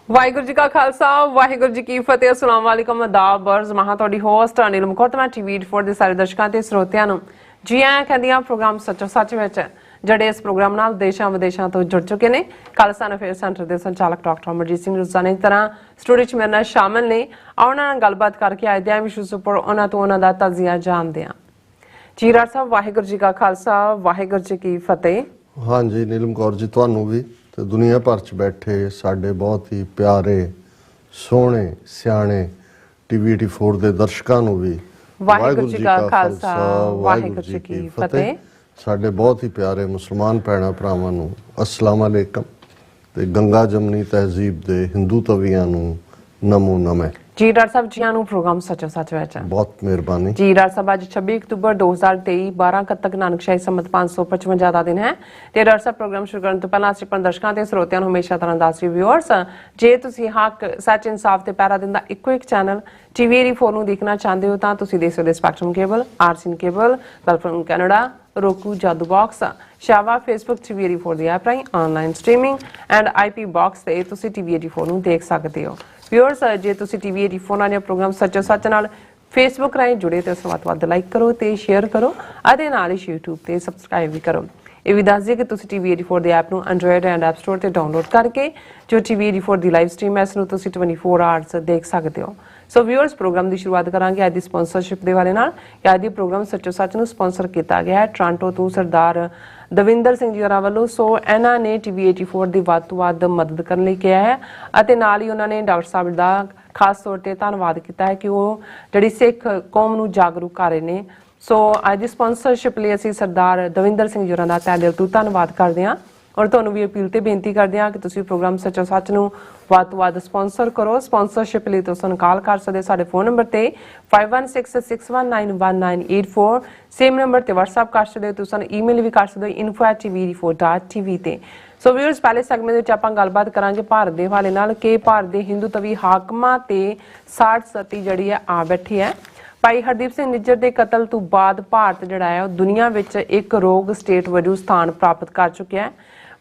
वाहिगुरू जी का खालसा वाहिगुरू जी की फतेह। अस्सलाम वालेकुम आदाब अर्ज महा तुहाडी होस्ट अनिल मुखोत मैं टीवी 4 ਦੇ ਸਾਰੇ ਦਰਸ਼ਕਾਂ ਤੇ ਸਰੋਤਿਆਂ ਨੂੰ ਜੀ ਆਇਆਂ ਕਹਿੰਦੀਆਂ ਪ੍ਰੋਗਰਾਮ ਸੱਚੋ ਸੱਚ ਵਿੱਚ ਜਿਹੜੇ ਇਸ ਪ੍ਰੋਗਰਾਮ ਨਾਲ ਦੇਸ਼ਾਂ ਵਿਦੇਸ਼ਾਂ ਤੋਂ ਜੁੜ ਚੁੱਕੇ ਨੇ। ਖਾਲਸਾ ਅਫੇਅਰ ਸੈਂਟਰ ਦੇ ਸੰਚਾਲਕ ਡਾਕਟਰ ਅਮਰਜੀਤ ਸਿੰਘ ਰੋਜ਼ਾਨਾ ਦੀ ਤਰ੍ਹਾਂ ਸਟੂਡੀਓ 'ਚ ਮੇਰੇ ਨਾਲ ਸ਼ਾਮਲ ਨੇ। ਉਹਨਾਂ ਨਾਲ ਗੱਲਬਾਤ ਕਰਕੇ ਅੱਜ ਦੇ ਵਿਸ਼ੇ ਉੱਪਰ ਉਹਨਾਂ ਤੋਂ ਉਹਨਾਂ ਦਾ ਤਾਜ਼ੀਆ ਜਾਣਦੇ ਹਾਂ। ਜੀ ਰਾਜ ਸਾਹਿਬ ਵਾਹਿਗੁਰੂ ਜੀ का खालसा वाहिगुरू जी की फतेह। हाँ जी नीलम कौर जी ਤੁਹਾਨੂੰ ਵੀ ਤੇ ਦੁਨੀਆ ਭਰ ਚ ਬੈਠੇ ਸਾਡੇ ਬਹੁਤ ਹੀ ਪਿਆਰੇ ਸੋਹਣੇ ਸਿਆਣੇ ਟੀਵੀ 84 ਦੇ ਦਰਸ਼ਕਾਂ ਨੂੰ ਵੀ ਵਾਹਿਗੁਰੂ ਜੀ का खालसा वाहिगुरू जी की फतेह। ਸਾਡੇ ਬਹੁਤ ਹੀ ਪਿਆਰੇ ਮੁਸਲਮਾਨ ਭੈਣਾਂ ਭਰਾਵਾਂ ਨੂੰ अस्सलाम वालेकुम ਤੇ ਗੰਗਾ ਜਮਨੀ ਤਹਿਜ਼ੀਬ ਦੇ ਹਿੰਦੂ ਤਵੀਆਂ ਨੂੰ ਨਮੋ ਨਮः। जी डॉक्टर साहब जी आनू प्रोग्राम सचो सच विच बहुत मेहरबानी जी। डॉक्टर साहब आज 26 अक्तूबर 2023 12 कतक नानक शाही संमत 555 ਦਾ ਦਿਨ ਹੈ ਤੇ ਡਾਕਟਰ ਸਾਹਿਬ ਪ੍ਰੋਗਰਾਮ ਸ਼ੁਰੂ ਕਰਨ ਤੋਂ ਪਹਿਲਾਂ ਅਸੀਂ ਆਪਣੇ ਦਰਸ਼ਕਾਂ ਤੇ ਸਰੋਤਿਆਂ ਨੂੰ ਹਮੇਸ਼ਾ ਤਰ੍ਹਾਂ ਦੱਸ ਰਹੀ ਵਿਊਅਰਸ ਜੇ ਤੁਸੀਂ ਹੱਕ ਸੱਚ ਇਨਸਾਫ ਤੇ ਪੈਰਾ ਦਿੰਦਾ ਇੱਕੋ ਇੱਕ ਚੈਨਲ ਟੀਵੀ 84 ਨੂੰ ਦੇਖਣਾ ਚਾਹੁੰਦੇ ਹੋ ਤਾਂ ਤੁਸੀਂ ਦੇਖ ਸਕਦੇ ਸਪੈਕਟਰਮ ਕੇਬਲ ਆਰਸੀਨ ਕੇਬਲ ਗਲਫਨ ਕੈਨੇਡਾ roku ਜਾਦੂ ਬਾਕਸ ਸ਼ਾਵਾ ਫੇਸਬੁੱਕ ਟੀਵੀ 84 ਦੀ ਐਪ ਰਾਹੀਂ online streaming and IP box ਤੇ ਤੁਸੀਂ ਟੀਵੀ 84 ਨੂੰ ਦੇਖ ਸਕਦੇ ਹੋ। ਵਿਊਅਰਸ ਜੇ ਤੁਸੀਂ ਟੀਵੀ 84 ਨਾਲ ਪ੍ਰੋਗਰਾਮ ਸੱਚੋ ਸੱਚ ਨਾਲ ਫੇਸਬੁੱਕ ਰਾਹੀਂ ਜੁੜੇ ਤੇ ਉਸ ਤੋਂ ਵੱਧ ਲਾਈਕ ਕਰੋ ਤੇ ਸ਼ੇਅਰ ਕਰੋ ਅਤੇ ਨਾਲ ਹੀ YouTube ਤੇ ਸਬਸਕ੍ਰਾਈਬ ਵੀ ਕਰੋ। ਇਹ ਵੀ ਦੱਸ ਦਈਏ ਕਿ ਤੁਸੀਂ ਟੀਵੀ 84 ਦੀ ਐਪ ਨੂੰ ਐਂਡਰੋਇਡ ਐਂਡ ਐਪ ਸਟੋਰ ਤੇ ਡਾਊਨਲੋਡ ਕਰਕੇ ਜੋ ਟੀਵੀ 84 ਦੀ ਲਾਈਵ ਸਟ੍ਰੀਮ ਹੈ ਇਸ ਨੂੰ ਤੁਸੀਂ 24 ਆਵਰਸ ਦੇਖ ਸਕਦੇ ਹੋ। ਸੋ ਵਿਊਅਰਸ ਪ੍ਰੋਗਰਾਮ ਦੀ ਸ਼ੁਰੂਆਤ ਕਰਾਂਗੇ ਅੱਜ ਦੀ ਸਪਾਂਸਰਸ਼ਿਪ ਦੇ ਵਾਲੇ ਨਾਲ। ਅੱਜ ਦੀ ਪ੍ਰੋਗਰਾਮ ਸੱਚੋ ਸੱਚ ਨੂੰ ਸਪਾਂਸਰ ਕੀਤਾ ਗਿਆ ਹੈ ਟੋਰਾਂਟੋ ਤੋਂ ਸਰਦਾਰ ਦਵਿੰਦਰ ਸਿੰਘ ਜੀ ਹੋਰਾਂ ਵੱਲੋਂ। ਸੋ ਇਹਨਾਂ ਨੇ ਟੀਵੀ 84 ਦੀ ਵੱਧ ਤੋਂ ਵੱਧ ਮਦਦ ਕਰਨ ਲਈ ਕਿਹਾ ਹੈ ਅਤੇ ਨਾਲ ਹੀ ਉਹਨਾਂ ਨੇ ਡਾਕਟਰ ਸਾਹਿਬ ਦਾ ਖਾਸ ਤੌਰ ਤੇ ਧੰਨਵਾਦ ਕੀਤਾ ਹੈ ਕਿ ਉਹ ਜਿਹੜੀ ਸਿੱਖ ਕੌਮ ਨੂੰ ਜਾਗਰੂਕ ਕਰ ਰਹੇ ਨੇ। ਸੋ ਅੱਜ ਦੀ ਸਪਾਂਸਰਸ਼ਿਪ ਲਈ ਅਸੀਂ ਸਰਦਾਰ ਦਵਿੰਦਰ ਸਿੰਘ ਜੀ ਹੋਰਾਂ ਦਾ ਤਹਿ ਦਿਲ ਤੋਂ ਧੰਨਵਾਦ ਕਰਦੇ ਹਾਂ ਔਰ ਤੁਹਾਨੂੰ ਵੀ ਅਪੀਲ ਤੇ ਬੇਨਤੀ ਕਰਦੇ ਹਾਂ ਕਿ ਤੁਸੀਂ ਪ੍ਰੋਗਰਾਮ ਸੱਚੋ ਸੱਚ ਨੂੰ ਵੱਧ ਤੋਂ ਵੱਧ ਸਪਾਂਸਰ ਕਰੋ। ਸਪਾਂਸਰਸ਼ਿਪ ਲਈ ਤੁਸੀਂ ਕਾਲ ਕਰ ਸਕਦੇ ਸਾਡੇ ਫੋਨ ਨੰਬਰ ਤੇ 5166191984 ਸੇਮ ਨੰਬਰ ਤੇ WhatsApp ਕਰ ਸਕਦੇ ਹੋ। ਤੁਸੀਂ ਈਮੇਲ ਵੀ ਕਰ ਸਕਦੇ ਹੋ info@tv84.tv ਤੇ। ਸੋ ਵੀਅਰਸ ਪਹਿਲੇ ਸੈਗਮੈਂਟ ਵਿੱਚ ਆਪਾਂ ਗੱਲਬਾਤ ਕਰਾਂਗੇ ਭਾਰਤ ਦੇ ਹਵਾਲੇ ਨਾਲ ਕਿ ਭਾਰਤ ਦੇ ਹਿੰਦੂ ਤਵੀ ਹਾਕਮਾਂ ਤੇ 60 ਸਤੀ ਜਿਹੜੀ ਹੈ ਆ ਬੈਠੀ ਹੈ। ਭਾਈ ਹਰਦੀਪ ਸਿੰਘ ਨਿੱਜਰ ਦੇ ਕਤਲ ਤੋਂ ਬਾਅਦ ਭਾਰਤ ਜਿਹੜਾ ਹੈ ਉਹ ਦੁਨੀਆ ਵਿੱਚ ਇੱਕ ਰੋਗ ਸਟੇਟ ਵਜੋਂ ਸਥਾਨ ਪ੍ਰਾਪਤ ਕਰ ਚੁੱਕਿਆ ਹੈ।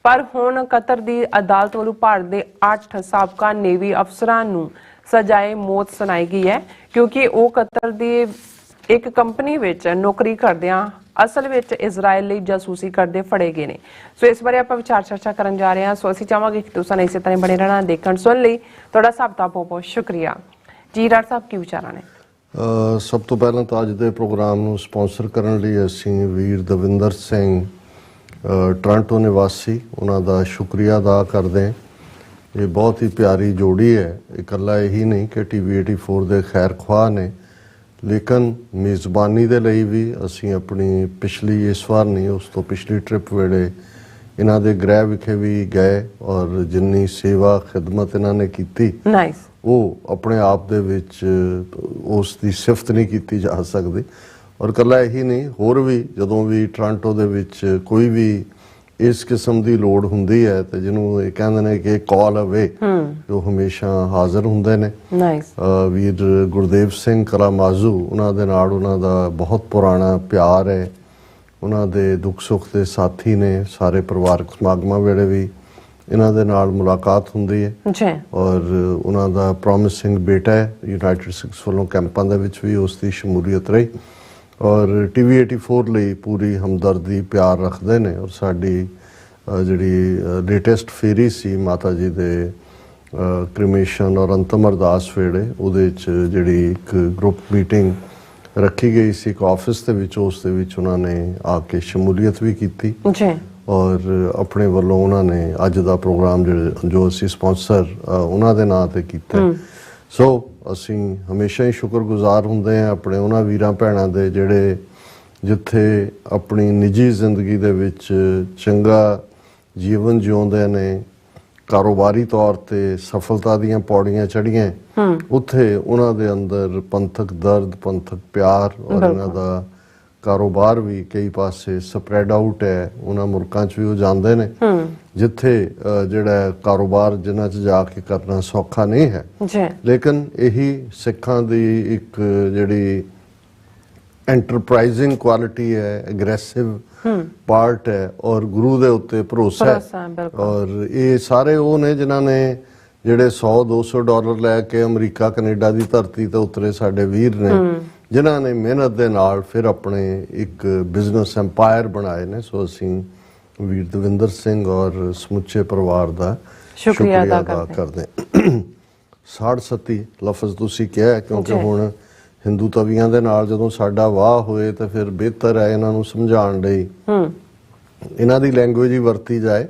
ਪਰ ਹੁਣ ਕਤਰ ਦੀ ਅਦਾਲਤ ਵੱਲੋਂ ਭਾਰਤ ਦੇ 8 ਸਾਬਕਾ ਨੇਵੀ ਅਫਸਰਾਂ ਨੂੰ ਸਜ਼ਾਏ ਮੌਤ ਸੁਣਾਈ ਗਈ ਹੈ ਕਿਉਂਕਿ ਉਹ ਕਤਰ ਦੀ ਇੱਕ ਕੰਪਨੀ ਵਿੱਚ ਨੌਕਰੀ ਕਰਦਿਆਂ ਅਸਲ ਵਿੱਚ ਇਜ਼ਰਾਈਲ ਲਈ ਜਾਸੂਸੀ ਕਰਦੇ ਫੜੇ ਗਏ ਨੇ। ਸੋ ਇਸ ਬਾਰੇ ਆਪਾਂ ਵਿਚਾਰ ਚਰਚਾ ਕਰਨ ਜਾ ਰਹੇ ਹਾਂ। ਸੋ ਅਸੀਂ ਚਾਹਾਂਗੇ ਕਿ ਤੁਸੀਂ ਇਸੇ ਤਰ੍ਹਾਂ ਬਣੇ ਰਹਿਣਾ ਦੇਖਣ ਸੁਣ ਲਈ ਤੁਹਾਡਾ ਸਭ ਦਾ ਬਹੁਤ ਬਹੁਤ ਸ਼ੁਕਰੀਆ। ਜੀ ਡਾਕਟਰ ਸਾਹਿਬ ਕੀ ਵਿਚਾਰਾਂ ਨੇ? ਸਭ ਤੋਂ ਪਹਿਲਾਂ ਤਾਂ ਅੱਜ ਦੇ ਪ੍ਰੋਗਰਾਮ ਨੂੰ ਸਪਾਂਸਰ ਕਰਨ ਲਈ ਅਸੀਂ ਵੀਰ ਦਵਿੰਦਰ ਸਿੰਘ ਟੋਰਾਂਟੋ ਨਿਵਾਸੀ ਉਹਨਾਂ ਦਾ ਸ਼ੁਕਰੀਆ ਅਦਾ ਕਰਦੇ ਹਾਂ। ਇਹ ਬਹੁਤ ਹੀ ਪਿਆਰੀ ਜੋੜੀ ਹੈ। ਇਕੱਲਾ ਇਹੀ ਨਹੀਂ ਕਿ ਟੀਵੀ 84 ਦੇ ਖੈਰ ਖਵਾਹ ਨੇ ਲੇਕਿਨ ਮੇਜ਼ਬਾਨੀ ਦੇ ਲਈ ਵੀ ਅਸੀਂ ਆਪਣੀ ਪਿਛਲੀ ਇਸ ਵਾਰ ਨਹੀਂ ਉਸ ਤੋਂ ਪਿਛਲੀ ਟ੍ਰਿਪ ਵੇਲੇ ਇਹਨਾਂ ਦੇ ਗ੍ਰਹਿ ਵਿਖੇ ਵੀ ਗਏ ਔਰ ਜਿੰਨੀ ਸੇਵਾ ਖਿਦਮਤ ਇਹਨਾਂ ਨੇ ਕੀਤੀ ਉਹ ਆਪਣੇ ਆਪ ਦੇ ਵਿੱਚ ਉਸ ਦੀ ਸਿਫਤ ਨਹੀਂ ਕੀਤੀ ਜਾ ਸਕਦੀ। ਔਰ ਇਕੱਲਾ ਇਹੀ ਨਹੀਂ ਹੋਰ ਵੀ ਜਦੋਂ ਵੀ ਟੋਰਾਂਟੋ ਦੇ ਵਿੱਚ ਕੋਈ ਵੀ ਇਸ ਕਿਸਮ ਦੀ ਲੋੜ ਹੁੰਦੀ ਹੈ ਤੇ ਜਿਹਨੂੰ ਇਹ ਕਹਿੰਦੇ ਨੇ ਕਿ ਕਾਲ ਅਵੇ ਜੋ ਹਮੇਸ਼ਾ ਹਾਜ਼ਰ ਹੁੰਦੇ ਨੇ। ਵੀਰ ਗੁਰਦੇਵ ਸਿੰਘ ਕਲਾਮਾਜ਼ੂ ਉਹਨਾਂ ਦੇ ਨਾਲ ਉਹਨਾਂ ਦਾ ਬਹੁਤ ਪੁਰਾਣਾ ਪਿਆਰ ਹੈ। ਉਹਨਾਂ ਦੇ ਦੁੱਖ ਸੁੱਖ ਦੇ ਸਾਥੀ ਨੇ। ਸਾਰੇ ਪਰਿਵਾਰਕ ਸਮਾਗਮਾਂ ਵੇਲੇ ਵੀ ਇਹਨਾਂ ਦੇ ਨਾਲ ਮੁਲਾਕਾਤ ਹੁੰਦੀ ਹੈ ਔਰ ਉਹਨਾਂ ਦਾ ਪ੍ਰੋਮਿਸਿੰਗ ਬੇਟਾ ਹੈ ਯੂਨਾਈਟਿਡ ਸਿੱਖਸ ਵੱਲੋਂ ਕੈਂਪਾਂ ਦੇ ਵਿੱਚ ਵੀ ਉਸ ਦੀ ਸ਼ਮੂਲੀਅਤ ਰਹੀ ਔਰ ਟੀਵੀ 84 ਲਈ ਪੂਰੀ ਹਮਦਰਦੀ ਪਿਆਰ ਰੱਖਦੇ ਨੇ। ਔਰ ਸਾਡੀ ਜਿਹੜੀ ਲੇਟੈਸਟ ਫੇਰੀ ਸੀ ਮਾਤਾ ਜੀ ਦੇ ਕ੍ਰਿਮੇਸ਼ਨ ਔਰ ਅੰਤਮ ਅਰਦਾਸ ਵੇਲੇ ਉਹਦੇ 'ਚ ਜਿਹੜੀ ਇੱਕ ਗਰੁੱਪ ਮੀਟਿੰਗ ਰੱਖੀ ਗਈ ਸੀ ਇੱਕ ਆਫਿਸ ਦੇ ਵਿੱਚ ਉਸ ਦੇ ਵਿੱਚ ਉਹਨਾਂ ਨੇ ਆ ਕੇ ਸ਼ਮੂਲੀਅਤ ਵੀ ਕੀਤੀ ਔਰ ਆਪਣੇ ਵੱਲੋਂ ਉਹਨਾਂ ਨੇ ਅੱਜ ਦਾ ਪ੍ਰੋਗਰਾਮ ਜੋ ਅਸੀਂ ਸਪਾਂਸਰ ਉਹਨਾਂ ਦੇ ਨਾਂ ਤੇ ਕੀਤਾ। ਸੋ ਅਸੀਂ ਹਮੇਸ਼ਾ ਹੀ ਸ਼ੁਕਰਗੁਜ਼ਾਰ ਹੁੰਦੇ ਹਾਂ ਆਪਣੇ ਉਹਨਾਂ ਵੀਰਾਂ ਭੈਣਾਂ ਦੇ ਜਿਹੜੇ ਜਿੱਥੇ ਆਪਣੀ ਨਿੱਜੀ ਜ਼ਿੰਦਗੀ ਦੇ ਵਿੱਚ ਚੰਗਾ ਜੀਵਨ ਜਿਉਂਦੇ ਨੇ ਕਾਰੋਬਾਰੀ ਤੌਰ ਤੇ ਸਫਲਤਾ ਦੀਆਂ ਪੌੜੀਆਂ ਚੜ੍ਹੀਆਂ ਉੱਥੇ ਉਹਨਾਂ ਦੇ ਅੰਦਰ ਪੰਥਕ ਦਰਦ ਪੰਥਕ ਪਿਆਰ ਔਰ ਇਹਨਾਂ ਦਾ ਕਾਰੋਬਾਰ ਵੀ ਕਈ ਪਾਸੇ ਸਪਰੈਡ ਆਊਟ ਹੈ। ਉਹਨਾਂ ਮੁਲਕਾਂ 'ਚ ਵੀ ਉਹ ਜਾਂਦੇ ਨੇ ਜਿੱਥੇ ਜਿਹੜਾ ਕਾਰੋਬਾਰ ਜਿਨ੍ਹਾਂ 'ਚ ਜਾ ਕੇ ਕਰਨਾ ਸੌਖਾ ਨਹੀਂ ਹੈ ਲੇਕਿਨ ਇਹੀ ਸਿੱਖਾਂ ਦੀ ਇੱਕ ਜਿਹੜੀ ਐਂਟਰਪ੍ਰਾਈਜ਼ਿੰਗ ਕੁਆਲਿਟੀ ਹੈ ਐਗਰੈਸਿਵ ਪਾਰਟ ਹੈ ਔਰ ਗੁਰੂ ਦੇ ਉੱਤੇ ਭਰੋਸਾ ਹੈ ਔਰ ਇਹ ਸਾਰੇ ਉਹ ਨੇ ਜਿਨ੍ਹਾਂ ਨੇ ਜਿਹੜੇ 100-200 ਡਾਲਰ ਲੈ ਕੇ ਅਮਰੀਕਾ ਕੈਨੇਡਾ ਦੀ ਧਰਤੀ ਤੇ ਉਤਰੇ ਸਾਡੇ ਵੀਰ ਨੇ, ਜਿਨ੍ਹਾਂ ਨੇ ਮਿਹਨਤ ਦੇ ਨਾਲ ਫਿਰ ਆਪਣੇ ਇੱਕ ਬਿਜ਼ਨਸ ਐਮਪਾਇਰ ਬਣਾਏ ਨੇ। ਸੋ ਅਸੀਂ ਵੀਰ ਦਵਿੰਦਰ ਸਿੰਘ ਔਰ ਸਮੁੱਚੇ ਪਰਿਵਾਰ ਦਾ ਸ਼ੁਕਰੀਆ ਅਦਾ ਕਰਦੇ ਹਾਂ। ਸਾੜ ਸਤੀ ਲਫ਼ਜ਼ ਤੁਸੀਂ ਕਿਹਾ, ਕਿਉਂਕਿ ਹੁਣ ਹਿੰਦੂ ਤਵੀਆਂ ਦੇ ਨਾਲ ਜਦੋਂ ਸਾਡਾ ਵਾਹ ਹੋਏ ਤਾਂ ਫਿਰ ਬਿਹਤਰ ਹੈ ਇਹਨਾਂ ਨੂੰ ਸਮਝਾਉਣ ਲਈ ਇਹਨਾਂ ਦੀ ਲੈਂਗੁਏਜ ਹੀ ਵਰਤੀ ਜਾਏ,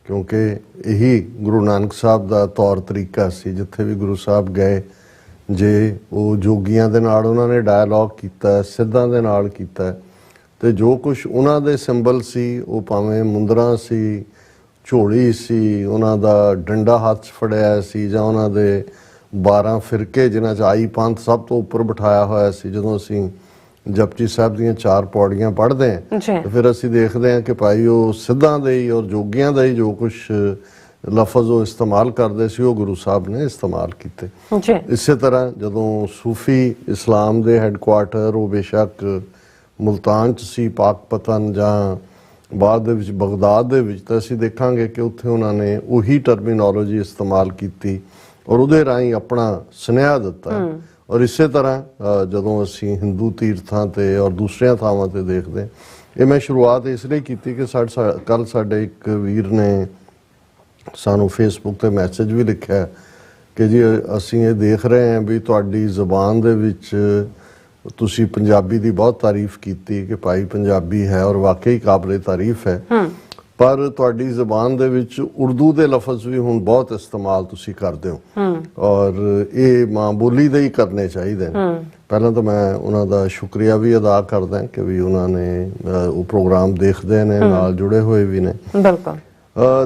ਕਿਉਂਕਿ ਇਹੀ ਗੁਰੂ ਨਾਨਕ ਸਾਹਿਬ ਦਾ ਤੌਰ ਤਰੀਕਾ ਸੀ। ਜਿੱਥੇ ਵੀ ਗੁਰੂ ਸਾਹਿਬ ਗਏ, ਜੇ ਉਹ ਜੋਗੀਆਂ ਦੇ ਨਾਲ ਉਹਨਾਂ ਨੇ ਡਾਇਲੌਗ ਕੀਤਾ, ਸਿੱਧਾਂ ਦੇ ਨਾਲ ਕੀਤਾ, ਤੇ ਜੋ ਕੁਝ ਉਹਨਾਂ ਦੇ ਸਿੰਬਲ ਸੀ, ਉਹ ਭਾਵੇਂ ਮੁੰਦਰਾਂ ਸੀ, ਝੋਲੀ ਸੀ, ਉਹਨਾਂ ਦਾ ਡੰਡਾ ਹੱਥ 'ਚ ਫੜਿਆ ਸੀ, ਜਾਂ ਉਹਨਾਂ ਦੇ 12 ਫਿਰਕੇ ਜਿਨ੍ਹਾਂ 'ਚ ਆਈ ਪੰਥ ਸਭ ਤੋਂ ਉੱਪਰ ਬਿਠਾਇਆ ਹੋਇਆ ਸੀ। ਜਦੋਂ ਅਸੀਂ ਜਪਜੀ ਸਾਹਿਬ ਦੀਆਂ 4 ਪੌੜੀਆਂ ਪੜ੍ਹਦੇ ਹਾਂ ਤਾਂ ਫਿਰ ਅਸੀਂ ਦੇਖਦੇ ਹਾਂ ਕਿ ਭਾਈ ਉਹ ਸਿੱਧਾਂ ਦੇ ਹੀ ਔਰ ਜੋਗੀਆਂ ਦਾ ਹੀ ਜੋ ਕੁਝ ਲਫ਼ਜ਼ ਉਹ ਇਸਤੇਮਾਲ ਕਰਦੇ ਸੀ, ਉਹ ਗੁਰੂ ਸਾਹਿਬ ਨੇ ਇਸਤੇਮਾਲ ਕੀਤੇ। ਇਸੇ ਤਰ੍ਹਾਂ ਜਦੋਂ ਸੂਫੀ ਇਸਲਾਮ ਦੇ ਹੈੱਡਕੁਆਰਟਰ ਉਹ ਬੇਸ਼ੱਕ ਮੁਲਤਾਨ 'ਚ ਸੀ, ਪਾਕਪਤਨ ਜਾਂ ਬਾਅਦ ਦੇ ਵਿੱਚ ਬਗਦਾਦ ਦੇ ਵਿੱਚ, ਤਾਂ ਅਸੀਂ ਦੇਖਾਂਗੇ ਕਿ ਉੱਥੇ ਉਹਨਾਂ ਨੇ ਉਹੀ ਟਰਮੀਨੋਲੋਜੀ ਇਸਤੇਮਾਲ ਕੀਤੀ ਔਰ ਉਹਦੇ ਰਾਹੀਂ ਆਪਣਾ ਸੁਨੇਹਾ ਦਿੱਤਾ। ਔਰ ਇਸੇ ਤਰ੍ਹਾਂ ਜਦੋਂ ਅਸੀਂ ਹਿੰਦੂ ਤੀਰਥਾਂ ਤੇ ਔਰ ਦੂਸਰੀਆਂ ਥਾਵਾਂ ਤੇ ਦੇਖਦੇ ਹਾਂ, ਇਹ ਮੈਂ ਸ਼ੁਰੂਆਤ ਇਸ ਲਈ ਕੀਤੀ ਕਿ ਕੱਲ ਸਾਡੇ ਇੱਕ ਵੀਰ ਨੇ ਸਾਨੂੰ ਫੇਸਬੁੱਕ ਤੇ ਮੈਸੇਜ ਵੀ ਲਿਖਿਆ ਕਿ ਜੀ ਅਸੀਂ ਇਹ ਦੇਖ ਰਹੇ ਹਾਂ ਵੀ ਤੁਹਾਡੀ ਜ਼ੁਬਾਨ ਦੇ ਵਿੱਚ ਤੁਸੀਂ ਪੰਜਾਬੀ ਦੀ ਬਹੁਤ ਤਾਰੀਫ ਕੀਤੀ ਕਿ ਭਾਈ ਪੰਜਾਬੀ ਹੈ ਔਰ ਵਾਕਈ ਕਾਬਲੇ ਤਾਰੀਫ ਹੈ, ਪਰ ਤੁਹਾਡੀ ਜ਼ੁਬਾਨ ਦੇ ਵਿੱਚ ਉਰਦੂ ਦੇ ਲਫ਼ਜ਼ ਵੀ ਹੁਣ ਬਹੁਤ ਇਸਤੇਮਾਲ ਤੁਸੀਂ ਕਰਦੇ ਹੋ ਔਰ ਇਹ ਮਾਂ ਬੋਲੀ ਦੇ ਹੀ ਕਰਨੇ ਚਾਹੀਦੇ ਨੇ। ਪਹਿਲਾਂ ਤਾਂ ਮੈਂ ਉਹਨਾਂ ਦਾ ਸ਼ੁਕਰੀਆ ਵੀ ਅਦਾ ਕਰਦਾ ਕਿ ਵੀ ਉਹਨਾਂ ਨੇ ਉਹ ਪ੍ਰੋਗਰਾਮ ਦੇਖਦੇ ਨੇ, ਨਾਲ ਜੁੜੇ ਹੋਏ ਵੀ ਨੇ। ਬਿਲਕੁਲ।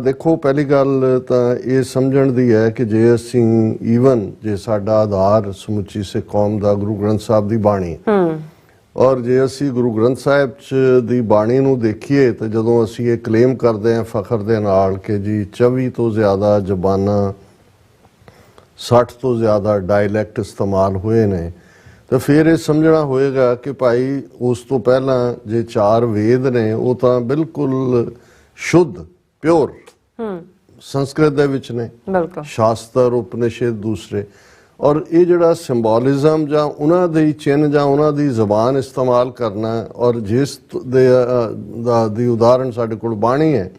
ਦੇਖੋ, ਪਹਿਲੀ ਗੱਲ ਤਾਂ ਇਹ ਸਮਝਣ ਦੀ ਹੈ ਕਿ ਜੇ ਅਸੀਂ ਈਵਨ ਜੇ ਸਾਡਾ ਆਧਾਰ ਸਮੁੱਚੀ ਸਿੱਖ ਕੌਮ ਦਾ ਗੁਰੂ ਗ੍ਰੰਥ ਸਾਹਿਬ ਦੀ ਬਾਣੀ, ਔਰ ਜੇ ਅਸੀਂ ਗੁਰੂ ਗ੍ਰੰਥ ਸਾਹਿਬ 'ਚ ਦੀ ਬਾਣੀ ਨੂੰ ਦੇਖੀਏ ਤਾਂ ਜਦੋਂ ਅਸੀਂ ਇਹ ਕਲੇਮ ਕਰਦੇ ਹਾਂ ਫਖਰ ਦੇ ਨਾਲ ਕਿ ਜੀ 24 ਤੋਂ ਜ਼ਿਆਦਾ ਜ਼ਬਾਨਾਂ, 60 ਤੋਂ ਜ਼ਿਆਦਾ ਡਾਇਲੈਕਟ ਇਸਤੇਮਾਲ ਹੋਏ ਨੇ, ਤਾਂ ਫਿਰ ਇਹ ਸਮਝਣਾ ਹੋਏਗਾ ਕਿ ਭਾਈ ਉਸ ਤੋਂ ਪਹਿਲਾਂ ਜੇ 4 ਵੇਦ ਨੇ ਉਹ ਤਾਂ ਬਿਲਕੁਲ ਸ਼ੁੱਧ ਪਿਓਰ ਸੰਸਕ੍ਰਿਤ ਦੇ ਵਿੱਚ ਨੇ, ਸ਼ਾਸਤਰ ਉਪਨਿਸ਼ਦ ਦੂਸਰੇ, ਔਰ ਇਹ ਜਿਹੜਾ ਸਿੰਬੋਲਿਜ਼ਮ ਜਾਂ ਉਹਨਾਂ ਦੇ ਚਿੰਨ੍ਹ ਜਾਂ ਉਹਨਾਂ ਦੀ ਜ਼ਬਾਨ ਇਸਤੇਮਾਲ ਕਰਨਾ, ਔਰ ਜਿਸ ਦੀ ਉਦਾਹਰਣ ਸਾਡੇ ਕੋਲ ਬਾਣੀ ਹੈ,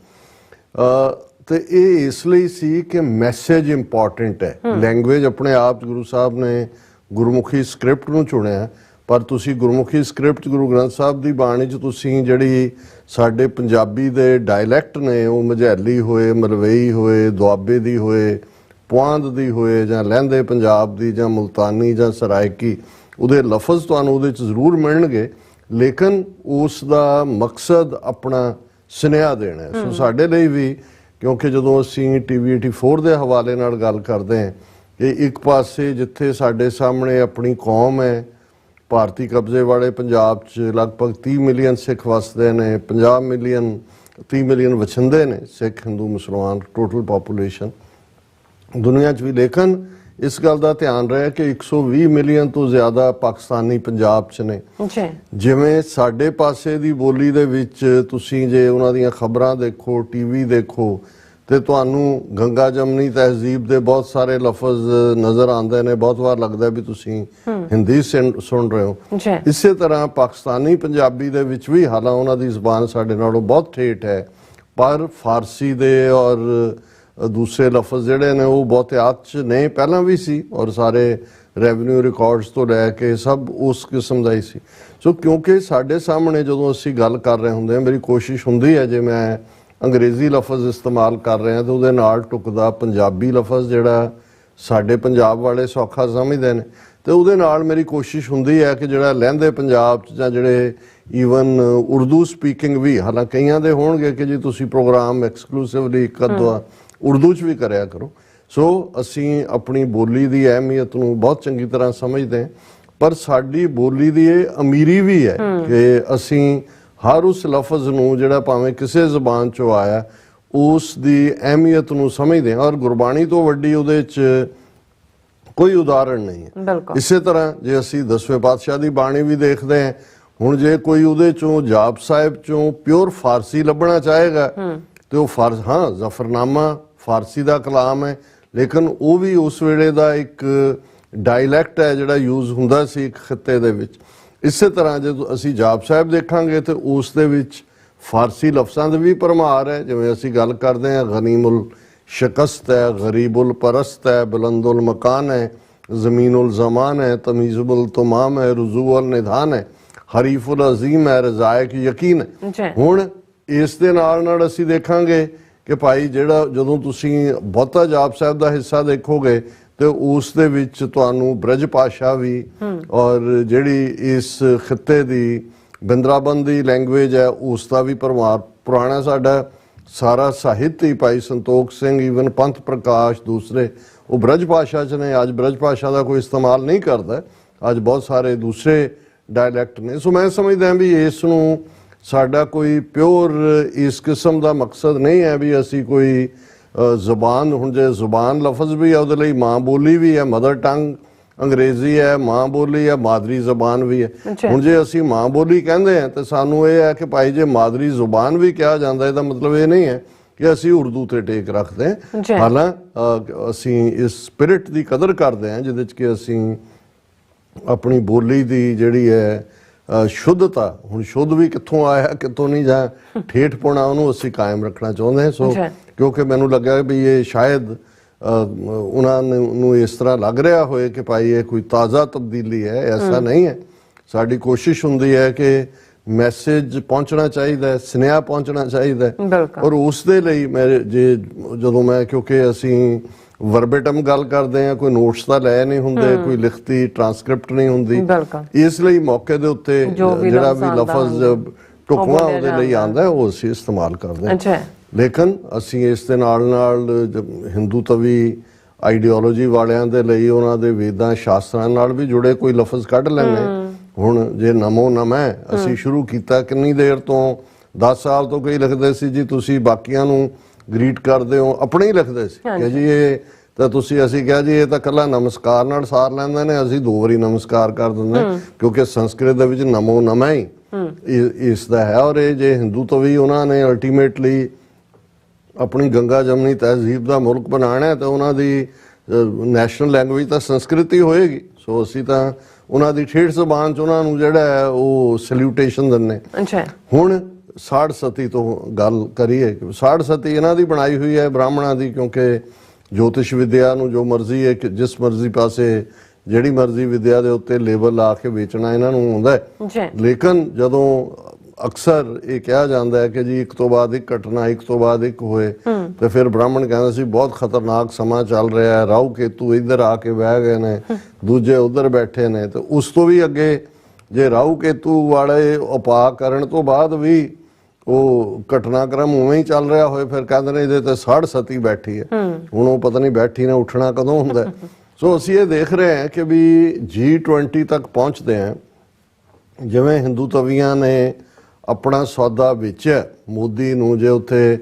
ਤੇ ਇਹ ਇਸ ਲਈ ਸੀ ਕਿ ਮੈਸੇਜ ਇੰਪੋਰਟੈਂਟ ਹੈ। ਲੈਂਗੁਏਜ ਆਪਣੇ ਆਪ ਗੁਰੂ ਸਾਹਿਬ ਨੇ ਗੁਰਮੁਖੀ ਸਕ੍ਰਿਪਟ ਨੂੰ ਚੁਣਿਆ, ਪਰ ਤੁਸੀਂ ਗੁਰਮੁਖੀ ਸਕ੍ਰਿਪਟ ਗੁਰੂ ਗ੍ਰੰਥ ਸਾਹਿਬ ਦੀ ਬਾਣੀ 'ਚ ਤੁਸੀਂ ਜਿਹੜੀ ਸਾਡੇ ਪੰਜਾਬੀ ਦੇ ਡਾਇਲੈਕਟ ਨੇ, ਉਹ ਮਝੈਲੀ ਹੋਏ, ਮਲਵਈ ਹੋਏ, ਦੁਆਬੇ ਦੀ ਹੋਏ, ਪੁਆਂਧ ਦੀ ਹੋਏ, ਜਾਂ ਲਹਿੰਦੇ ਪੰਜਾਬ ਦੀ, ਜਾਂ ਮੁਲਤਾਨੀ, ਜਾਂ ਸਰਾਇਕੀ, ਉਹਦੇ ਲਫ਼ਜ਼ ਤੁਹਾਨੂੰ ਉਹਦੇ 'ਚ ਜ਼ਰੂਰ ਮਿਲਣਗੇ, ਲੇਕਿਨ ਉਸ ਦਾ ਮਕਸਦ ਆਪਣਾ ਸੁਨੇਹਾ ਦੇਣਾ ਹੈ। ਸੋ ਸਾਡੇ ਲਈ ਵੀ, ਕਿਉਂਕਿ ਜਦੋਂ ਅਸੀਂ TV 84 ਦੇ ਹਵਾਲੇ ਨਾਲ ਗੱਲ ਕਰਦੇ ਹਾਂ ਕਿ ਇੱਕ ਪਾਸੇ ਜਿੱਥੇ ਸਾਡੇ ਸਾਹਮਣੇ ਆਪਣੀ ਕੌਮ ਹੈ, ਭਾਰਤੀ ਕਬਜ਼ੇ ਵਾਲੇ ਪੰਜਾਬ 'ਚ ਲਗਭਗ 30 ਮਿਲੀਅਨ ਸਿੱਖ ਵਸਦੇ ਨੇ, 30 ਮਿਲੀਅਨ ਵਛਿੰਦੇ ਨੇ ਸਿੱਖ, ਹਿੰਦੂ, ਮੁਸਲਮਾਨ, ਟੋਟਲ ਪਾਪੂਲੇਸ਼ਨ ਦੁਨੀਆ 'ਚ ਵੀ। ਲੇਕਿਨ ਇਸ ਗੱਲ ਦਾ ਧਿਆਨ ਰਿਹਾ ਕਿ 120 ਮਿਲੀਅਨ ਤੋਂ ਜ਼ਿਆਦਾ ਪਾਕਿਸਤਾਨੀ ਪੰਜਾਬ 'ਚ ਨੇ। ਜਿਵੇਂ ਸਾਡੇ ਪਾਸੇ ਦੀ ਬੋਲੀ ਦੇ ਵਿੱਚ ਤੁਸੀਂ ਜੇ ਉਹਨਾਂ ਦੀਆਂ ਖਬਰਾਂ ਦੇਖੋ, TV ਦੇਖੋ, ਤੇ ਤੁਹਾਨੂੰ ਗੰਗਾ ਜਮਨੀ ਤਹਿਜ਼ੀਬ ਦੇ ਬਹੁਤ ਸਾਰੇ ਲਫ਼ਜ਼ ਨਜ਼ਰ ਆਉਂਦੇ ਨੇ। ਬਹੁਤ ਵਾਰ ਲੱਗਦਾ ਵੀ ਤੁਸੀਂ ਹਿੰਦੀ ਸੁਣ ਰਹੇ ਹੋ। ਇਸੇ ਤਰ੍ਹਾਂ ਪਾਕਿਸਤਾਨੀ ਪੰਜਾਬੀ ਦੇ ਵਿੱਚ ਵੀ, ਹਾਲਾਂ ਉਹਨਾਂ ਦੀ ਜ਼ੁਬਾਨ ਸਾਡੇ ਨਾਲੋਂ ਬਹੁਤ ਠੇਠ ਹੈ, ਪਰ ਫਾਰਸੀ ਦੇ ਔਰ ਦੂਸਰੇ ਲਫ਼ਜ਼ ਜਿਹੜੇ ਨੇ ਉਹ ਬਹੁਤਿਆਤ 'ਚ ਨੇ, ਪਹਿਲਾਂ ਵੀ ਸੀ, ਔਰ ਸਾਰੇ ਰੈਵਨਿਊ ਰਿਕਾਰਡਸ ਤੋਂ ਲੈ ਕੇ ਸਭ ਉਸ ਕਿਸਮ ਦਾ ਹੀ ਸੀ। ਸੋ ਕਿਉਂਕਿ ਸਾਡੇ ਸਾਹਮਣੇ ਜਦੋਂ ਅਸੀਂ ਗੱਲ ਕਰ ਰਹੇ ਹੁੰਦੇ ਹਾਂ, ਮੇਰੀ ਕੋਸ਼ਿਸ਼ ਹੁੰਦੀ ਹੈ ਜੇ ਮੈਂ ਅੰਗਰੇਜ਼ੀ ਲਫ਼ਜ਼ ਇਸਤੇਮਾਲ ਕਰ ਰਿਹਾ ਤਾਂ ਉਹਦੇ ਨਾਲ ਟੁਕਦਾ ਪੰਜਾਬੀ ਲਫ਼ਜ਼ ਜਿਹੜਾ ਸਾਡੇ ਪੰਜਾਬ ਵਾਲੇ ਸੌਖਾ ਸਮਝਦੇ ਨੇ, ਤੇ ਉਹਦੇ ਨਾਲ ਮੇਰੀ ਕੋਸ਼ਿਸ਼ ਹੁੰਦੀ ਹੈ ਕਿ ਜਿਹੜਾ ਲਹਿੰਦੇ ਪੰਜਾਬ 'ਚ ਜਾਂ ਜਿਹੜੇ ਈਵਨ ਉਰਦੂ ਸਪੀਕਿੰਗ ਵੀ, ਹਾਲਾਂਕਿ ਕਈਆਂ ਦੇ ਹੋਣਗੇ ਕਿ ਜੀ ਤੁਸੀਂ ਪ੍ਰੋਗਰਾਮ ਐਕਸਕਲੂਸਿਵਲੀ ਇੱਕ ਅੱਧਾ ਉਰਦੂ 'ਚ ਵੀ ਕਰਿਆ ਕਰੋ। ਸੋ ਅਸੀਂ ਆਪਣੀ ਬੋਲੀ ਦੀ ਅਹਿਮੀਅਤ ਨੂੰ ਬਹੁਤ ਚੰਗੀ ਤਰ੍ਹਾਂ ਸਮਝਦੇ ਹਾਂ, ਪਰ ਸਾਡੀ ਬੋਲੀ ਦੀ ਇਹ ਅਮੀਰੀ ਵੀ ਹੈ ਕਿ ਅਸੀਂ ਹਰ ਉਸ ਲਫ਼ਜ਼ ਨੂੰ ਜਿਹੜਾ ਭਾਵੇਂ ਕਿਸੇ ਜ਼ਬਾਨ 'ਚੋਂ ਆਇਆ, ਉਸ ਦੀ ਅਹਿਮੀਅਤ ਨੂੰ ਸਮਝਦੇ ਹਾਂ, ਔਰ ਗੁਰਬਾਣੀ ਤੋਂ ਵੱਡੀ ਉਹਦੇ 'ਚ ਕੋਈ ਉਦਾਹਰਣ ਨਹੀਂ ਹੈ। ਇਸੇ ਤਰ੍ਹਾਂ ਜੇ ਅਸੀਂ 10ਵੇਂ ਪਾਤਸ਼ਾਹ ਦੀ ਬਾਣੀ ਵੀ ਦੇਖਦੇ ਹਾਂ, ਹੁਣ ਜੇ ਕੋਈ ਉਹਦੇ 'ਚੋਂ ਜਾਪ ਸਾਹਿਬ 'ਚੋਂ ਪਿਓਰ ਫਾਰਸੀ ਲੱਭਣਾ ਚਾਹੇਗਾ ਤੇ ਉਹ ਜ਼ਫਰਨਾਮਾ ਫਾਰਸੀ ਦਾ ਕਲਾਮ ਹੈ, ਲੇਕਿਨ ਉਹ ਵੀ ਉਸ ਵੇਲੇ ਦਾ ਇੱਕ ਡਾਇਲੈਕਟ ਹੈ ਜਿਹੜਾ ਯੂਜ਼ ਹੁੰਦਾ ਸੀ ਇੱਕ ਖਿੱਤੇ ਦੇ ਵਿੱਚ। ਇਸੇ ਤਰ੍ਹਾਂ ਜਦੋਂ ਅਸੀਂ ਜਾਪ ਸਾਹਿਬ ਦੇਖਾਂਗੇ ਤੇ ਉਸ ਦੇ ਵਿੱਚ ਫਾਰਸੀ ਲਫ਼ਜ਼ਾਂ ਦੀ ਵੀ ਭਰਮਾਰ ਹੈ। ਜਿਵੇਂ ਅਸੀਂ ਗੱਲ ਕਰਦੇ ਹਾਂ ਗਨੀਮੁਲ ਸ਼ਕਸਤ ਹੈ, ਗਰੀਬੁਲ ਪਰਸਤ ਹੈ, ਬੁਲੰਦੁਲ ਮਕਾਨ ਹੈ, ਜ਼ਮੀਨੁਲ ਜ਼ਮਾਨ ਹੈ, ਤਮੀਜ਼ੁਲ ਤਮਾਮ ਹੈ, ਰਜ਼ੂਅਲ ਨਿਧਾਨ ਹੈ, ਹਰੀਫੁਲ ਅਜ਼ੀਮ ਹੈ, ਰਜ਼ਾਇਕ ਯਕੀਨ ਹੈ। ਹੁਣ ਇਸ ਦੇ ਨਾਲ ਅਸੀਂ ਦੇਖਾਂਗੇ ਕਿ ਭਾਈ ਜਿਹੜਾ ਜਦੋਂ ਤੁਸੀਂ ਬਹੁਤਾ ਜਾਪ ਸਾਹਿਬ ਦਾ ਹਿੱਸਾ ਦੇਖੋਗੇ ਤੇ ਉਸ ਦੇ ਵਿੱਚ ਤੁਹਾਨੂੰ ਬ੍ਰਜ ਭਾਸ਼ਾ ਵੀ ਔਰ ਜਿਹੜੀ ਇਸ ਖਿੱਤੇ ਦੀ ਬਿੰਦਰਾਬਨ ਦੀ ਲੈਂਗੁਏਜ ਹੈ ਉਸ ਦਾ ਵੀ ਭਰਮਾਰ। ਪੁਰਾਣਾ ਸਾਡਾ ਸਾਰਾ ਸਾਹਿਤ ਹੀ ਭਾਈ ਸੰਤੋਖ ਸਿੰਘ, ਈਵਨ ਪੰਥ ਪ੍ਰਕਾਸ਼, ਦੂਸਰੇ ਉਹ ਬ੍ਰਜ ਭਾਸ਼ਾ 'ਚ ਨੇ। ਅੱਜ ਬ੍ਰਜ ਭਾਸ਼ਾ ਦਾ ਕੋਈ ਇਸਤੇਮਾਲ ਨਹੀਂ ਕਰਦਾ, ਅੱਜ ਬਹੁਤ ਸਾਰੇ ਦੂਸਰੇ ਡਾਇਲੈਕਟ ਨੇ। ਸੋ ਮੈਂ ਸਮਝਦਾ ਵੀ ਇਸ ਨੂੰ ਸਾਡਾ ਕੋਈ ਪਿਓਰ ਇਸ ਕਿਸਮ ਦਾ ਮਕਸਦ ਨਹੀਂ ਹੈ ਵੀ ਅਸੀਂ ਕੋਈ ਜ਼ੁਬਾਨ, ਹੁਣ ਜੇ ਜ਼ੁਬਾਨ ਲਫ਼ਜ਼ ਵੀ ਹੈ ਉਹਦੇ ਲਈ ਮਾਂ ਬੋਲੀ ਵੀ ਹੈ, ਮਦਰ ਟੰਗ ਅੰਗਰੇਜ਼ੀ ਹੈ, ਮਾਂ ਬੋਲੀ ਹੈ, ਮਾਦਰੀ ਜ਼ਬਾਨ ਵੀ ਹੈ। ਹੁਣ ਜੇ ਅਸੀਂ ਮਾਂ ਬੋਲੀ ਕਹਿੰਦੇ ਹਾਂ ਤੇ ਸਾਨੂੰ ਇਹ ਹੈ ਕਿ ਭਾਈ ਜੇ ਮਾਦਰੀ ਜ਼ੁਬਾਨ ਵੀ ਕਿਹਾ ਜਾਂਦਾ ਇਹਦਾ ਮਤਲਬ ਇਹ ਨਹੀਂ ਹੈ ਕਿ ਅਸੀਂ ਉਰਦੂ ਤੇ ਟੇਕ ਰੱਖਦੇ ਹਾਂ। ਹਾਲਾਂਕਿ ਅਸੀਂ ਇਸ ਸਪਿਰਿਟ ਦੀ ਕਦਰ ਕਰਦੇ ਹਾਂ ਜਿਹਦੇ 'ਚ ਕਿ ਅਸੀਂ ਆਪਣੀ ਬੋਲੀ ਦੀ ਜਿਹੜੀ ਹੈ ਸ਼ੁੱਧਤਾ, ਹੁਣ ਸ਼ੁੱਧ ਵੀ ਕਿੱਥੋਂ ਆਇਆ ਕਿੱਥੋਂ ਨਹੀਂ, ਜਾਂ ਠੇਠਪੁਣਾ ਉਹਨੂੰ ਅਸੀਂ ਕਾਇਮ ਰੱਖਣਾ ਚਾਹੁੰਦੇ ਹਾਂ। ਸੋ ਕਿਉਂਕਿ ਮੈਨੂੰ ਲੱਗਾ ਵੀ ਇਹ ਸ਼ਾਇਦ ਉਹਨਾਂ ਨੂੰ ਇਸ ਤਰ੍ਹਾਂ ਲੱਗ ਰਿਹਾ ਹੋਏ ਕਿ ਭਾਈ ਇਹ ਕੋਈ ਤਾਜ਼ਾ ਤਬਦੀਲੀ ਹੈ, ਐਸਾ ਨਹੀਂ ਹੈ। ਸਾਡੀ ਕੋਸ਼ਿਸ਼ ਹੁੰਦੀ ਹੈ ਕਿ ਮੈਸੇਜ ਪਹੁੰਚਣਾ ਚਾਹੀਦਾ ਹੈ, ਸੁਨੇਹਾ ਪਹੁੰਚਣਾ ਚਾਹੀਦਾ ਹੈ। ਔਰ ਉਸ ਦੇ ਲਈ ਜਦੋਂ ਮੈਂ ਕਿਉਂਕਿ ਅਸੀਂ ਵਰਬੇਟਮ ਗੱਲ ਕਰਦੇ ਆ, ਕੋਈ ਨੋਟਸ ਤਾਂ ਲੈ ਨਹੀਂ ਹੁੰਦੇ, ਕੋਈ ਲਿਖਤੀ ਟ੍ਰਾਂਸਕ੍ਰਿਪਟ ਨਹੀਂ ਹੁੰਦੀ, ਇਸ ਲਈ ਮੌਕੇ ਦੇ ਉੱਤੇ ਜਿਹੜਾ ਵੀ ਲਫ਼ਜ਼ ਢੁਕਵਾਂ ਉਹਦੇ ਲਈ ਆਉਂਦਾ ਉਹ ਅਸੀਂ ਇਸਤੇਮਾਲ ਕਰਦੇ ਹਾਂ। ਲੇਕਿਨ ਅਸੀਂ ਇਸ ਦੇ ਨਾਲ ਹਿੰਦੂ ਤਵੀ ਆਈਡੀਓਲੋਜੀ ਵਾਲਿਆਂ ਦੇ ਲਈ ਉਹਨਾਂ ਦੇ ਵੇਦਾਂ ਸ਼ਾਸਤਰਾਂ ਨਾਲ ਵੀ ਜੁੜੇ ਕੋਈ ਲਫ਼ਜ਼ ਕੱਢ ਲੈਣੇ। ਹੁਣ ਜੇ ਨਮੋ ਨਮੈ ਅਸੀਂ ਸ਼ੁਰੂ ਕੀਤਾ, ਕਿੰਨੀ ਦੇਰ ਤੋਂ 10 ਸਾਲ ਤੋਂ ਕਈ ਲਿਖਦੇ ਸੀ ਜੀ ਤੁਸੀਂ ਬਾਕੀਆਂ ਨੂੰ ਗ੍ਰੀਟ ਕਰਦੇ ਹੋ, ਆਪਣੇ ਹੀ ਲਿਖਦੇ ਸੀ ਕਿ ਜੀ ਇਹ ਤਾਂ ਅਸੀਂ ਕਿਹਾ ਜੀ ਇਹ ਤਾਂ ਕੱਲਾ ਨਮਸਕਾਰ ਨਾਲ ਸਾਰ ਲੈਂਦੇ ਨੇ, ਅਸੀਂ 2 ਵਾਰੀ ਨਮਸਕਾਰ ਕਰ ਦਿੰਦੇ ਕਿਉਂਕਿ ਸੰਸਕ੍ਰਿਤ ਦੇ ਵਿੱਚ ਨਮੋ ਨਮੈ ਹੀ ਇਸ ਦਾ ਹੈ। ਔਰ ਇਹ ਜੇ ਹਿੰਦੂ ਤੋਂ ਵੀ ਉਹਨਾਂ ਨੇ ਅਲਟੀਮੇਟਲੀ ਆਪਣੀ ਗੰਗਾ ਜਮਨੀ ਤਹਿਜ਼ੀਬ ਦਾ ਮੁਲਕ ਬਣਾਉਣਾ ਹੈ ਤਾਂ ਉਹਨਾਂ ਦੀ ਨੈਸ਼ਨਲ ਲੈਂਗੁਏਜ ਤਾਂ ਸੰਸਕ੍ਰਿਤ ਹੀ ਹੋਏਗੀ। ਸੋ ਅਸੀਂ ਤਾਂ ਉਹਨਾਂ ਦੀ ਠੇਠ ਜ਼ਬਾਨ 'ਚ ਉਹਨਾਂ ਨੂੰ ਜਿਹੜਾ ਹੈ ਉਹ ਸੈਲੂਟੇਸ਼ਨ ਦਿੰਦੇ। ਹੁਣ ਸਾੜ ਸਤੀ ਤੋਂ ਗੱਲ ਕਰੀਏ, ਸਾੜ ਸਤੀ ਇਹਨਾਂ ਦੀ ਬਣਾਈ ਹੋਈ ਹੈ ਬ੍ਰਾਹਮਣਾਂ ਦੀ, ਕਿਉਂਕਿ ਜੋਤਿਸ਼ ਵਿਦਿਆ ਨੂੰ ਜੋ ਮਰਜ਼ੀ ਹੈ ਜਿਸ ਮਰਜ਼ੀ ਪਾਸੇ ਜਿਹੜੀ ਮਰਜ਼ੀ ਵਿਦਿਆ ਦੇ ਉੱਤੇ ਲੇਬਲ ਲਾ ਕੇ ਵੇਚਣਾ ਇਹਨਾਂ ਨੂੰ ਆਉਂਦਾ ਹੈ। ਲੇਕਿਨ ਜਦੋਂ ਅਕਸਰ ਇਹ ਕਿਹਾ ਜਾਂਦਾ ਹੈ ਕਿ ਜੀ ਇੱਕ ਤੋਂ ਬਾਅਦ ਇੱਕ ਘਟਨਾ, ਇੱਕ ਤੋਂ ਬਾਅਦ ਇੱਕ ਹੋਏ, ਤੇ ਫਿਰ ਬ੍ਰਾਹਮਣ ਕਹਿੰਦਾ ਸੀ ਬਹੁਤ ਖਤਰਨਾਕ ਸਮਾਂ ਚੱਲ ਰਿਹਾ ਹੈ, ਰਾਹੂ ਕੇਤੂ ਇੱਧਰ ਆ ਕੇ ਬਹਿ ਗਏ ਨੇ, ਦੂਜੇ ਉੱਧਰ ਬੈਠੇ ਨੇ। ਤੇ ਉਸ ਤੋਂ ਵੀ ਅੱਗੇ ਜੇ ਰਾਹੂ ਕੇਤੂ ਵਾਲੇ ਉਪਾਅ ਕਰਨ ਤੋਂ ਬਾਅਦ ਵੀ ਉਹ ਘਟਨਾਕ੍ਰਮ ਉਵੇਂ ਹੀ ਚੱਲ ਰਿਹਾ ਹੋਏ, ਫਿਰ ਕਹਿੰਦੇ ਨੇ ਇਹਦੇ ਤੇ ਸਾੜ ਸਤੀ ਬੈਠੀ ਹੈ। ਹੁਣ ਉਹ ਪਤਾ ਨਹੀਂ ਬੈਠੀ ਨੇ ਉੱਠਣਾ ਕਦੋਂ ਹੁੰਦਾ। ਸੋ ਅਸੀਂ ਇਹ ਦੇਖ ਰਹੇ ਹਾਂ ਕਿ ਵੀ G20 ਤੱਕ ਪਹੁੰਚਦੇ ਹਾਂ, ਜਿਵੇਂ ਹਿੰਦੂ ਤਵੀਆਂ ਨੇ ਆਪਣਾ ਸੌਦਾ ਵੇਚਿਆ ਮੋਦੀ ਨੂੰ। ਜੇ ਉੱਥੇ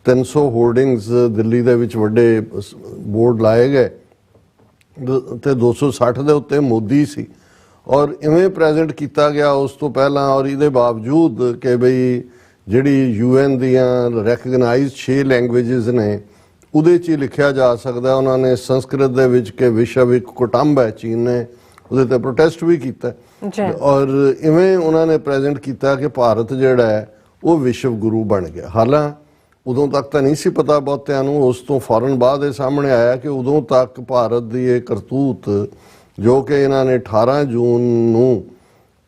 300 ਹੋਰਡਿੰਗਸ ਦਿੱਲੀ ਦੇ ਵਿੱਚ ਵੱਡੇ ਬੋਰਡ ਲਾਏ ਗਏ ਤੇ 260 ਦੇ ਉੱਤੇ ਮੋਦੀ ਸੀ ਔਰ ਇਵੇਂ ਪ੍ਰੈਜ਼ੈਂਟ ਕੀਤਾ ਗਿਆ ਉਸ ਤੋਂ ਪਹਿਲਾਂ। ਔਰ ਇਹਦੇ ਬਾਵਜੂਦ ਕਿ ਬਈ ਜਿਹੜੀ UN ਦੀਆਂ ਰੈਕਗਨਾਈਜ਼ਡ 6 ਲੈਂਗੁਏਜਸ ਨੇ ਉਹਦੇ 'ਚ ਹੀ ਲਿਖਿਆ ਜਾ ਸਕਦਾ। ਉਹਨਾਂ ਨੇ ਸੰਸਕ੍ਰਿਤ ਦੇ ਵਿੱਚ ਕਿ ਵਿਸ਼ਵ ਇੱਕ ਕੁਟੰਬ ਹੈ, ਚੀਨ ਨੇ ਉਹਦੇ ਤੇ ਪ੍ਰੋਟੈਸਟ ਵੀ ਕੀਤਾ ਔਰ ਇਵੇਂ ਉਹਨਾਂ ਨੇ ਪ੍ਰੈਜ਼ੈਂਟ ਕੀਤਾ ਕਿ ਭਾਰਤ ਜਿਹੜਾ ਹੈ ਉਹ ਵਿਸ਼ਵ ਗੁਰੂ ਬਣ ਗਿਆ। ਹਾਲਾਂਕਿ ਉਦੋਂ ਤੱਕ ਤਾਂ ਨਹੀਂ ਸੀ ਪਤਾ ਬਹੁਤਿਆਂ ਨੂੰ, ਉਸ ਤੋਂ ਫੌਰਨ ਬਾਅਦ ਇਹ ਸਾਹਮਣੇ ਆਇਆ ਕਿ ਉਦੋਂ ਤੱਕ ਭਾਰਤ ਦੀ ਇਹ ਕਰਤੂਤ ਜੋ ਕਿ ਇਹਨਾਂ ਨੇ 18 ਜੂਨ ਨੂੰ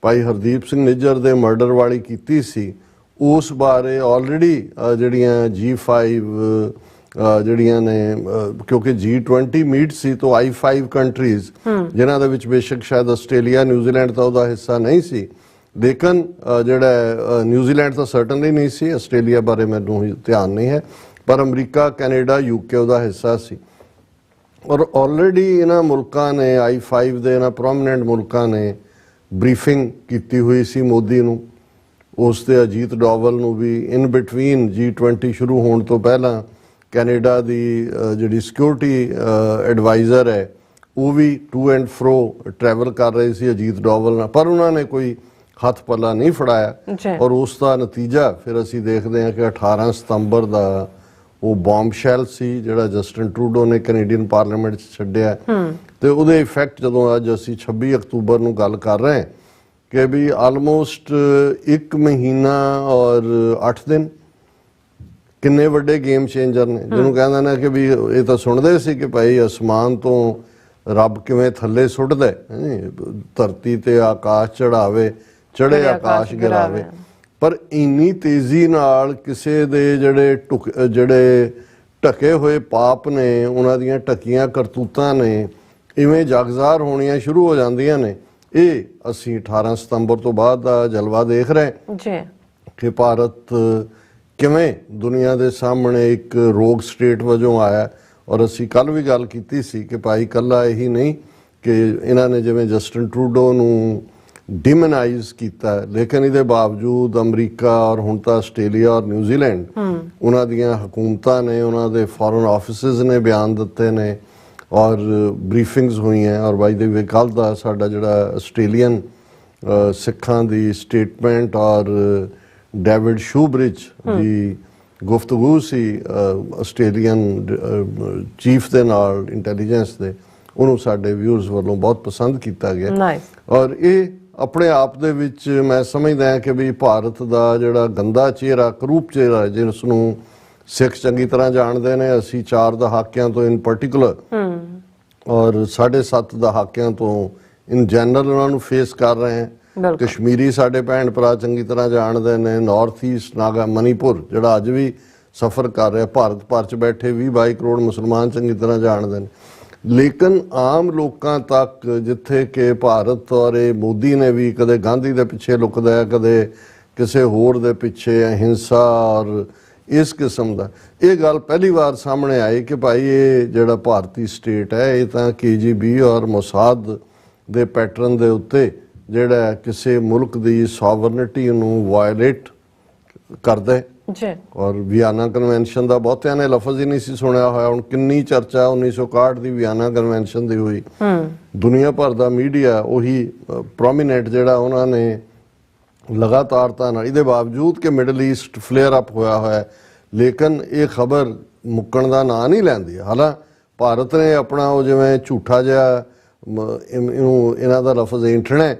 ਭਾਈ ਹਰਦੀਪ ਸਿੰਘ ਨਿੱਜਰ ਦੇ ਮਰਡਰ ਵਾਲੀ ਕੀਤੀ ਸੀ, ਉਸ ਬਾਰੇ ਆਲਰੇਡੀ ਜਿਹੜੀਆਂ G5 ਜਿਹੜੀਆਂ ਨੇ, ਕਿਉਂਕਿ G20 ਮੀਟ ਸੀ ਤਾਂ I5 ਕੰਟਰੀਜ਼ ਜਿਨ੍ਹਾਂ ਦੇ ਵਿੱਚ ਬੇਸ਼ੱਕ ਸ਼ਾਇਦ ਆਸਟ੍ਰੇਲੀਆ ਨਿਊਜ਼ੀਲੈਂਡ ਤਾਂ ਉਹਦਾ ਹਿੱਸਾ ਨਹੀਂ ਸੀ, ਲੇਕਿਨ ਜਿਹੜਾ ਨਿਊਜ਼ੀਲੈਂਡ ਤਾਂ ਸਰਟਨਲੀ ਨਹੀਂ ਸੀ, ਆਸਟ੍ਰੇਲੀਆ ਬਾਰੇ ਮੈਨੂੰ ਧਿਆਨ ਨਹੀਂ ਹੈ, ਪਰ ਅਮਰੀਕਾ, ਕੈਨੇਡਾ, UK ਉਹਦਾ ਹਿੱਸਾ ਸੀ। ਔਰ ਆਲਰੇਡੀ ਇਹਨਾਂ ਮੁਲਕਾਂ ਨੇ I5 ਦੇ ਇਹਨਾਂ ਪ੍ਰੋਮੀਨੈਂਟ ਮੁਲਕਾਂ ਨੇ ਬਰੀਫਿੰਗ ਕੀਤੀ ਹੋਈ ਸੀ ਮੋਦੀ ਨੂੰ, ਉਸ ਤੇ ਅਜੀਤ ਡੋਵਲ ਨੂੰ ਵੀ। ਇਨ ਬਿਟਵੀਨ G20 ਸ਼ੁਰੂ ਹੋਣ ਤੋਂ ਪਹਿਲਾਂ ਕੈਨੇਡਾ ਦੀ ਜਿਹੜੀ ਸਿਕਿਉਰਿਟੀ ਐਡਵਾਈਜ਼ਰ ਹੈ ਉਹ ਵੀ ਟੂ ਐਂਡ ਫਰੋ ਟਰੈਵਲ ਕਰ ਰਹੇ ਸੀ ਅਜੀਤ ਡੋਵਲ ਨਾਲ, ਪਰ ਉਹਨਾਂ ਨੇ ਕੋਈ ਹੱਥ ਪੱਲਾ ਨਹੀਂ ਫੜਾਇਆ। ਔਰ ਉਸ ਦਾ ਨਤੀਜਾ ਫਿਰ ਅਸੀਂ ਦੇਖਦੇ ਹਾਂ ਕਿ 18 ਸਤੰਬਰ ਦਾ ਉਹ ਬੌਮਸ਼ੈਲ ਸੀ ਜਿਹੜਾ ਜਸਟਿਨ ਟਰੂਡੋ ਨੇ ਕੈਨੇਡੀਅਨ ਪਾਰਲੀਮੈਂਟ 'ਚ ਛੱਡਿਆ ਤੇ ਉਹਦੇ ਇਫੈਕਟ ਜਦੋਂ ਅੱਜ ਅਸੀਂ 26 ਅਕਤੂਬਰ ਨੂੰ ਗੱਲ ਕਰ ਰਹੇ ਹਾਂ ਕਿ ਵੀ ਆਲਮੋਸਟ 1 ਮਹੀਨਾ ਔਰ 8 ਦਿਨ ਕਿੰਨੇ ਵੱਡੇ ਗੇਮ ਚੇਂਜਰ ਨੇ ਜਿਹਨੂੰ ਕਹਿੰਦਾ ਨਾ ਕਿ ਵੀ ਇਹ ਤਾਂ ਸੁਣਦੇ ਸੀ ਕਿ ਭਾਈ ਅਸਮਾਨ ਤੋਂ ਰੱਬ ਕਿਵੇਂ ਥੱਲੇ ਸੁੱਟਦਾ ਧਰਤੀ ਤੇ ਆਕਾਸ਼ ਚੜਾਵੇ ਚੜੇ ਆਕਾਸ਼ ਗਿਰਾਵੇ ਪਰ ਇੰਨੀ ਤੇਜ਼ੀ ਨਾਲ ਕਿਸੇ ਦੇ ਜਿਹੜੇ ਢਕੇ ਹੋਏ ਪਾਪ ਨੇ ਉਹਨਾਂ ਦੀਆਂ ਢਕੀਆਂ ਕਰਤੂਤਾਂ ਨੇ ਇਵੇਂ ਜਗਜ਼ਾਰ ਹੋਣੀਆਂ ਸ਼ੁਰੂ ਹੋ ਜਾਂਦੀਆਂ ਨੇ। ਇਹ ਅਸੀਂ 18 ਸਤੰਬਰ ਤੋਂ ਬਾਅਦ ਦਾ ਜਲਵਾ ਦੇਖ ਰਹੇ ਜੀ ਕਿ ਭਾਰਤ ਕਿਵੇਂ ਦੁਨੀਆ ਦੇ ਸਾਹਮਣੇ ਇੱਕ ਰੋਗ ਸਟੇਟ ਵਜੋਂ ਆਇਆ ਔਰ ਅਸੀਂ ਕੱਲ ਵੀ ਗੱਲ ਕੀਤੀ ਸੀ ਕਿ ਭਾਈ ਇਕੱਲਾ ਇਹੀ ਨਹੀਂ ਕਿ ਇਹਨਾਂ ਨੇ ਜਿਵੇਂ ਜਸਟਿਨ ਟਰੂਡੋ ਨੂੰ ਡਿਮਨਾਈਜ਼ ਕੀਤਾ ਲੇਕਿਨ ਇਹਦੇ ਬਾਵਜੂਦ ਅਮਰੀਕਾ ਔਰ ਹੁਣ ਤਾਂ ਆਸਟ੍ਰੇਲੀਆ ਔਰ ਨਿਊਜ਼ੀਲੈਂਡ ਉਹਨਾਂ ਦੀਆਂ ਹਕੂਮਤਾਂ ਨੇ ਉਹਨਾਂ ਦੇ ਫੋਰਨ ਆਫਿਸਿਸ ਨੇ ਬਿਆਨ ਦਿੱਤੇ ਨੇ ਔਰ ਬਰੀਫਿੰਗਸ ਹੋਈਆਂ ਔਰ ਬਾਈ ਦੇ ਵੇ ਕੱਲ੍ਹ ਦਾ ਸਾਡਾ ਜਿਹੜਾ ਆਸਟ੍ਰੇਲੀਅਨ ਸਿੱਖਾਂ ਦੀ ਸਟੇਟਮੈਂਟ ਔਰ ਡੇਵਿਡ ਸ਼ੂਬਰਿਜ ਦੀ ਗੁਫ਼ਤਗੂ ਸੀ ਆਸਟ੍ਰੇਲੀਅਨ ਚੀਫ ਦੇ ਨਾਲ ਇੰਟੈਲੀਜੈਂਸ ਦੇ ਉਹਨੂੰ ਸਾਡੇ ਵਿਊਅਰਸ ਵੱਲੋਂ ਬਹੁਤ ਪਸੰਦ ਕੀਤਾ ਗਿਆ ਔਰ ਇਹ ਆਪਣੇ ਆਪ ਦੇ ਵਿੱਚ ਮੈਂ ਸਮਝਦਾ ਹਾਂ ਕਿ ਵੀ ਭਾਰਤ ਦਾ ਜਿਹੜਾ ਗੰਦਾ ਚਿਹਰਾ ਕਰੂਪ ਚਿਹਰਾ ਜਿਸ ਨੂੰ ਸਿੱਖ ਚੰਗੀ ਤਰ੍ਹਾਂ ਜਾਣਦੇ ਨੇ ਅਸੀਂ 4 ਦਹਾਕਿਆਂ ਤੋਂ ਇਨ ਪਾਰਟਿਕੂਲਰ ਔਰ 7.5 ਦਹਾਕਿਆਂ ਤੋਂ ਇਨ ਜਨਰਲ ਉਹਨਾਂ ਨੂੰ ਫੇਸ ਕਰ ਰਹੇ ਹਾਂ। ਕਸ਼ਮੀਰੀ ਸਾਡੇ ਭੈਣ ਭਰਾ ਚੰਗੀ ਤਰ੍ਹਾਂ ਜਾਣਦੇ ਨੇ ਨਾਰਥ ਈਸਟ ਨਾਗਾ ਮਨੀਪੁਰ ਜਿਹੜਾ ਅੱਜ ਵੀ ਸਫ਼ਰ ਕਰ ਰਿਹਾ ਭਾਰਤ ਭਰ 'ਚ ਬੈਠੇ 20-22 ਕਰੋੜ ਮੁਸਲਮਾਨ ਚੰਗੀ ਤਰ੍ਹਾਂ ਜਾਣਦੇ ਨੇ ਲੇਕਿਨ ਆਮ ਲੋਕਾਂ ਤੱਕ ਜਿੱਥੇ ਕਿ ਭਾਰਤ ਔਰ ਇਹ ਮੋਦੀ ਨੇ ਵੀ ਕਦੇ ਗਾਂਧੀ ਦੇ ਪਿੱਛੇ ਲੁਕਦਾ ਕਦੇ ਕਿਸੇ ਹੋਰ ਦੇ ਪਿੱਛੇ ਹਿੰਸਾ ਔਰ ਇਸ ਕਿਸਮ ਦਾ ਇਹ ਗੱਲ ਪਹਿਲੀ ਵਾਰ ਸਾਹਮਣੇ ਆਈ ਕਿ ਭਾਈ ਇਹ ਜਿਹੜਾ ਭਾਰਤੀ ਸਟੇਟ ਹੈ ਇਹ ਤਾਂ KGB ਔਰ ਮੋਸਾਦ ਦੇ ਪੈਟਰਨ ਦੇ ਉੱਤੇ ਜਿਹੜਾ ਕਿਸੇ ਮੁਲਕ ਦੀ ਸੋਵਰਨਿਟੀ ਨੂੰ ਵਾਇਲੇਟ ਕਰਦਾ ਜੀ ਔਰ ਵਿਆਨਾ ਕਨਵੈਨਸ਼ਨ ਦਾ ਬਹੁਤਿਆਂ ਨੇ ਲਫ਼ਜ਼ ਹੀ ਨਹੀਂ ਸੀ ਸੁਣਿਆ ਹੋਇਆ ਹੁਣ ਕਿੰਨੀ ਚਰਚਾ 1961 ਦੀ ਵਿਆਨਾ ਕਨਵੈਨਸ਼ਨ ਦੀ ਹੋਈ ਦੁਨੀਆ ਭਰ ਦਾ ਮੀਡੀਆ ਉਹੀ ਪ੍ਰੋਮੀਨੈਂਟ ਜਿਹੜਾ ਉਹਨਾਂ ਨੇ ਲਗਾਤਾਰਤਾ ਨਾਲ ਇਹਦੇ ਬਾਵਜੂਦ ਕਿ ਮਿਡਲ ਈਸਟ ਫਲੇਅਰ ਅਪ ਹੋਇਆ ਲੇਕਿਨ ਇਹ ਖਬਰ ਮੁੱਕਣ ਦਾ ਨਾਂ ਨਹੀਂ ਲੈਂਦੀ ਹਾਲਾਂ ਭਾਰਤ ਨੇ ਆਪਣਾ ਉਹ ਜਿਵੇਂ ਝੂਠਾ ਜਿਹਾ ਇਹਨਾਂ ਦਾ ਲਫ਼ਜ਼ ਇੰਟਰਨੇ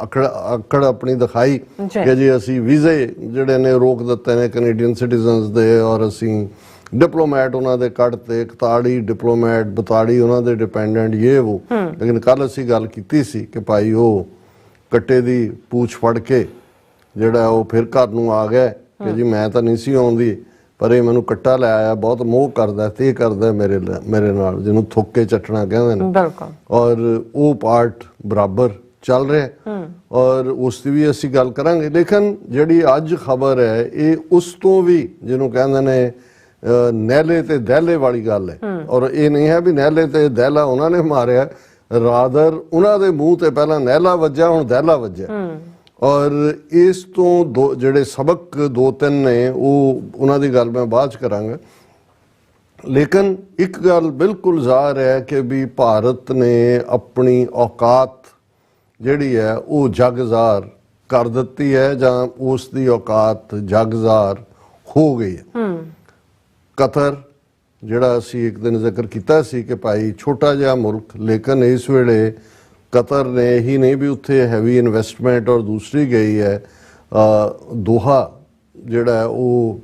ਅਕੜ ਆਪਣੀ ਦਿਖਾਈ ਕਿ ਜੀ ਅਸੀਂ ਵੀਜ਼ੇ ਜਿਹੜੇ ਨੇ ਰੋਕ ਦਿੱਤੇ ਨੇ ਕੈਨੇਡੀਅਨ ਸਿਟੀਜ਼ਨਸ ਦੇ ਔਰ ਅਸੀਂ ਡਿਪਲੋਮੈਟ ਉਹਨਾਂ ਦੇ ਕੱਢਤੇ 41 ਡਿਪਲੋਮੈਟ 42 ਉਹਨਾਂ ਦੇ ਡਿਪੈਂਡੈਂਟ ਇਹ ਉਹ ਲੇਕਿਨ ਕੱਲ ਅਸੀਂ ਗੱਲ ਕੀਤੀ ਸੀ ਕਿ ਭਾਈ ਉਹ ਕੱਟੇ ਦੀ ਪੂਛ ਫੜ ਕੇ ਜਿਹੜਾ ਉਹ ਫਿਰ ਘਰ ਨੂੰ ਆ ਗਿਆ ਕਿ ਜੀ ਮੈਂ ਤਾਂ ਨਹੀਂ ਸੀ ਆਉਂਦੀ ਪਰ ਇਹ ਮੈਨੂੰ ਕੱਟਾ ਲੈ ਆਇਆ ਬਹੁਤ ਮੋਹ ਕਰਦਾ ਤੇ ਕਰਦਾ ਮੇਰੇ ਨਾਲ ਜਿਹਨੂੰ ਥੁੱਕ ਕੇ ਚੱਟਣਾ ਕਹਿੰਦੇ ਨੇ ਬਿਲਕੁਲ ਔਰ ਉਹ ਪਾਰਟ ਬਰਾਬਰ ਚੱਲ ਰਿਹਾ ਔਰ ਉਸ ਦੀ ਵੀ ਅਸੀਂ ਗੱਲ ਕਰਾਂਗੇ ਲੇਕਿਨ ਜਿਹੜੀ ਅੱਜ ਖਬਰ ਹੈ ਇਹ ਉਸ ਤੋਂ ਵੀ ਜਿਹਨੂੰ ਕਹਿੰਦੇ ਨੇ ਨਹਿਲੇ ਤੇ ਦਹਿਲੇ ਵਾਲੀ ਗੱਲ ਹੈ ਔਰ ਇਹ ਨਹੀਂ ਹੈ ਵੀ ਨਹਿਲੇ ਤੇ ਦਹਿਲਾ ਉਹਨਾਂ ਨੇ ਮਾਰਿਆ ਰਾਦਰ ਉਹਨਾਂ ਦੇ ਮੂੰਹ ਤੇ ਪਹਿਲਾਂ ਨਹਿਲਾ ਵੱਜਿਆ ਹੁਣ ਦਹਿਲਾ ਵੱਜਿਆ ਔਰ ਇਸ ਤੋਂ ਜਿਹੜੇ ਸਬਕ 2-3 ਨੇ ਉਹ ਉਹਨਾਂ ਦੀ ਗੱਲ ਮੈਂ ਬਾਅਦ 'ਚ ਕਰਾਂਗਾ ਲੇਕਿਨ ਇੱਕ ਗੱਲ ਬਿਲਕੁਲ ਜ਼ਾਹਰ ਹੈ ਕਿ ਵੀ ਭਾਰਤ ਨੇ ਆਪਣੀ ਔਕਾਤ ਜਿਹੜੀ ਹੈ ਉਹ ਜਗਜ਼ਾਰ ਕਰ ਦਿੱਤੀ ਹੈ ਜਾਂ ਉਸ ਦੀ ਔਕਾਤ ਜਗਜ਼ਾਰ ਹੋ ਗਈ ਹੈ ਕਤਰ ਜਿਹੜਾ ਅਸੀਂ ਇੱਕ ਦਿਨ ਜ਼ਿਕਰ ਕੀਤਾ ਸੀ ਕਿ ਭਾਈ ਛੋਟਾ ਜਿਹਾ ਮੁਲਕ ਲੇਕਿਨ ਇਸ ਵੇਲੇ ਕਤਰ ਨੇ ਹੀ ਨਹੀਂ ਵੀ ਉੱਥੇ ਹੈਵੀ ਇਨਵੈਸਟਮੈਂਟ ਔਰ ਦੂਸਰੀ ਗਈ ਹੈ ਦੋਹਾ ਜਿਹੜਾ ਉਹ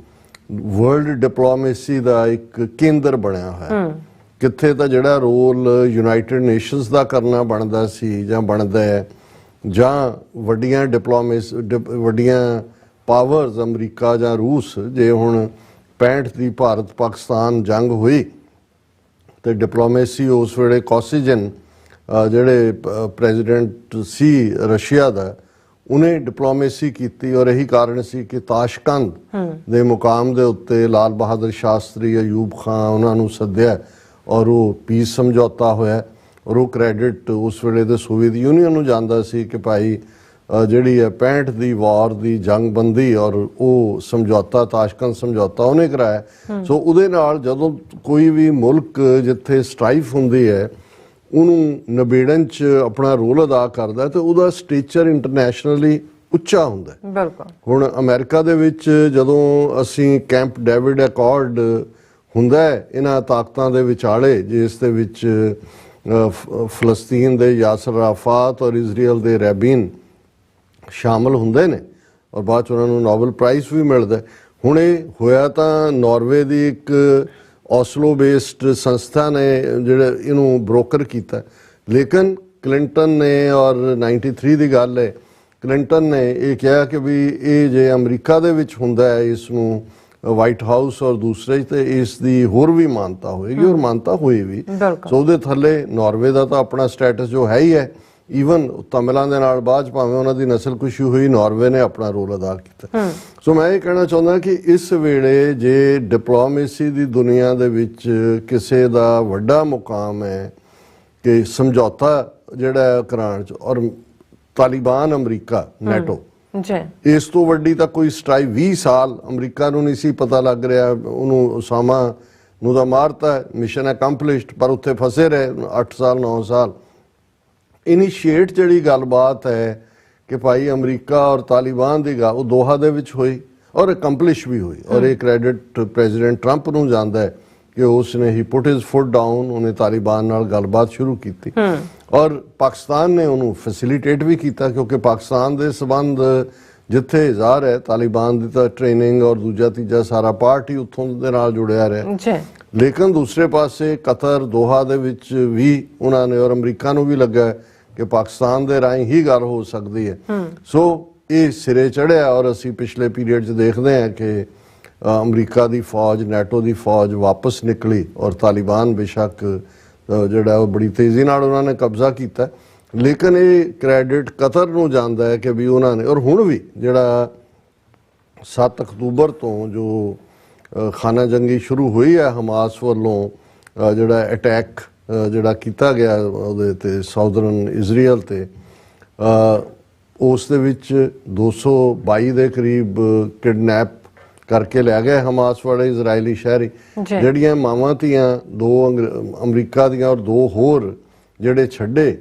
ਵਰਲਡ ਡਿਪਲੋਮੇਸੀ ਦਾ ਇੱਕ ਕੇਂਦਰ ਬਣਿਆ ਹੋਇਆ ਕਿੱਥੇ ਤਾਂ ਜਿਹੜਾ ਰੋਲ ਯੂਨਾਈਟਿਡ ਨੇਸ਼ਨਸ ਦਾ ਕਰਨਾ ਬਣਦਾ ਸੀ ਜਾਂ ਬਣਦਾ ਹੈ ਜਾਂ ਵੱਡੀਆਂ ਵੱਡੀਆਂ ਪਾਵਰਸ ਅਮਰੀਕਾ ਜਾਂ ਰੂਸ ਜੇ ਹੁਣ 65 ਦੀ ਭਾਰਤ ਪਾਕਿਸਤਾਨ ਜੰਗ ਹੋਈ ਤੇ ਡਿਪਲੋਮੇਸੀ ਉਸ ਵੇਲੇ ਕੋਸਿਜਨ ਜਿਹੜੇ ਪ੍ਰੈਜ਼ੀਡੈਂਟ ਸੀ ਰਸ਼ੀਆ ਦਾ ਉਹਨੇ ਡਿਪਲੋਮੇਸੀ ਕੀਤੀ ਔਰ ਇਹੀ ਕਾਰਨ ਸੀ ਕਿ ਤਾਸ਼ਕੰਦ ਦੇ ਮੁਕਾਮ ਦੇ ਉੱਤੇ ਲਾਲ ਬਹਾਦਰ ਸ਼ਾਸਤਰੀ ਅਯੂਬ ਖਾਨ ਉਹਨਾਂ ਨੂੰ ਸੱਦਿਆ ਔਰ ਉਹ ਪੀਸ ਸਮਝੌਤਾ ਹੋਇਆ ਔਰ ਉਹ ਕ੍ਰੈਡਿਟ ਉਸ ਵੇਲੇ ਦੇ ਸੋਵੀਅਤ ਯੂਨੀਅਨ ਨੂੰ ਜਾਂਦਾ ਸੀ ਕਿ ਭਾਈ ਜਿਹੜੀ ਹੈ 65 ਦੀ ਵਾਰ ਦੀ ਜੰਗਬੰਦੀ ਔਰ ਉਹ ਸਮਝੌਤਾ ਤਾਸ਼ਕੰਦ ਸਮਝੌਤਾ ਉਹਨੇ ਕਰਾਇਆ ਸੋ ਉਹਦੇ ਨਾਲ ਜਦੋਂ ਕੋਈ ਵੀ ਮੁਲਕ ਜਿੱਥੇ ਸਟ੍ਰਾਈਫ ਹੁੰਦੀ ਹੈ ਉਹਨੂੰ ਨਿਬੇੜਨ 'ਚ ਆਪਣਾ ਰੋਲ ਅਦਾ ਕਰਦਾ ਤੇ ਉਹਦਾ ਸਟੇਚਰ ਇੰਟਰਨੈਸ਼ਨਲੀ ਉੱਚਾ ਹੁੰਦਾ ਬਿਲਕੁਲ ਹੁਣ ਅਮਰੀਕਾ ਦੇ ਵਿੱਚ ਜਦੋਂ ਅਸੀਂ ਕੈਂਪ ਡੇਵਿਡ ਅਕੋਰਡ ਹੁੰਦਾ ਹੈ ਇਹਨਾਂ ਤਾਕਤਾਂ ਦੇ ਵਿਚਾਲੇ, ਜਿਸ ਦੇ ਵਿੱਚ ਫਲਸਤੀਨ ਦੇ ਯਾਸਰ ਅਰਾਫਾਤ ਔਰ ਇਜ਼ਰਾਈਲ ਦੇ ਰੈਬੀਨ ਸ਼ਾਮਲ ਹੁੰਦੇ ਨੇ ਔਰ ਬਾਅਦ 'ਚ ਉਹਨਾਂ ਨੂੰ ਨੋਬਲ ਪ੍ਰਾਈਜ਼ ਵੀ ਮਿਲਦਾ। ਹੁਣ ਇਹ ਹੋਇਆ ਤਾਂ ਨਾਰਵੇ ਦੀ ਇੱਕ ਔਸਲੋ ਬੇਸਡ ਸੰਸਥਾ ਨੇ ਜਿਹੜੇ ਇਹਨੂੰ ਬ੍ਰੋਕਰ ਕੀਤਾ, ਲੇਕਿਨ ਕਲਿੰਟਨ ਨੇ, ਔਰ 93 ਦੀ ਗੱਲ ਹੈ, ਕਲਿੰਟਨ ਨੇ ਇਹ ਕਿਹਾ ਕਿ ਵੀ ਇਹ ਜੇ ਅਮਰੀਕਾ ਦੇ ਵਿੱਚ ਹੁੰਦਾ ਹੈ ਇਸ ਨੂੰ ਵਾਈਟ ਹਾਊਸ ਔਰ ਦੂਸਰੇ ਤੇ ਇਸ ਦੀ ਹੋਰ ਵੀ ਮਾਨਤਾ ਹੋਏਗੀ ਔਰ ਮਾਨਤਾ ਹੋਈ ਵੀ। ਸੋ ਉਹਦੇ ਥੱਲੇ ਨਾਰਵੇ ਦਾ ਤਾਂ ਆਪਣਾ ਸਟੇਟਸ ਜੋ ਹੈ ਹੀ ਹੈ, ਈਵਨ ਤਮਿਲਾਂ ਦੇ ਨਾਲ ਬਾਅਦ ਭਾਵੇਂ ਉਹਨਾਂ ਦੀ ਨਸਲਕੁਸ਼ੀ ਹੋਈ, ਨਾਰਵੇ ਨੇ ਆਪਣਾ ਰੋਲ ਅਦਾ ਕੀਤਾ। ਸੋ ਮੈਂ ਇਹ ਕਹਿਣਾ ਚਾਹੁੰਦਾ ਕਿ ਇਸ ਵੇਲੇ ਜੇ ਡਿਪਲੋਮੇਸੀ ਦੀ ਦੁਨੀਆ ਦੇ ਵਿੱਚ ਕਿਸੇ ਦਾ ਵੱਡਾ ਮੁਕਾਮ ਹੈ ਕਿ ਸਮਝੌਤਾ ਜਿਹੜਾ ਕਰਾਉਣ 'ਚ, ਔਰ ਤਾਲਿਬਾਨ ਅਮਰੀਕਾ ਨੈਟੋ, ਇਸ ਤੋਂ ਵੱਡੀ ਤਾਂ ਕੋਈ ਸਟ੍ਰਾਈਕ 20 ਸਾਲ ਅਮਰੀਕਾ ਨੂੰ ਨਹੀਂ ਸੀ ਪਤਾ ਲੱਗ ਰਿਹਾ, ਉਹਨੂੰ ਉਸਾਮਾ ਨੂੰ ਤਾਂ ਮਾਰਤਾ, ਮਿਸ਼ਨ ਅਕੰਪਲਿਸ਼ਡ, ਪਰ ਉੱਥੇ ਫਸੇ ਰਹੇ 8 ਸਾਲ 9 ਸਾਲ। ਇਨੀਸ਼ੀਏਟ ਜਿਹੜੀ ਗੱਲਬਾਤ ਹੈ ਕਿ ਭਾਈ ਅਮਰੀਕਾ ਔਰ ਤਾਲਿਬਾਨ ਦੀ ਗੱਲ, ਉਹ ਦੋਹਾ ਦੇ ਵਿੱਚ ਹੋਈ ਔਰ ਅਕੰਪਲਿਸ਼ ਵੀ ਹੋਈ, ਔਰ ਇਹ ਕ੍ਰੈਡਿਟ ਪ੍ਰੈਜ਼ੀਡੈਂਟ ਟਰੰਪ ਨੂੰ ਜਾਂਦਾ ਹੈ ਕਿ ਉਸਨੇ ਹੀ ਪੁੱਟ ਹਿਜ਼ ਫੁੱਟ ਡਾਊਨ, ਉਹਨੇ ਤਾਲਿਬਾਨ ਨਾਲ ਗੱਲਬਾਤ ਸ਼ੁਰੂ ਕੀਤੀ ਔਰ ਪਾਕਿਸਤਾਨ ਨੇ ਉਹਨੂੰ ਫੈਸਿਲੀਟੇਟ ਵੀ ਕੀਤਾ, ਕਿਉਂਕਿ ਪਾਕਿਸਤਾਨ ਦੇ ਸਬੰਧ ਜਿੱਥੇ ਜ਼ਾਹਰ ਹੈ ਤਾਲਿਬਾਨ ਦੀ ਤਾਂ ਟ੍ਰੇਨਿੰਗ ਔਰ ਦੂਜਾ ਤੀਜਾ ਸਾਰਾ ਪਾਰਟ ਹੀ ਉੱਥੋਂ ਦੇ ਨਾਲ ਜੁੜਿਆ ਰਿਹਾ। ਲੇਕਿਨ ਦੂਸਰੇ ਪਾਸੇ ਕਤਰ ਦੋਹਾ ਦੇ ਵਿੱਚ ਵੀ ਉਹਨਾਂ ਨੇ, ਔਰ ਅਮਰੀਕਾ ਨੂੰ ਵੀ ਲੱਗਾ ਕਿ ਪਾਕਿਸਤਾਨ ਦੇ ਰਾਹੀਂ ਹੀ ਗੱਲ ਹੋ ਸਕਦੀ ਹੈ। ਸੋ ਇਹ ਸਿਰੇ ਚੜਿਆ ਔਰ ਅਸੀਂ ਪਿਛਲੇ ਪੀਰੀਅਡ 'ਚ ਦੇਖਦੇ ਹਾਂ ਕਿ ਅਮਰੀਕਾ ਦੀ ਫੌਜ, ਨੈਟੋ ਦੀ ਫੌਜ ਵਾਪਸ ਨਿਕਲੀ ਔਰ ਤਾਲਿਬਾਨ ਬੇਸ਼ੱਕ ਜਿਹੜਾ ਉਹ ਬੜੀ ਤੇਜ਼ੀ ਨਾਲ ਉਹਨਾਂ ਨੇ ਕਬਜ਼ਾ ਕੀਤਾ, ਲੇਕਿਨ ਇਹ ਕ੍ਰੈਡਿਟ ਕਤਰ ਨੂੰ ਜਾਂਦਾ ਹੈ ਕਿ ਵੀ ਉਹਨਾਂ ਨੇ, ਔਰ ਹੁਣ ਵੀ ਜਿਹੜਾ 7 ਅਕਤੂਬਰ ਤੋਂ ਜੋ ਖਾਨਾ ਜੰਗੀ ਸ਼ੁਰੂ ਹੋਈ ਹੈ ਹਮਾਸ ਵੱਲੋਂ, ਜਿਹੜਾ ਅਟੈਕ ਜਿਹੜਾ ਕੀਤਾ ਗਿਆ ਉਹਦੇ ਤੇ ਸਾਊਦਰਨ ਇਜ਼ਰਾਈਲ ਤੇ, ਉਸ ਦੇ ਵਿੱਚ 222 ਦੇ ਕਰੀਬ ਕਿਡਨੈਪ ਕਰਕੇ ਲੈ ਗਏ ਹਮਾਸ ਵਾਲੇ ਇਜ਼ਰਾਈਲੀ ਸ਼ਹਿਰੀ, ਜਿਹੜੀਆਂ ਮਾਵਾਂ ਧੀਆਂ 2 ਅਮਰੀਕਾ ਦੀਆਂ ਔਰ 2 ਹੋਰ ਜਿਹੜੇ ਛੱਡੇ,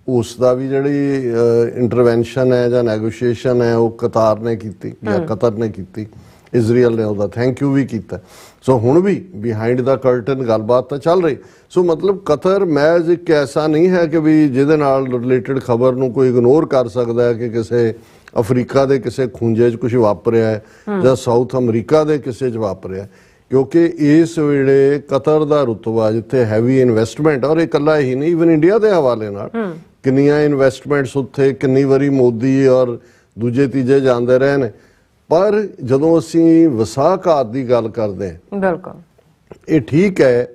ਉਸ ਦਾ ਵੀ ਜਿਹੜੀ ਇੰਟਰਵੈਂਸ਼ਨ ਹੈ ਜਾਂ ਨੈਗੋਸ਼ੀਏਸ਼ਨ ਹੈ ਉਹ ਕਤਾਰ ਨੇ ਕੀਤੀ ਜਾਂ ਕਤਰ ਨੇ ਕੀਤੀ, ਇਜ਼ਰਾਈਲ ਨੇ ਉਹਦਾ ਥੈਂਕ ਯੂ ਵੀ ਕੀਤਾ। ਸੋ ਹੁਣ ਵੀ ਬਿਹਾਈਂਡ ਦਾ ਕਰਟਨ ਗੱਲਬਾਤ ਤਾਂ ਚੱਲ ਰਹੀ। ਸੋ ਮਤਲਬ ਕਤਰ ਮੈਜ਼ ਇੱਕ ਐਸਾ ਨਹੀਂ ਹੈ ਕਿ ਵੀ ਜਿਹਦੇ ਨਾਲ ਰਿਲੇਟਡ ਖਬਰ ਨੂੰ ਕੋਈ ਇਗਨੋਰ ਕਰ ਸਕਦਾ ਹੈ ਕਿ ਕਿਸੇ ਅਫਰੀਕਾ ਦੇ ਕਿਸੇ ਖੂੰਜੇ 'ਚ ਕੁਝ ਵਾਪਰਿਆ ਹੈ ਜਾਂ ਸਾਊਥ ਅਮਰੀਕਾ ਦੇ ਕਿਸੇ 'ਚ ਵਾਪਰਿਆ, ਕਿਉਂਕਿ ਇਸ ਵੇਲੇ ਕਤਰ ਦਾ ਰੁਤਬਾ ਜਿੱਥੇ ਹੈਵੀ ਇਨਵੈਸਟਮੈਂਟ, ਔਰ ਇਹ ਇਕੱਲਾ ਹੀ ਨਹੀਂ, ਈਵਨ ਇੰਡੀਆ ਦੇ ਹਵਾਲੇ ਨਾਲ ਕਿੰਨੀਆਂ ਇਨਵੈਸਟਮੈਂਟਸ ਉੱਥੇ, ਕਿੰਨੀ ਵਾਰੀ ਮੋਦੀ ਔਰ ਦੂਜੇ ਤੀਜੇ ਜਾਂਦੇ ਰਹੇ ਨੇ, ਪਰ ਜਦੋਂ ਅਸੀਂ ਵਸਾਘਾਤ ਦੀ ਗੱਲ ਕਰਦੇ ਹਾਂ, ਬਿਲਕੁਲ ਇਹ ਠੀਕ ਹੈ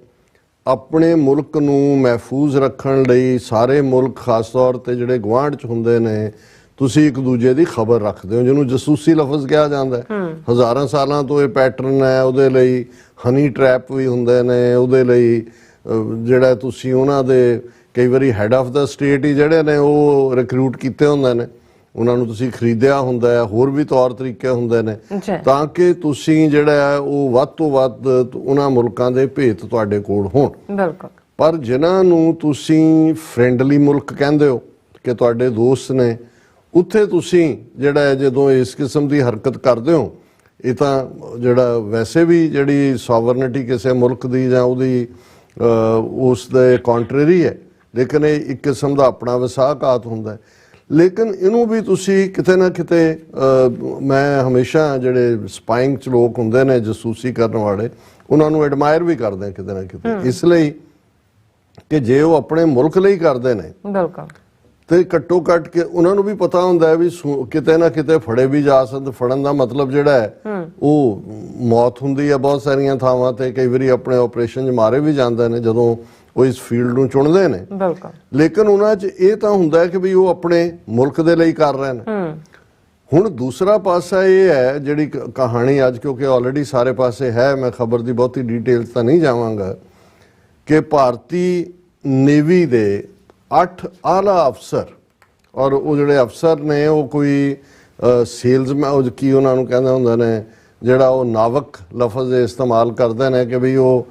ਆਪਣੇ ਮੁਲਕ ਨੂੰ ਮਹਿਫੂਜ਼ ਰੱਖਣ ਲਈ ਸਾਰੇ ਮੁਲਕ ਖਾਸ ਤੌਰ ਤੇ ਜਿਹੜੇ ਗੁਆਂਢ 'ਚ ਹੁੰਦੇ ਨੇ, ਤੁਸੀਂ ਇੱਕ ਦੂਜੇ ਦੀ ਖਬਰ ਰੱਖਦੇ ਹੋ, ਜਿਹਨੂੰ ਜਸੂਸੀ ਲਫ਼ਜ਼ ਕਿਹਾ ਜਾਂਦਾ ਹੈ। ਹਜ਼ਾਰਾਂ ਸਾਲਾਂ ਤੋਂ ਇਹ ਪੈਟਰਨ ਹੈ, ਉਹਦੇ ਲਈ ਹਨੀ ਟਰੈਪ ਵੀ ਹੁੰਦੇ ਨੇ, ਉਹਦੇ ਲਈ ਜਿਹੜਾ ਤੁਸੀਂ ਉਹਨਾਂ ਦੇ ਕਈ ਵਾਰੀ ਹੈਡ ਆਫ ਦਾ ਸਟੇਟ ਹੀ ਜਿਹੜੇ ਨੇ ਉਹ ਰਿਕਰੂਟ ਕੀਤੇ ਹੁੰਦੇ ਨੇ, ਉਹਨਾਂ ਨੂੰ ਤੁਸੀਂ ਖਰੀਦਿਆ ਹੁੰਦਾ ਹੈ, ਹੋਰ ਵੀ ਤੌਰ ਤਰੀਕੇ ਹੁੰਦੇ ਨੇ ਤਾਂ ਕਿ ਤੁਸੀਂ ਜਿਹੜਾ ਹੈ ਉਹ ਵੱਧ ਤੋਂ ਵੱਧ ਉਹਨਾਂ ਮੁਲਕਾਂ ਦੇ ਭੇਤ ਤੁਹਾਡੇ ਕੋਲ ਹੋਣ। ਬਿਲਕੁਲ। ਪਰ ਜਿਨ੍ਹਾਂ ਨੂੰ ਤੁਸੀਂ ਫਰੈਂਡਲੀ ਮੁਲਕ ਕਹਿੰਦੇ ਹੋ ਕਿ ਤੁਹਾਡੇ ਦੋਸਤ ਨੇ, ਉੱਥੇ ਤੁਸੀਂ ਜਿਹੜਾ ਜਦੋਂ ਇਸ ਕਿਸਮ ਦੀ ਹਰਕਤ ਕਰਦੇ ਹੋ, ਇਹ ਤਾਂ ਜਿਹੜਾ ਵੈਸੇ ਵੀ ਜਿਹੜੀ ਸੋਵਰਨਿਟੀ ਕਿਸੇ ਮੁਲਕ ਦੀ ਜਾਂ ਉਹਦੀ ਉਸ ਦੇ ਕੰਟਰਰੀ ਹੈ, ਲੇਕਿਨ ਇਹ ਇੱਕ ਕਿਸਮ ਦਾ ਆਪਣਾ ਵਸਾਘਾਤ ਹੁੰਦਾ ਹੈ। ਲੇਕਿਨ ਇਹਨੂੰ ਵੀ ਤੁਸੀਂ ਕਿਤੇ ਨਾ ਕਿਤੇ, ਮੈਂ ਹਮੇਸ਼ਾ ਜਿਹੜੇ ਸਪਾਈਂਗ 'ਚ ਲੋਕ ਹੁੰਦੇ ਨੇ, ਜਸੂਸੀ ਕਰਨ ਵਾਲੇ, ਉਹਨਾਂ ਨੂੰ ਐਡਮਾਇਰ ਵੀ ਕਰਦੇ ਕਿਤੇ ਨਾ ਕਿਤੇ, ਇਸ ਲਈ ਕਿ ਜੇ ਉਹ ਆਪਣੇ ਮੁਲਕ ਲਈ ਕਰਦੇ ਨੇ ਬਿਲਕੁਲ ਤੇ ਘੱਟੋ ਘੱਟ ਕੇ ਉਹਨਾਂ ਨੂੰ ਵੀ ਪਤਾ ਹੁੰਦਾ ਹੈ ਵੀ ਕਿਤੇ ਨਾ ਕਿਤੇ ਫੜੇ ਵੀ ਜਾ ਸਕਦੇ। ਫੜਨ ਦਾ ਮਤਲਬ ਜਿਹੜਾ ਹੈ ਉਹ ਮੌਤ ਹੁੰਦੀ ਹੈ ਬਹੁਤ ਸਾਰੀਆਂ ਥਾਵਾਂ ਤੇ, ਕਈ ਵਾਰੀ ਆਪਣੇ ਆਪਰੇਸ਼ਨ 'ਚ ਮਾਰੇ ਵੀ ਜਾਂਦੇ ਨੇ ਜਦੋਂ ਉਹ ਇਸ ਫੀਲਡ ਨੂੰ ਚੁਣਦੇ ਨੇ। ਬਿਲਕੁਲ। ਲੇਕਿਨ ਉਹਨਾਂ 'ਚ ਇਹ ਤਾਂ ਹੁੰਦਾ ਹੈ ਕਿ ਵੀ ਉਹ ਆਪਣੇ ਮੁਲਕ ਦੇ ਲਈ ਕਰ ਰਹੇ ਨੇ। ਹੁਣ ਦੂਸਰਾ ਪਾਸਾ ਇਹ ਹੈ ਜਿਹੜੀ ਕਹਾਣੀ ਅੱਜ, ਕਿਉਂਕਿ ਆਲਰੇਡੀ ਸਾਰੇ ਪਾਸੇ ਹੈ, ਮੈਂ ਖਬਰ ਦੀ ਬਹੁਤੀ ਡਿਟੇਲ ਤਾਂ ਨਹੀਂ ਜਾਵਾਂਗਾ, ਕਿ ਭਾਰਤੀ ਨੇਵੀ ਦੇ 8 ਆਲਾ ਅਫਸਰ, ਔਰ ਉਹ ਜਿਹੜੇ ਅਫਸਰ ਨੇ ਉਹ ਕੋਈ ਸੇਲਜ਼ਮੈਨ, ਉਹ ਕੀ ਉਹਨਾਂ ਨੂੰ ਕਹਿੰਦੇ ਹੁੰਦੇ ਨੇ, ਜਿਹੜਾ ਉਹ ਨਾਵਕ ਲਫ਼ਜ਼ ਇਸਤੇਮਾਲ ਕਰਦੇ ਨੇ ਕਿ ਵੀ ਉਹ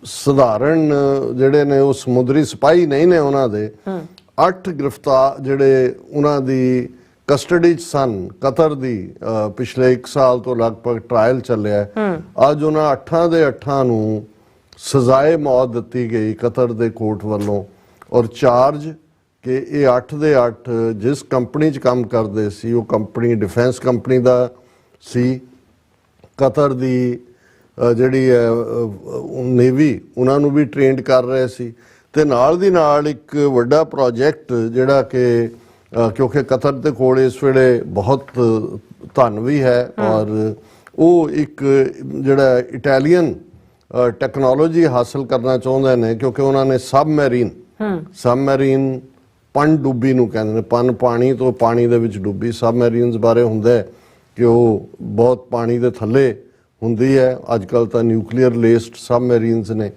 ਸਧਾਰਨ ਜਿਹੜੇ ਨੇ ਉਹ ਸਮੁੰਦਰੀ ਸਿਪਾਹੀ ਨਹੀਂ ਨੇ। ਉਹਨਾਂ ਦੇ 8 ਗ੍ਰਿਫਤਾਰ ਜਿਹੜੇ ਉਹਨਾਂ ਦੀ ਕਸਟਡੀ 'ਚ ਸਨ ਕਤਰ ਦੀ, ਪਿਛਲੇ 1 ਸਾਲ ਤੋਂ ਲਗਭਗ ਟ੍ਰਾਇਲ ਚੱਲਿਆ। ਅੱਜ ਉਹਨਾਂ 8 ਦੇ 8 ਨੂੰ ਸਜ਼ਾਏ ਮੌਤ ਦਿੱਤੀ ਗਈ ਕਤਰ ਦੇ ਕੋਰਟ ਵੱਲੋਂ ਔਰ ਚਾਰਜ ਕਿ ਇਹ 8 ਦੇ 8 ਜਿਸ ਕੰਪਨੀ 'ਚ ਕੰਮ ਕਰਦੇ ਸੀ ਉਹ ਕੰਪਨੀ ਡਿਫੈਂਸ ਕੰਪਨੀ ਦਾ ਸੀ। ਕਤਰ ਦੀ ਜਿਹੜੀ ਹੈ ਨੇਵੀ ਉਹਨਾਂ ਨੂੰ ਵੀ ਟ੍ਰੇਨਡ ਕਰ ਰਹੇ ਸੀ ਤੇ ਨਾਲ ਦੀ ਨਾਲ ਇੱਕ ਵੱਡਾ ਪ੍ਰੋਜੈਕਟ ਜਿਹੜਾ ਕਿ ਕਿਉਂਕਿ ਕਤਰ ਦੇ ਕੋਲ ਇਸ ਵੇਲੇ ਬਹੁਤ ਧਨ ਵੀ ਹੈ ਔਰ ਉਹ ਇੱਕ ਜਿਹੜਾ ਇਟਾਲੀਅਨ ਟੈਕਨੋਲੋਜੀ ਹਾਸਲ ਕਰਨਾ ਚਾਹੁੰਦੇ ਨੇ ਕਿਉਂਕਿ ਉਹਨਾਂ ਨੇ ਸਬਮੈਰੀਨ ਪਣਡੁੱਬੀ ਨੂੰ ਕਹਿੰਦੇ ਨੇ, ਪਾਣੀ ਤੋਂ ਪਾਣੀ ਦੇ ਵਿੱਚ ਡੁੱਬੀ ਸਬਮੈਰੀਨਸ ਬਾਰੇ ਹੁੰਦਾ ਹੈ ਕਿ ਉਹ ਬਹੁਤ ਪਾਣੀ ਦੇ ਥੱਲੇ ਹੁੰਦੀ ਹੈ। ਅੱਜ ਕੱਲ ਤਾਂ ਨਿਊਕਲੀਅਰ ਲੇਸਡ ਸਬਮੈਰੀਨਸ ਨੇ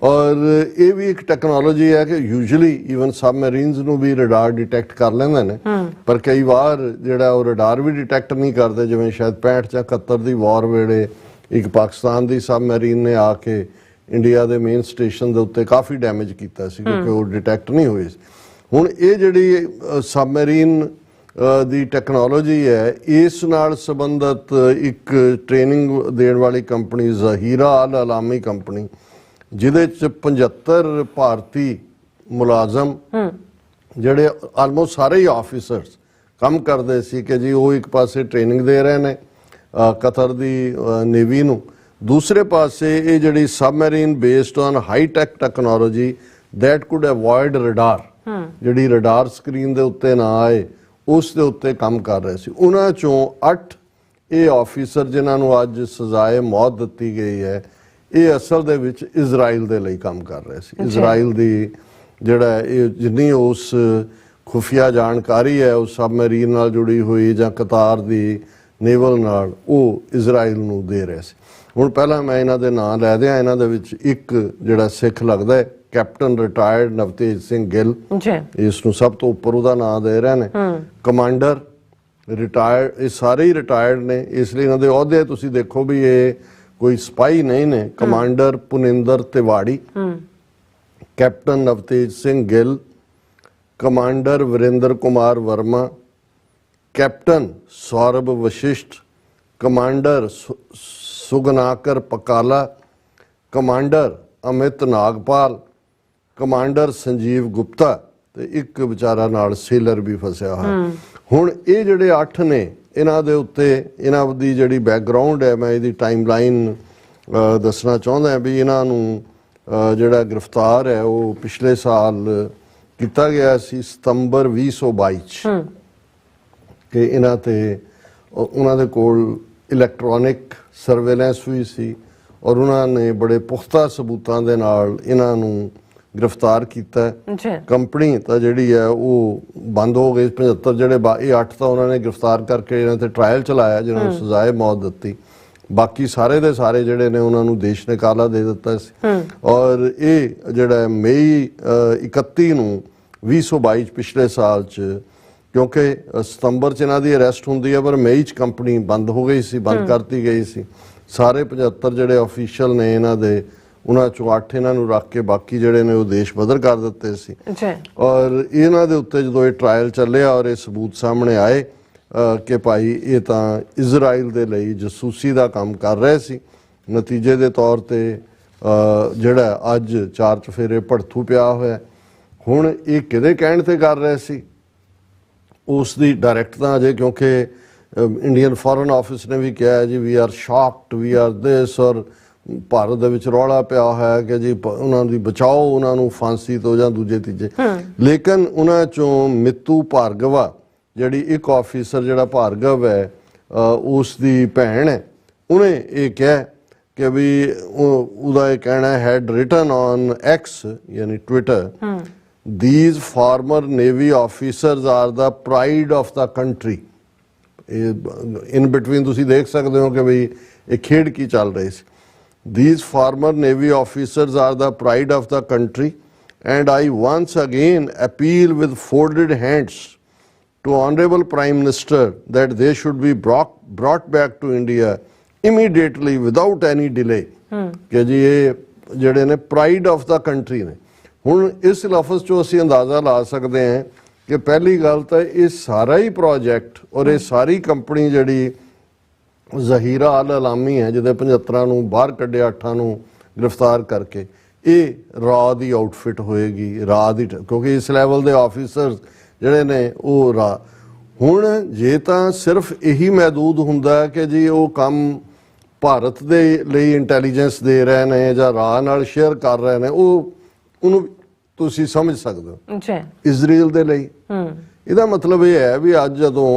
ਔਰ ਇਹ ਵੀ ਇੱਕ ਟੈਕਨੋਲੋਜੀ ਹੈ ਕਿ ਯੂਜੂਅਲੀ ਈਵਨ ਸਬਮੈਰੀਨਸ ਨੂੰ ਵੀ ਰਡਾਰ ਡਿਟੈਕਟ ਕਰ ਲੈਂਦੇ ਨੇ ਪਰ ਕਈ ਵਾਰ ਜਿਹੜਾ ਉਹ ਰਡਾਰ ਵੀ ਡਿਟੈਕਟ ਨਹੀਂ ਕਰਦੇ, ਜਿਵੇਂ ਸ਼ਾਇਦ 65 ਜਾਂ 71 ਦੀ ਵਾਰ ਵੇਲੇ ਇੱਕ ਪਾਕਿਸਤਾਨ ਦੀ ਸਬਮੈਰੀਨ ਨੇ ਆ ਕੇ ਇੰਡੀਆ ਦੇ ਮੇਨ ਸਟੇਸ਼ਨ ਦੇ ਉੱਤੇ ਕਾਫੀ ਡੈਮੇਜ ਕੀਤਾ ਸੀ ਕਿਉਂਕਿ ਉਹ ਡਿਟੈਕਟ ਨਹੀਂ ਹੋਏ ਸੀ। ਹੁਣ ਇਹ ਜਿਹੜੀ ਸਬਮੈਰੀਨ ਦੀ ਟੈਕਨੋਲੋਜੀ ਹੈ ਇਸ ਨਾਲ ਸੰਬੰਧਿਤ ਇੱਕ ਟ੍ਰੇਨਿੰਗ ਦੇਣ ਵਾਲੀ ਕੰਪਨੀ ਜ਼ਹੀਰਾ ਅਲ ਅਲਾਮੀ ਕੰਪਨੀ ਜਿਹਦੇ ਚ 75 ਭਾਰਤੀ ਮੁਲਾਜ਼ਮ ਜਿਹੜੇ ਆਲਮੋਸਟ ਸਾਰੇ ਹੀ ਆਫੀਸਰਸ ਕੰਮ ਕਰਦੇ ਸੀ ਕਿ ਜੀ ਉਹ ਇੱਕ ਪਾਸੇ ਟ੍ਰੇਨਿੰਗ ਦੇ ਰਹੇ ਨੇ ਕਤਰ ਦੀ ਨੇਵੀ ਨੂੰ, ਦੂਸਰੇ ਪਾਸੇ ਇਹ ਜਿਹੜੀ submarine based on high tech technology that could avoid radar, ਜਿਹੜੀ ਰਡਾਰ ਸਕਰੀਨ ਦੇ ਉੱਤੇ ਨਾ ਆਏ ਉਸ ਦੇ ਉੱਤੇ ਕੰਮ ਕਰ ਰਹੇ ਸੀ। ਉਹਨਾਂ ਚੋਂ 8 ਇਹ ਆਫੀਸਰ ਜਿਨ੍ਹਾਂ ਨੂੰ ਅੱਜ ਸਜ਼ਾਏ ਮੌਤ ਦਿੱਤੀ ਗਈ ਹੈ ਇਹ ਅਸਲ ਦੇ ਵਿੱਚ ਇਜ਼ਰਾਈਲ ਦੇ ਲਈ ਕੰਮ ਕਰ ਰਹੇ ਸੀ। ਇਜ਼ਰਾਈਲ ਦੀ ਜਿਹੜਾ ਇਹ ਜਿੰਨੀ ਉਸ ਖੁਫੀਆ ਜਾਣਕਾਰੀ ਹੈ ਉਸ ਸਬਮੈਰੀਨ ਨਾਲ ਜੁੜੀ ਹੋਈ ਜਾਂ ਕਤਾਰ ਦੀ ਨੇਵਲ ਨਾਲ ਉਹ ਇਜ਼ਰਾਈਲ ਨੂੰ ਦੇ ਰਹੇ ਸੀ। ਹੁਣ ਪਹਿਲਾਂ ਮੈਂ ਇਹਨਾਂ ਦੇ ਨਾਂ ਲੈ ਦਿਆਂ, ਇਹਨਾਂ ਦੇ ਵਿੱਚ ਇੱਕ ਜਿਹੜਾ ਸਿੱਖ ਲੱਗਦਾ ਹੈ ਕੈਪਟਨ ਰਿਟਾਇਰਡ ਨਵਤੇਜ ਸਿੰਘ ਗਿੱਲ, ਇਸ ਨੂੰ ਸਭ ਤੋਂ ਉੱਪਰ ਉਹਦਾ ਨਾਂ ਦੇ ਰਹੇ ਨੇ। ਕਮਾਂਡਰ ਰਿਟਾਇਰਡ, ਇਹ ਸਾਰੇ ਹੀ ਰਿਟਾਇਰਡ ਨੇ ਇਸ ਲਈ ਇਹਨਾਂ ਦੇ ਅਹੁਦੇ ਤੁਸੀਂ ਦੇਖੋ ਵੀ ਇਹ ਕੋਈ ਸਪਾਈ ਨਹੀਂ ਨੇ। Commander Purnendu Tiwari, captain Navtej Singh Gill, commander Virender Kumar Verma, captain Saurabh Vashisht, commander Suganakar Pakala, commander Amit Nagpal, commander Sanjeev Gupta ਤੇ ਇੱਕ ਵਿਚਾਰਾ ਨਾਲ ਸੇਲਰ ਵੀ ਫਸਿਆ ਹੋਇਆ। ਹੁਣ ਇਹ ਜਿਹੜੇ 8 ਨੇ ਇਹਨਾਂ ਦੇ ਉੱਤੇ ਇਹਨਾਂ ਦੀ ਜਿਹੜੀ ਬੈਕਗ੍ਰਾਉਂਡ ਹੈ ਮੈਂ ਇਹਦੀ ਟਾਈਮਲਾਈਨ ਦੱਸਣਾ ਚਾਹੁੰਦਾ ਵੀ ਇਹਨਾਂ ਨੂੰ ਜਿਹੜਾ ਗ੍ਰਿਫਤਾਰ ਹੈ ਉਹ ਪਿਛਲੇ ਸਾਲ ਕੀਤਾ ਗਿਆ ਸੀ ਸਤੰਬਰ 2022 ਚ ਕਿ ਇਹਨਾਂ ਤੇ ਉਹਨਾਂ ਦੇ ਕੋਲ ਇਲੈਕਟ੍ਰੋਨਿਕ ਸਰਵੇਲੈਂਸ ਵੀ ਸੀ ਔਰ ਉਹਨਾਂ ਨੇ ਬੜੇ ਪੁਖਤਾ ਸਬੂਤਾਂ ਦੇ ਨਾਲ ਇਹਨਾਂ ਨੂੰ ਗ੍ਰਿਫਤਾਰ ਕੀਤਾ। ਕੰਪਨੀ ਤਾਂ ਜਿਹੜੀ ਹੈ ਉਹ ਬੰਦ ਹੋ ਗਈ। 75 ਜਿਹੜੇ ਇਹ 8 ਤਾਂ ਉਹਨਾਂ ਨੇ ਗ੍ਰਿਫਤਾਰ ਕਰਕੇ ਇਹਨਾਂ ਤੇ ਟ੍ਰਾਇਲ ਚਲਾਇਆ ਜਿਹਨਾਂ ਨੂੰ ਸਜ਼ਾਏ ਮੌਤ ਦਿੱਤੀ, ਬਾਕੀ ਸਾਰੇ ਦੇ ਸਾਰੇ ਜਿਹੜੇ ਨੇ ਉਹਨਾਂ ਨੂੰ ਦੇਸ਼ ਨਿਕਾਲਾ ਦੇ ਦਿੱਤਾ ਸੀ। ਔਰ ਇਹ ਜਿਹੜਾ ਮਈ 31 ਨੂੰ 2022 ਪਿਛਲੇ ਸਾਲ ਚ ਕਿਉਂਕਿ ਸਤੰਬਰ ਚ ਇਹਨਾਂ ਦੀ ਅਰੈਸਟ ਹੁੰਦੀ ਹੈ ਪਰ ਮਈ ਚ ਕੰਪਨੀ ਬੰਦ ਹੋ ਗਈ ਸੀ, ਬੰਦ ਕਰਤੀ ਗਈ ਸੀ। ਸਾਰੇ 75 ਜਿਹੜੇ ਅਫੀਸ਼ੀਅਲ ਨੇ ਇਹਨਾਂ ਦੇ ਉਹਨਾਂ ਚੋਂ 8 ਇਹਨਾਂ ਨੂੰ ਰੱਖ ਕੇ ਬਾਕੀ ਜਿਹੜੇ ਨੇ ਉਹ ਦੇਸ਼ ਬਦਲ ਕਰ ਦਿੱਤੇ ਸੀ। ਔਰ ਇਹਨਾਂ ਦੇ ਉੱਤੇ ਜਦੋਂ ਇਹ ਟ੍ਰਾਇਲ ਚੱਲਿਆ ਔਰ ਇਹ ਸਬੂਤ ਸਾਹਮਣੇ ਆਏ ਕਿ ਭਾਈ ਇਹ ਤਾਂ ਇਜ਼ਰਾਈਲ ਦੇ ਲਈ ਜਸੂਸੀ ਦਾ ਕੰਮ ਕਰ ਰਹੇ ਸੀ, ਨਤੀਜੇ ਦੇ ਤੌਰ ਤੇ ਜਿਹੜਾ ਅੱਜ 4 ਚੁਫੇਰੇ ਭੜਥੂ ਪਿਆ ਹੋਇਆ। ਹੁਣ ਇਹ ਕਿਹਦੇ ਕਹਿਣ ਤੇ ਕਰ ਰਹੇ ਸੀ ਉਸ ਦੀ ਡਾਇਰੈਕਟ ਤਾਂ ਅਜੇ ਕਿਉਂਕਿ ਇੰਡੀਅਨ ਫੋਰਨ ਆਫਿਸ ਨੇ ਵੀ ਕਿਹਾ ਜੀ we are shocked we are this, ਔਰ ਭਾਰਤ ਦੇ ਵਿੱਚ ਰੌਲਾ ਪਿਆ ਹੋਇਆ ਕਿ ਜੀ ਉਹਨਾਂ ਦੀ ਬਚਾਓ ਉਹਨਾਂ ਨੂੰ ਫਾਂਸੀ ਤੋਂ ਜਾਂ ਦੂਜੇ ਤੀਜੇ। ਲੇਕਿਨ ਉਹਨਾਂ ਚੋਂ ਮਿੱਤੂ ਭਾਰਗਵਾ ਜਿਹੜੀ ਇੱਕ ਆਫਿਸਰ ਜਿਹੜਾ ਭਾਰਗਵ ਹੈ ਉਸ ਦੀ ਭੈਣ ਹੈ, ਉਹਨੇ ਇਹ ਕਿਹਾ ਕਿ ਵੀ ਉਹਦਾ ਇਹ ਕਹਿਣਾ ਹੈਡ ਰਿਟਨ ਔਨ ਐਕਸ ਯਾਨੀ Twitter, these former navy officers are the pride of the country। in between ਤੁਸੀਂ ਦੇਖ ਸਕਦੇ ਹੋ ਕਿ ਵੀ ਇਹ ਖੇਡ ਕੀ ਚੱਲ ਰਹੀ ਸੀ। these former navy officers are the pride of the country and I once again appeal with folded hands to honorable prime minister that they should be brought back to India immediately without any delay। ਕਿ ਜੀ ਇਹ ਜਿਹੜੇ ਨੇ pride of the country ਨੇ। ਹੁਣ ਇਸ ਲਫ਼ਜ਼ ਚੋਂ ਅਸੀਂ ਅੰਦਾਜ਼ਾ ਲਾ ਸਕਦੇ ਹਾਂ ਕਿ ਪਹਿਲੀ ਗੱਲ ਤਾਂ ਇਹ ਸਾਰਾ ਹੀ ਪ੍ਰੋਜੈਕਟ ਔਰ ਇਹ ਸਾਰੀ ਕੰਪਨੀ ਜਿਹੜੀ ਜ਼ਹੀਰਾ ਅਲ ਅਲਾਮੀ ਹੈ ਜਿਹਦੇ 75 ਨੂੰ ਬਾਹਰ ਕੱਢਿਆ, 8 ਨੂੰ गिरफ्तार करके ये रा दी आउटफिट होएगी, रा दी, क्योंकि इस लैवल के ऑफिसर ਜਿਹੜੇ ਨੇ ਉਹ ਰਾ। ਹੁਣ ਜੇ ਤਾਂ ਸਿਰਫ ਇਹੀ ਮਹਿਦੂਦ ਹੁੰਦਾ ਕਿ ਜੀ ਉਹ ਕੰਮ ਭਾਰਤ ਦੇ ਲਈ ਇੰਟੈਲੀਜੈਂਸ ਦੇ ਰਹੇ ਨੇ ਜਾਂ ਰਾ ਨਾਲ ਸ਼ੇਅਰ ਕਰ ਰਹੇ ਨੇ, ਉਹਨੂੰ ਤੁਸੀਂ ਸਮਝ ਸਕਦੇ ਹੋ। ਇਜ਼ਰਾਈਲ ਦੇ ਲਈ ਇਹਦਾ ਮਤਲਬ ਇਹ ਹੈ ਵੀ ਅੱਜ ਜਦੋਂ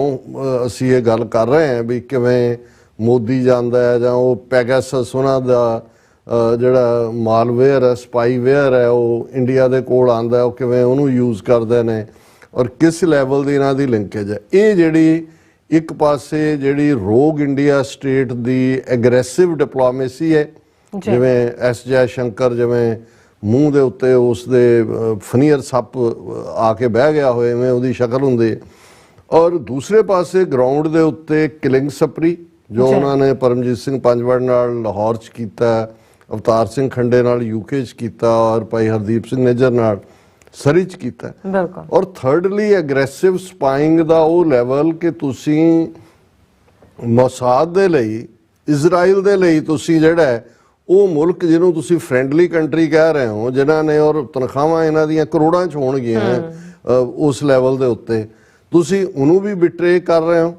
ਅਸੀਂ ਇਹ ਗੱਲ ਕਰ ਰਹੇ ਹਾਂ ਵੀ ਕਿਵੇਂ ਮੋਦੀ ਜਾਂਦਾ ਹੈ ਜਾਂ ਉਹ ਪੈਗਾਸਸ ਉਹਨਾਂ ਦਾ ਜਿਹੜਾ ਮਾਲਵੇਅਰ ਹੈ, ਸਪਾਈਵੇਅਰ ਹੈ, ਉਹ ਇੰਡੀਆ ਦੇ ਕੋਲ ਆਉਂਦਾ, ਉਹ ਕਿਵੇਂ ਉਹਨੂੰ ਯੂਜ਼ ਕਰਦੇ ਨੇ ਔਰ ਕਿਸ ਲੈਵਲ ਦੀ ਇਹਨਾਂ ਦੀ ਲਿੰਕੇਜ ਹੈ। ਇਹ ਜਿਹੜੀ ਇੱਕ ਪਾਸੇ ਜਿਹੜੀ ਰੋਗ ਇੰਡੀਆ ਸਟੇਟ ਦੀ ਐਗਰੈਸਿਵ ਡਿਪਲੋਮੇਸੀ ਹੈ, ਜਿਵੇਂ ਐਸ ਜੈ ਸ਼ੰਕਰ ਜਿਵੇਂ ਮੂੰਹ ਦੇ ਉੱਤੇ ਉਸ ਦੇ ਫਨੀਅਰ ਸੱਪ ਆ ਕੇ ਬਹਿ ਗਿਆ ਹੋਏ ਐਵੇਂ ਉਹਦੀ ਸ਼ਕਲ ਹੁੰਦੀ ਹੈ, ਔਰ ਦੂਸਰੇ ਪਾਸੇ ਗਰਾਊਂਡ ਦੇ ਉੱਤੇ ਕਿਲਿੰਗ ਸਪਰੀ ਜੋ ਉਹਨਾਂ ਨੇ ਪਰਮਜੀਤ ਸਿੰਘ ਪੰਜਵੜ ਨਾਲ ਲਾਹੌਰ 'ਚ ਕੀਤਾ, ਅਵਤਾਰ ਸਿੰਘ ਖੰਡੇ ਨਾਲ ਯੂਕੇ 'ਚ ਕੀਤਾ ਔਰ ਭਾਈ ਹਰਦੀਪ ਸਿੰਘ ਨਿੱਜਰ ਨਾਲ ਸਰੀ 'ਚ ਕੀਤਾ। ਔਰ ਥਰਡਲੀ ਐਗਰੈਸਿਵ ਸਪਾਈਂਗ ਦਾ ਉਹ ਲੈਵਲ ਕਿ ਤੁਸੀਂ ਮੋਸਾਦ ਦੇ ਲਈ, ਇਜ਼ਰਾਈਲ ਦੇ ਲਈ ਤੁਸੀਂ ਜਿਹੜਾ ਉਹ ਮੁਲਕ ਜਿਹਨੂੰ ਤੁਸੀਂ ਫਰੈਂਡਲੀ ਕੰਟਰੀ ਕਹਿ ਰਹੇ ਹੋ, ਜਿਨ੍ਹਾਂ ਨੇ ਔਰ ਤਨਖਾਹਾਂ ਇਹਨਾਂ ਦੀਆਂ ਕਰੋੜਾਂ 'ਚ ਹੋਣਗੀਆਂ ਉਸ ਲੈਵਲ ਦੇ ਉੱਤੇ, ਤੁਸੀਂ ਉਹਨੂੰ ਵੀ ਬਿਟਰੇ ਕਰ ਰਹੇ ਹੋ।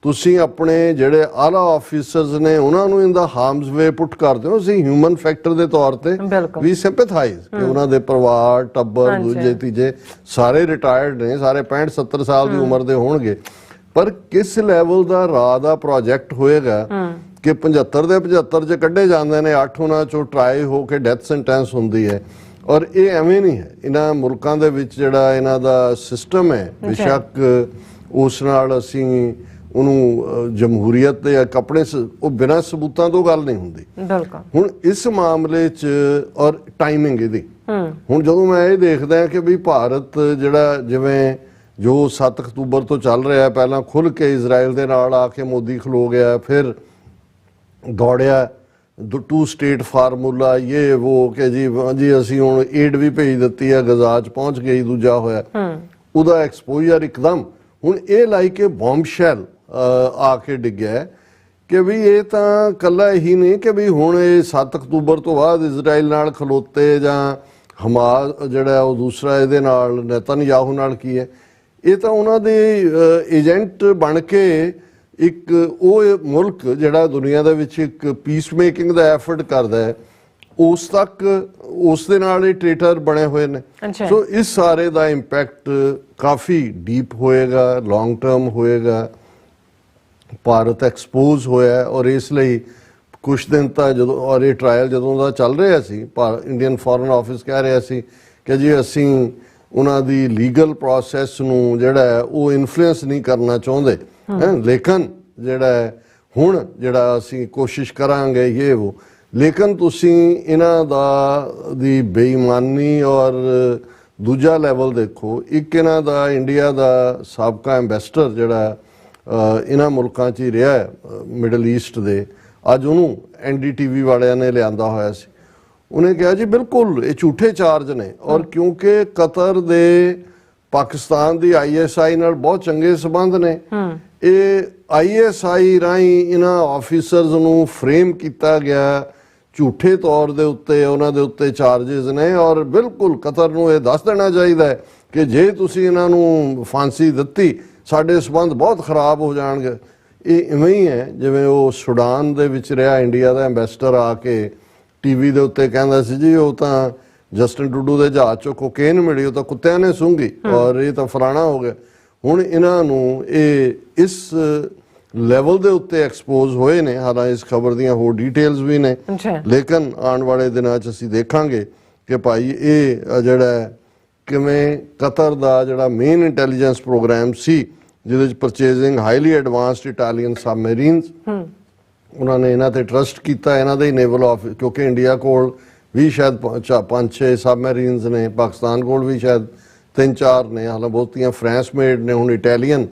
ਤੁਸੀਂ ਆਪਣੇ ਜਿਹੜੇ ਆਲਾ ਆਫੀਸਰਸ ਨੇ ਉਹਨਾਂ ਨੂੰ ਇਹਦਾ ਹਾਰਮਸ ਵੇ ਪੁੱਟ ਕਰਦੇ ਹੋ। ਅਸੀਂ ਹਿਊਮਨ ਫੈਕਟਰ ਦੇ ਤੌਰ ਤੇ ਵੀ ਸਿੰਪੈਥਾਈਜ਼ ਕਿ ਉਹਨਾਂ ਦੇ ਪਰਿਵਾਰ ਟੱਬਰ ਦੂਜੇ ਤੀਜੇ ਸਾਰੇ ਰਿਟਾਇਰਡ ਨੇ, ਸਾਰੇ 65-70 ਸਾਲ ਦੀ ਉਮਰ ਦੇ ਹੋਣਗੇ, ਪਰ ਕਿਸ ਲੈਵਲ ਦਾ ਰਾਹ ਦਾ ਪ੍ਰੋਜੈਕਟ ਹੋਏਗਾ ਕਿ 75 ਦੇ 75 ਚ ਕੱਢੇ ਜਾਂਦੇ ਨੇ, 8 ਉਹਨਾਂ ਚੋਂ ਟਰਾਈ ਹੋ ਕੇ ਡੈਥ ਸੈਂਟੈਂਸ ਹੁੰਦੀ ਹੈ। ਔਰ ਇਹ ਐਵੇਂ ਨਹੀਂ ਹੈ, ਇਹਨਾਂ ਮੁਲਕਾਂ ਦੇ ਵਿੱਚ ਜਿਹੜਾ ਇਹਨਾਂ ਦਾ ਸਿਸਟਮ ਹੈ, ਬੇਸ਼ੱਕ ਉਸ ਨਾਲ ਅਸੀਂ ਉਹਨੂੰ ਜਮਹੂਰੀਅਤ ਦੇ ਆਪਣੇ ਉਹ ਬਿਨਾਂ ਸਬੂਤਾਂ ਤੋਂ ਗੱਲ ਨਹੀਂ ਹੁੰਦੀ। ਹੁਣ ਇਸ ਮਾਮਲੇ 'ਚ ਔਰ ਟਾਈਮਿੰਗ ਇਹਦੀ, ਹੁਣ ਜਦੋਂ ਮੈਂ ਇਹ ਦੇਖਦਾ ਕਿ ਵੀ ਭਾਰਤ ਜਿਹੜਾ ਜਿਵੇਂ ਜੋ 7 ਅਕਤੂਬਰ ਤੋਂ ਚੱਲ ਰਿਹਾ, ਪਹਿਲਾਂ ਖੁੱਲ੍ਹ ਕੇ ਇਜ਼ਰਾਈਲ ਦੇ ਨਾਲ ਆ ਕੇ ਮੋਦੀ ਖਲੋ ਗਿਆ, ਫਿਰ ਦੌੜਿਆ 2 ਸਟੇਟ ਫਾਰਮੂਲਾ ਇਹ ਉਹ ਕਿ ਜੀ ਅਸੀਂ ਹੁਣ ਏਡ ਵੀ ਭੇਜ ਦਿੱਤੀ ਹੈ, ਗਜ਼ਾ 'ਚ ਪਹੁੰਚ ਗਈ, ਦੂਜਾ ਹੋਇਆ ਉਹਦਾ ਐਕਸਪੋਜ਼ਰ ਇੱਕਦਮ। ਹੁਣ ਇਹ ਲਾਈਕ ਇਹ ਬੌਮਬਸ਼ੈਲ ਆ ਕੇ ਡਿੱਗਿਆ ਕਿ ਵੀ ਇਹ ਤਾਂ ਕੱਲਾ ਇਹੀ ਨਹੀਂ ਕਿ ਵੀ ਹੁਣ ਇਹ 7 ਅਕਤੂਬਰ ਤੋਂ ਬਾਅਦ ਇਜ਼ਰਾਈਲ ਨਾਲ ਖਲੋਤੇ ਜਾਂ ਹਮਾਸ ਜਿਹੜਾ ਉਹ ਦੂਸਰਾ ਇਹਦੇ ਨਾਲ ਨੇਤਨਯਾਹੂ ਨਾਲ ਕੀ ਹੈ, ਇਹ ਤਾਂ ਉਹਨਾਂ ਦੇ ਏਜੰਟ ਬਣ ਕੇ ਇੱਕ ਉਹ ਮੁਲਕ ਜਿਹੜਾ ਦੁਨੀਆ ਦੇ ਵਿੱਚ ਇੱਕ ਪੀਸ ਮੇਕਿੰਗ ਦਾ ਐਫਰਟ ਕਰਦਾ ਹੈ, ਉਸ ਤੱਕ ਉਸ ਦੇ ਨਾਲ ਇਹ ਟ੍ਰੇਟਰ ਬਣੇ ਹੋਏ ਨੇ। ਸੋ ਇਸ ਸਾਰੇ ਦਾ ਇੰਪੈਕਟ ਕਾਫੀ ਡੀਪ ਹੋਏਗਾ, ਲੌਂਗ ਟਰਮ ਹੋਏਗਾ। ਭਾਰਤ ਐਕਸਪੋਜ਼ ਹੋਇਆ ਔਰ ਇਸ ਲਈ ਕੁਛ ਦਿਨ ਤਾਂ ਜਦੋਂ ਔਰ ਇਹ ਟਰਾਇਲ ਜਦੋਂ ਦਾ ਚੱਲ ਰਿਹਾ ਸੀ, ਇੰਡੀਅਨ ਫੋਰਨ ਆਫਿਸ ਕਹਿ ਰਿਹਾ ਸੀ ਕਿ ਜੀ ਅਸੀਂ ਉਹਨਾਂ ਦੀ ਲੀਗਲ ਪ੍ਰੋਸੈਸ ਨੂੰ ਜਿਹੜਾ ਉਹ ਇਨਫਲੂਐਂਸ ਨਹੀਂ ਕਰਨਾ ਚਾਹੁੰਦੇ, ਲੇਕਿਨ ਜਿਹੜਾ ਹੁਣ ਜਿਹੜਾ ਅਸੀਂ ਕੋਸ਼ਿਸ਼ ਕਰਾਂਗੇ ਇਹ ਉਹ, ਲੇਕਿਨ ਤੁਸੀਂ ਇਹਨਾਂ ਦੀ ਬੇਈਮਾਨੀ ਔਰ ਦੂਜਾ ਲੈਵਲ ਦੇਖੋ। ਇੱਕ ਇਹਨਾਂ ਦਾ ਇੰਡੀਆ ਦਾ ਸਾਬਕਾ ਐਂਬੈਸਡਰ ਜਿਹੜਾ ਇਹਨਾਂ ਮੁਲਕਾਂ 'ਚ ਹੀ ਰਿਹਾ ਮਿਡਲ ਈਸਟ ਦੇ, ਅੱਜ ਉਹਨੂੰ NDTV ਵਾਲਿਆਂ ਨੇ ਲਿਆਂਦਾ ਹੋਇਆ ਸੀ, ਉਹਨੇ ਕਿਹਾ ਜੀ ਬਿਲਕੁਲ ਇਹ ਝੂਠੇ ਚਾਰਜ ਨੇ, ਔਰ ਕਿਉਂਕਿ ਕਤਰ ਦੇ ਪਾਕਿਸਤਾਨ ਦੀ ISI ਨਾਲ ਬਹੁਤ ਚੰਗੇ ਸੰਬੰਧ ਨੇ, ਇਹ ISI ਰਾਹੀਂ ਇਹਨਾਂ ਆਫੀਸਰਸ ਨੂੰ ਫਰੇਮ ਕੀਤਾ ਗਿਆ ਝੂਠੇ ਤੌਰ ਦੇ ਉੱਤੇ, ਉਹਨਾਂ ਦੇ ਉੱਤੇ ਚਾਰजेस ਨੇ, ਔਰ ਬਿਲਕੁਲ ਕਤਰ ਨੂੰ ਇਹ ਦੱਸ ਦੇਣਾ ਚਾਹੀਦਾ ਹੈ ਕਿ ਜੇ ਤੁਸੀਂ ਇਹਨਾਂ ਨੂੰ ਫਾਂਸੀ ਦਿੱਤੀ ਸਾਡੇ ਸੰਬੰਧ ਬਹੁਤ ਖਰਾਬ ਹੋ ਜਾਣਗੇ। ਇਹ ਇਵੇਂ ਹੀ ਹੈ ਜਿਵੇਂ ਉਹ ਸੁਡਾਨ ਦੇ ਵਿੱਚ ਰਿਹਾ ਇੰਡੀਆ ਦਾ ਐਂਬੈਸਡਰ ਆ ਕੇ TV ਦੇ ਉੱਤੇ ਕਹਿੰਦਾ ਸੀ ਜੀ ਉਹ ਤਾਂ ਜਸਟਿਨ ਟਰੂਡੋ ਦੇ ਜਹਾਜ਼ 'ਚੋਂ ਕੋਕੇਨ ਮਿਲੀ, ਉਹ ਤਾਂ ਕੁੱਤਿਆਂ ਨੇ ਸੁੰਘੀ ਔਰ ਇਹ ਤਾਂ ਫਲਾਣਾ ਹੋ ਗਿਆ। ਹੁਣ ਇਹਨਾਂ ਨੂੰ ਇਹ ਇਸ ਲੈਵਲ ਦੇ ਉੱਤੇ ਐਕਸਪੋਜ਼ ਹੋਏ ਨੇ। ਹਾਲਾਂਕਿ ਇਸ ਖਬਰ ਦੀਆਂ ਹੋਰ ਡਿਟੇਲਸ ਵੀ ਨੇ, ਲੇਕਿਨ ਆਉਣ ਵਾਲੇ ਦਿਨਾਂ 'ਚ ਅਸੀਂ ਦੇਖਾਂਗੇ ਕਿ ਭਾਈ ਇਹ ਜਿਹੜਾ ਕਿਵੇਂ ਕਤਰ ਦਾ ਜਿਹੜਾ ਮੇਨ ਇੰਟੈਲੀਜੈਂਸ ਪ੍ਰੋਗਰਾਮ ਸੀ ਜਿਹਦੇ 'ਚ ਪਰਚੇਜ਼ਿੰਗ ਹਾਈਲੀ ਐਡਵਾਂਸਡ ਇਟਾਲੀਅਨ ਸਬਮਰੀਨਸ, ਉਹਨਾਂ ਨੇ ਇਹਨਾਂ ਤੇ ਟਰਸਟ ਕੀਤਾ, ਇਹਨਾਂ ਦੇ ਨੇਵਲ ਆਫਿਸ, ਕਿਉਂਕਿ ਇੰਡੀਆ ਕੋਲ ਵੀ ਸ਼ਾਇਦ 5-6 ਸਬਮਰੀਨਸ ਨੇ, ਪਾਕਿਸਤਾਨ ਕੋਲ ਵੀ ਸ਼ਾਇਦ 3-4 ਨੇ, ਹਾਲਾਂ ਬਹੁਤੀਆਂ ਫਰਾਂਸ ਮੇਡ ਨੇ, ਹੁਣ ਇਟਾਲੀਅਨ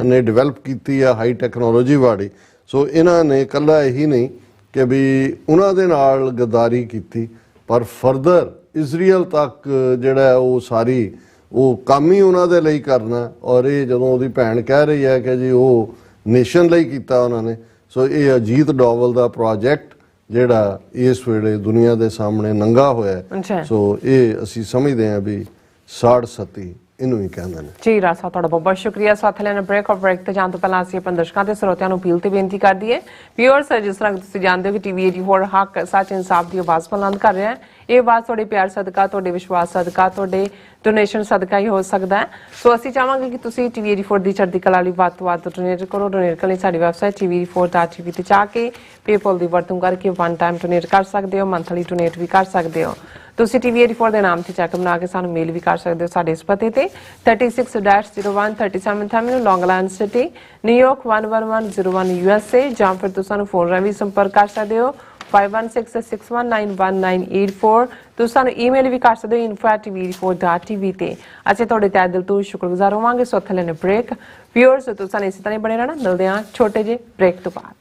ਨੇ ਡਿਵੈਲਪ ਕੀਤੀ ਆ ਹਾਈ ਟੈਕਨੋਲੋਜੀ ਵਾਲੀ। ਸੋ ਇਹਨਾਂ ਨੇ ਇਕੱਲਾ ਇਹੀ ਨਹੀਂ ਕਿ ਵੀ ਉਹਨਾਂ ਦੇ ਨਾਲ ਗਦਾਰੀ ਕੀਤੀ, ਪਰ ਫਰਦਰ ਇਜ਼ਰਾਈਲ ਤੱਕ ਜਿਹੜਾ ਉਹ ਸਾਰੀ ਉਹ ਕੰਮ ਹੀ ਉਹਨਾਂ ਦੇ ਲਈ ਕਰਨਾ। ਔਰ ਇਹ ਜਦੋਂ ਉਹਦੀ ਭੈਣ ਕਹਿ ਰਹੀ ਹੈ ਕਿ ਜੀ ਉਹ ਨੇਸ਼ਨ ਲਈ ਕੀਤਾ ਉਹਨਾਂ ਨੇ, ਸੋ ਇਹ ਅਜੀਤ ਡੋਵਲ ਦਾ ਪ੍ਰੋਜੈਕਟ ਜਿਹੜਾ ਇਸ ਵੇਲੇ ਦੁਨੀਆ ਦੇ ਸਾਹਮਣੇ ਨੰਗਾ ਹੋਇਆ ਅੱਛਾ। ਹੈ। ਸੋ ਇਹ ਅਸੀਂ ਸਮਝਦੇ ਹਾਂ ਵੀ ਸਾੜ ਸਤੀ ਇਹਨੂੰ ਹੀ ਕਹਿੰਦੇ ਨੇ। ਜੀ ਰਾਜ ਸਾਹਿਬ ਤੁਹਾਡਾ ਬਹੁਤ ਬਹੁਤ ਸ਼ੁਕਰੀਆ। ਸਾਥ ਲੈਣ ਬ੍ਰੇਕ ਤੇ ਜਾਣ ਤੋਂ ਪਹਿਲਾਂ ਅਸੀਂ ਆਪਣੇ ਦਰਸ਼ਕਾਂ ਤੇ ਸਰੋਤਿਆਂ ਨੂੰ ਅਪੀਲ ਤੇ ਬੇਨਤੀ ਕਰ ਦਈਏ ਵਿਊਅਰਸ, ਜਿਸ ਤਰ੍ਹਾਂ ਤੁਸੀਂ ਜਾਣਦੇ ਹੋ ਕਿ ਟੀਵੀ 84 ਹੱਕ ਸੱਚ ਇਨਸਾਫ ਦੀ ਆਵਾਜ਼ ਬੁਲੰਦ ਕਰ ਰਿਹਾ ਹੈ। ਇਹ ਆਵਾਜ਼ ਤੁਹਾਡੇ ਪਿਆਰ ਸਦਕਾ, ਤੁਹਾਡੇ ਵਿਸ਼ਵਾਸ ਸਦਕਾ, ਤੁਹਾਡੇ ਡੋਨੇਸ਼ਨ ਸਦਕਾ ਹੀ ਹੋ ਸਕਦਾ ਹੈ। ਸੋ ਅਸੀਂ ਚਾਹਾਂਗੇ ਕਿ ਤੁਸੀਂ ਟੀਵੀ 84 ਦੀ ਚੜ੍ਹਦੀ ਕਲਾ ਲਈ ਵੱਧ ਤੋਂ ਵੱਧ ਡੋਨੇਟ ਕਰੋ। ਡੋਨੇਟ ਕਰਨ ਲਈ ਸਾਡੀ ਵੈਬਸਾਈਟ tv84.tv ਤੇ ਜਾ ਕੇ ਪੇਪਲ ਦੀ ਵਰਤੋਂ ਕਰਕੇ ਵਨ ਟਾਈਮ ਡੋਨੇਟ ਕਰ ਸਕਦੇ ਹੋ, ਮੰਥਲੀ ਡੋਨੇਟ ਵੀ ਕਰ ਸਕਦੇ ਹੋ। ਤੁਸੀਂ ਟੀਵੀ 84 ਦੇ ਨਾਮ ਤੇ ਚੈੱਕ ਬਣਾ ਕੇ ਸਾਨੂੰ ਮੇਲ ਵੀ ਕਰ ਸਕਦੇ ਹੋ ਸਾਡੇ ਇਸ ਪਤੇ ਤੇ 36-01 37th Avenue, Long Island City, New York 11101 USA, ਜਾਂ ਫਿਰ ਤੁਸੀਂ ਸਾਨੂੰ ਫੋਨ ਰਾਹੀਂ ਵੀ ਸੰਪਰਕ ਕਰ ਸਕਦੇ ਹੋ 5166191984। ਤੁਸੀਂ ਸਾਨੂੰ ਈਮੇਲ ਵੀ ਕਰ ਸਕਦੇ ਹੋ info@tv84.tv ਤੇ। ਅਸੀਂ ਤੁਹਾਡੇ ਤਹਿ ਦਿਲ ਤੋਂ ਸ਼ੁਕਰਗੁਜ਼ਾਰ ਹੋਵਾਂਗੇ। ਸੋ ਇੱਥੇ ਲੈਣੇ ਬ੍ਰੇਕ। ਵਿਊਅਰਸ, ਤੁਸੀਂ ਇਸੇ ਤਰ੍ਹਾਂ ਹੀ ਬਣੇ ਰਹਿਣਾ। ਮਿਲਦੇ ਹਾਂ ਛੋਟੇ ਜਿਹੇ ਬ੍ਰੇਕ ਤੋਂ ਬਾਅਦ।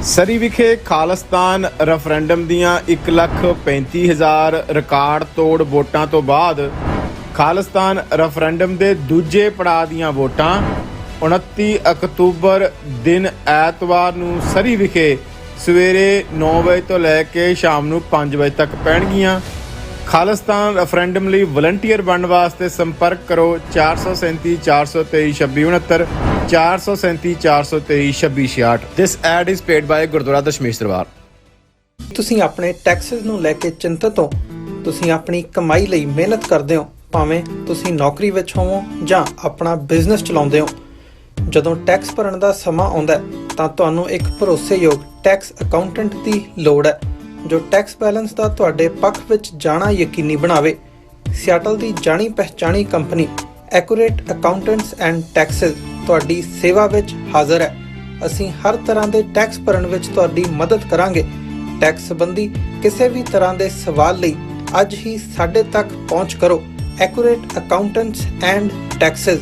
ਸਰੀ ਵਿਖੇ ਖਾਲਿਸਤਾਨ ਰੈਫਰੈਂਡਮ ਦੀਆਂ 1,35,000 ਰਿਕਾਰਡ ਤੋੜ ਵੋਟਾਂ ਤੋਂ ਬਾਅਦ ਖਾਲਿਸਤਾਨ ਰੈਫਰੈਂਡਮ ਦੇ ਦੂਜੇ ਪੜਾਅ ਦੀਆਂ ਵੋਟਾਂ 29 ਅਕਤੂਬਰ ਦਿਨ ਐਤਵਾਰ ਨੂੰ ਸਰੀ ਵਿਖੇ ਸਵੇਰੇ 9 ਵਜੇ ਤੋਂ ਲੈ ਕੇ ਸ਼ਾਮ ਨੂੰ 5 ਵਜੇ ਤੱਕ ਪੈਣਗੀਆਂ। ਖਾਲਿਸਤਾਨ ਰੈਫਰੈਂਡਮ ਲਈ ਵਲੰਟੀਅਰ ਬਣਨ ਵਾਸਤੇ ਸੰਪਰਕ ਕਰੋ 437 423 2669 437 423 2666। This ad is paid by Gurdwara Dashmesh ਦਰਬਾਰ। ਤੁਸੀਂ ਆਪਣੇ ਟੈਕਸਸ ਨੂੰ ਲੈ ਕੇ ਚਿੰਤਤ ਹੋ? ਤੁਸੀਂ ਆਪਣੀ ਕਮਾਈ ਲਈ ਮਿਹਨਤ ਕਰਦੇ ਹੋ, ਭਾਵੇਂ ਤੁਸੀਂ ਨੌਕਰੀ ਵਿੱਚ ਹੋਵੋ ਜਾਂ ਆਪਣਾ ਬਿਜ਼ਨਸ ਚਲਾਉਂਦੇ ਹੋ। ਜਦੋਂ ਟੈਕਸ ਭਰਨ ਦਾ ਸਮਾਂ ਆਉਂਦਾ ਹੈ ਤਾਂ ਤੁਹਾਨੂੰ ਇੱਕ ਭਰੋਸੇਯੋਗ ਟੈਕਸ ਅਕਾਊਂਟੈਂਟ ਦੀ ਲੋੜ ਹੈ ਜੋ ਟੈਕਸ ਬੈਲੈਂਸ ਦਾ ਤੁਹਾਡੇ ਪੱਖ ਵਿੱਚ ਜਾਣਾ ਯਕੀਨੀ ਬਣਾਵੇ। ਸਿਆਟਲ ਦੀ ਜਾਣੀ ਪਛਾਣੀ company Accurate Accountants and Taxes ਤੁਹਾਡੀ ਸੇਵਾ ਵਿੱਚ ਹਾਜ਼ਰ ਹੈ। ਅਸੀਂ ਹਰ ਤਰ੍ਹਾਂ ਦੇ ਟੈਕਸ ਭਰਨ ਵਿੱਚ ਤੁਹਾਡੀ ਮਦਦ ਕਰਾਂਗੇ। ਟੈਕਸ ਸੰਬੰਧੀ ਕਿਸੇ ਵੀ ਤਰ੍ਹਾਂ ਦੇ ਸਵਾਲ ਲਈ ਅੱਜ ਹੀ ਸਾਡੇ ਤੱਕ ਪਹੁੰਚ ਕਰੋ। Accurate Accountants and Taxes.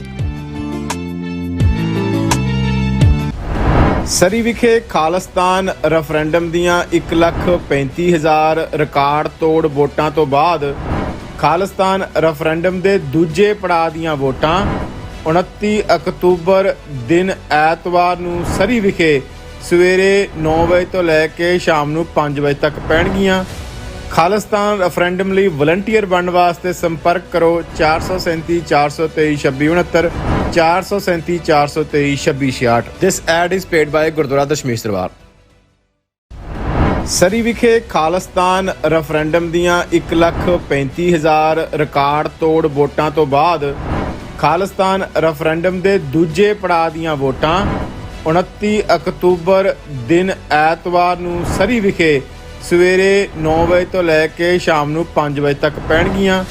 Surrey ਵਿਖੇ ਖਾਲਿਸਤਾਨ ਰੈਫਰੈਂਡਮ ਦੀਆਂ 1,35,000 ਰਿਕਾਰਡ ਤੋੜ ਵੋਟਾਂ ਤੋਂ ਬਾਅਦ ਖਾਲਿਸਤਾਨ ਰੈਫਰੈਂਡਮ ਦੇ ਦੂਜੇ ਪੜਾਅ ਦੀਆਂ ਵੋਟਾਂ 29 ਅਕਤੂਬਰ ਦਿਨ ਐਤਵਾਰ ਨੂੰ ਸਰੀ ਵਿਖੇ ਸਵੇਰੇ 9 ਵਜੇ ਤੋਂ ਲੈ ਕੇ ਸ਼ਾਮ ਨੂੰ 5 ਵਜੇ ਤੱਕ ਪੈਣਗੀਆਂ। ਖਾਲਿਸਤਾਨ ਰੈਫਰੈਂਡਮ ਲਈ ਵਲੰਟੀਅਰ ਬਣਨ ਵਾਸਤੇ ਸੰਪਰਕ ਕਰੋ 437 423 2669 437 423 2666। This ad is paid by Gurdwara Dashmesh ਦਰਬਾਰ। ਸਰੀ ਵਿਖੇ ਖਾਲਿਸਤਾਨ ਰੈਫਰੈਂਡਮ ਦੀਆਂ 1,35,000 ਰਿਕਾਰਡ ਤੋੜ ਵੋਟਾਂ ਤੋਂ ਬਾਅਦ ਖਾਲਿਸਤਾਨ ਰੈਫਰੈਂਡਮ ਦੇ ਦੂਜੇ ਪੜਾਅ ਦੀਆਂ ਵੋਟਾਂ 29 ਅਕਤੂਬਰ ਦਿਨ ਐਤਵਾਰ ਨੂੰ ਸਰੀ ਵਿਖੇ ਸਵੇਰੇ 9 ਵਜੇ ਤੋਂ ਲੈ ਕੇ ਸ਼ਾਮ ਨੂੰ 5 ਵਜੇ ਤੱਕ ਪੈਣਗੀਆਂ।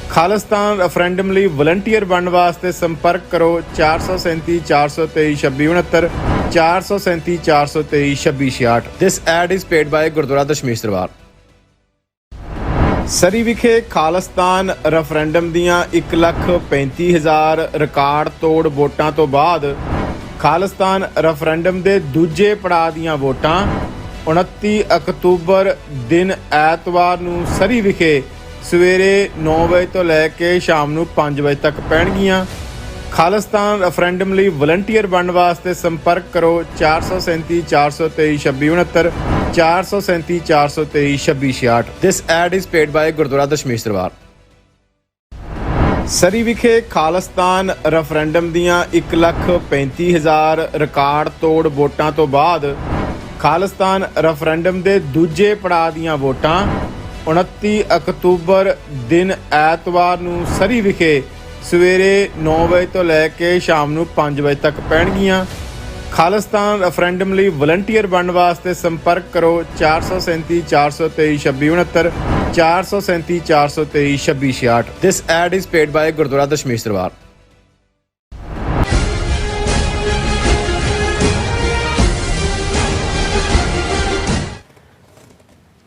ਖਾਲਿਸਤਾਨ ਰੈਫਰੈਂਡਮ ਲਈ ਵਲੰਟੀਅਰ ਬਣਨ ਵਾਸਤੇ ਸੰਪਰਕ ਕਰੋ 437 423 2669 437 423 2666। This ad is paid by Gurdwara Dashmesh ਦਰਬਾਰ। ਸਰੀ ਵਿਖੇ ਖਾਲਿਸਤਾਨ ਰੈਫਰੈਂਡਮ ਦੀਆਂ 1,35,000 ਰਿਕਾਰਡ ਤੋੜ ਵੋਟਾਂ ਤੋਂ ਬਾਅਦ ਖਾਲਿਸਤਾਨ ਰੈਫਰੈਂਡਮ ਦੇ ਦੂਜੇ ਪੜਾਅ ਦੀਆਂ ਵੋਟਾਂ 29 ਅਕਤੂਬਰ ਦਿਨ ਐਤਵਾਰ ਨੂੰ ਸਰੀ ਵਿਖੇ ਸਵੇਰੇ 9 ਵਜੇ ਤੋਂ ਲੈ ਕੇ ਸ਼ਾਮ ਨੂੰ 5 ਵਜੇ ਤੱਕ ਪੈਣਗੀਆਂ। ਖਾਲਿਸਤਾਨ ਰੈਫਰੈਂਡਮ ਲਈ ਵਲੰਟੀਅਰ ਬਣਨ ਵਾਸਤੇ ਸੰਪਰਕ ਕਰੋ 437 423 2669 437 423 2666। This ad is paid by Gurdwara Dashmesh ਦਰਬਾਰ। ਸਰੀ ਵਿਖੇ ਖਾਲਿਸਤਾਨ ਰੈਫਰੈਂਡਮ ਦੀਆਂ 1,35,000 ਰਿਕਾਰਡ ਤੋੜ ਵੋਟਾਂ ਤੋਂ ਬਾਅਦ ਖਾਲਿਸਤਾਨ ਰੈਫਰੈਂਡਮ ਦੇ ਦੂਜੇ ਪੜਾਅ ਦੀਆਂ ਵੋਟਾਂ 29 ਅਕਤੂਬਰ ਦਿਨ ਐਤਵਾਰ ਨੂੰ ਸਰੀ ਵਿਖੇ ਸਵੇਰੇ 9 ਵਜੇ ਤੋਂ ਲੈ ਕੇ ਸ਼ਾਮ ਨੂੰ 5 ਵਜੇ ਤੱਕ ਪੈਣਗੀਆਂ। ਖਾਲਿਸਤਾਨ ਰੈਫਰੈਂਡਮ ਲਈ ਵਲੰਟੀਅਰ ਬਣਨ ਵਾਸਤੇ ਸੰਪਰਕ ਕਰੋ 437 423 2669 437 423 2666। This ad is paid by Gurdwara Dashmesh Darbar.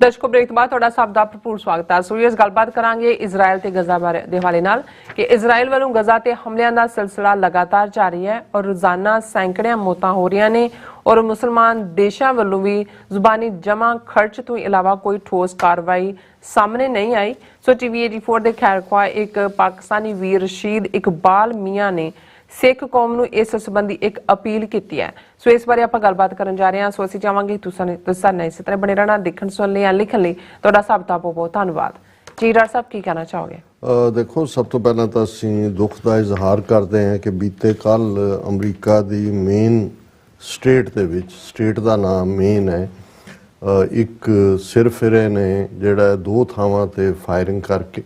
ਦਰਸ਼ਕੋ ਬ੍ਰੇਕ ਤੋਂ ਬਾਅਦ ਤੁਹਾਡਾ ਸਭ ਦਾ ਭਰਪੂਰ ਸਵਾਗਤ ਹੈ। ਸੋ ਇਸ ਗੱਲਬਾਤ ਕਰਾਂਗੇ ਇਜ਼ਰਾਈਲ ਤੇ ਗਜ਼ਾ ਬਾਰੇ ਦੇ ਹਵਾਲੇ ਨਾਲ ਕਿ ਇਜ਼ਰਾਈਲ ਵੱਲੋਂ ਗਜ਼ਾ ਤੇ ਹਮਲਿਆਂ ਦਾ ਸਿਲਸਿਲਾ ਲਗਾਤਾਰ ਜਾਰੀ ਹੈ ਔਰ ਰੋਜ਼ਾਨਾ ਸੈਂਕੜਿਆਂ ਮੌਤਾਂ ਹੋ ਰਹੀਆਂ ਨੇ ਔਰ ਮੁਸਲਮਾਨ ਦੇਸ਼ਾਂ ਵੱਲੋਂ ਵੀ ਜ਼ੁਬਾਨੀ ਜਮ੍ਹਾਂ ਖਰਚ ਤੋਂ ਇਲਾਵਾ ਕੋਈ ਠੋਸ ਕਾਰਵਾਈ ਸਾਹਮਣੇ ਨਹੀਂ ਆਈ। ਸੋ ਟੀਵੀ 84 ਦੇ ਖੈਰਖਵਾ ਇੱਕ ਪਾਕਿਸਤਾਨੀ ਵੀਰ ਰਸ਼ੀਦ ਇਕਬਾਲ ਮੀਆਂ ਨੇ ਸਿੱਖ ਕੌਮ ਨੂੰ ਇਸ ਸੰਬੰਧੀ ਇੱਕ ਅਪੀਲ ਕੀਤੀ ਹੈ। ਸੋ ਇਸ ਬਾਰੇ ਆਪਾਂ ਗੱਲਬਾਤ ਕਰਨ ਜਾ ਰਹੇ ਹਾਂ। ਸੋ ਅਸੀਂ ਚਾਹਾਂਗੇ ਤੁਸੀਂ ਸਾਡੇ ਇਸੇ ਤਰ੍ਹਾਂ ਬਣੇ ਰਹਿਣਾ, ਦੇਖਣ ਸੁਣਨ ਲਈ ਲਿਖਣ ਲਈ ਤੁਹਾਡਾ ਸਭ ਦਾ ਬਹੁਤ ਧੰਨਵਾਦ ਜੀ। ਡਾਕਟਰ ਸਾਹਿਬ ਕੀ ਕਹਿਣਾ ਚਾਹੋਗੇ? ਦੇਖੋ, ਸਭ ਤੋਂ ਪਹਿਲਾਂ ਤਾਂ ਅਸੀਂ ਦੁੱਖ ਦਾ ਇਜ਼ਹਾਰ ਕਰਦੇ ਹਾਂ ਕਿ ਬੀਤੇ ਕੱਲ ਅਮਰੀਕਾ ਦੀ ਮੇਨ ਸਟੇਟ ਦੇ ਵਿੱਚ, ਸਟੇਟ ਦਾ ਨਾਮ ਮੇਨ ਹੈ, ਇੱਕ ਸਿਰਫਿਰੇ ਨੇ ਜਿਹੜਾ 2 ਥਾਵਾਂ ਤੇ ਫਾਇਰਿੰਗ ਕਰਕੇ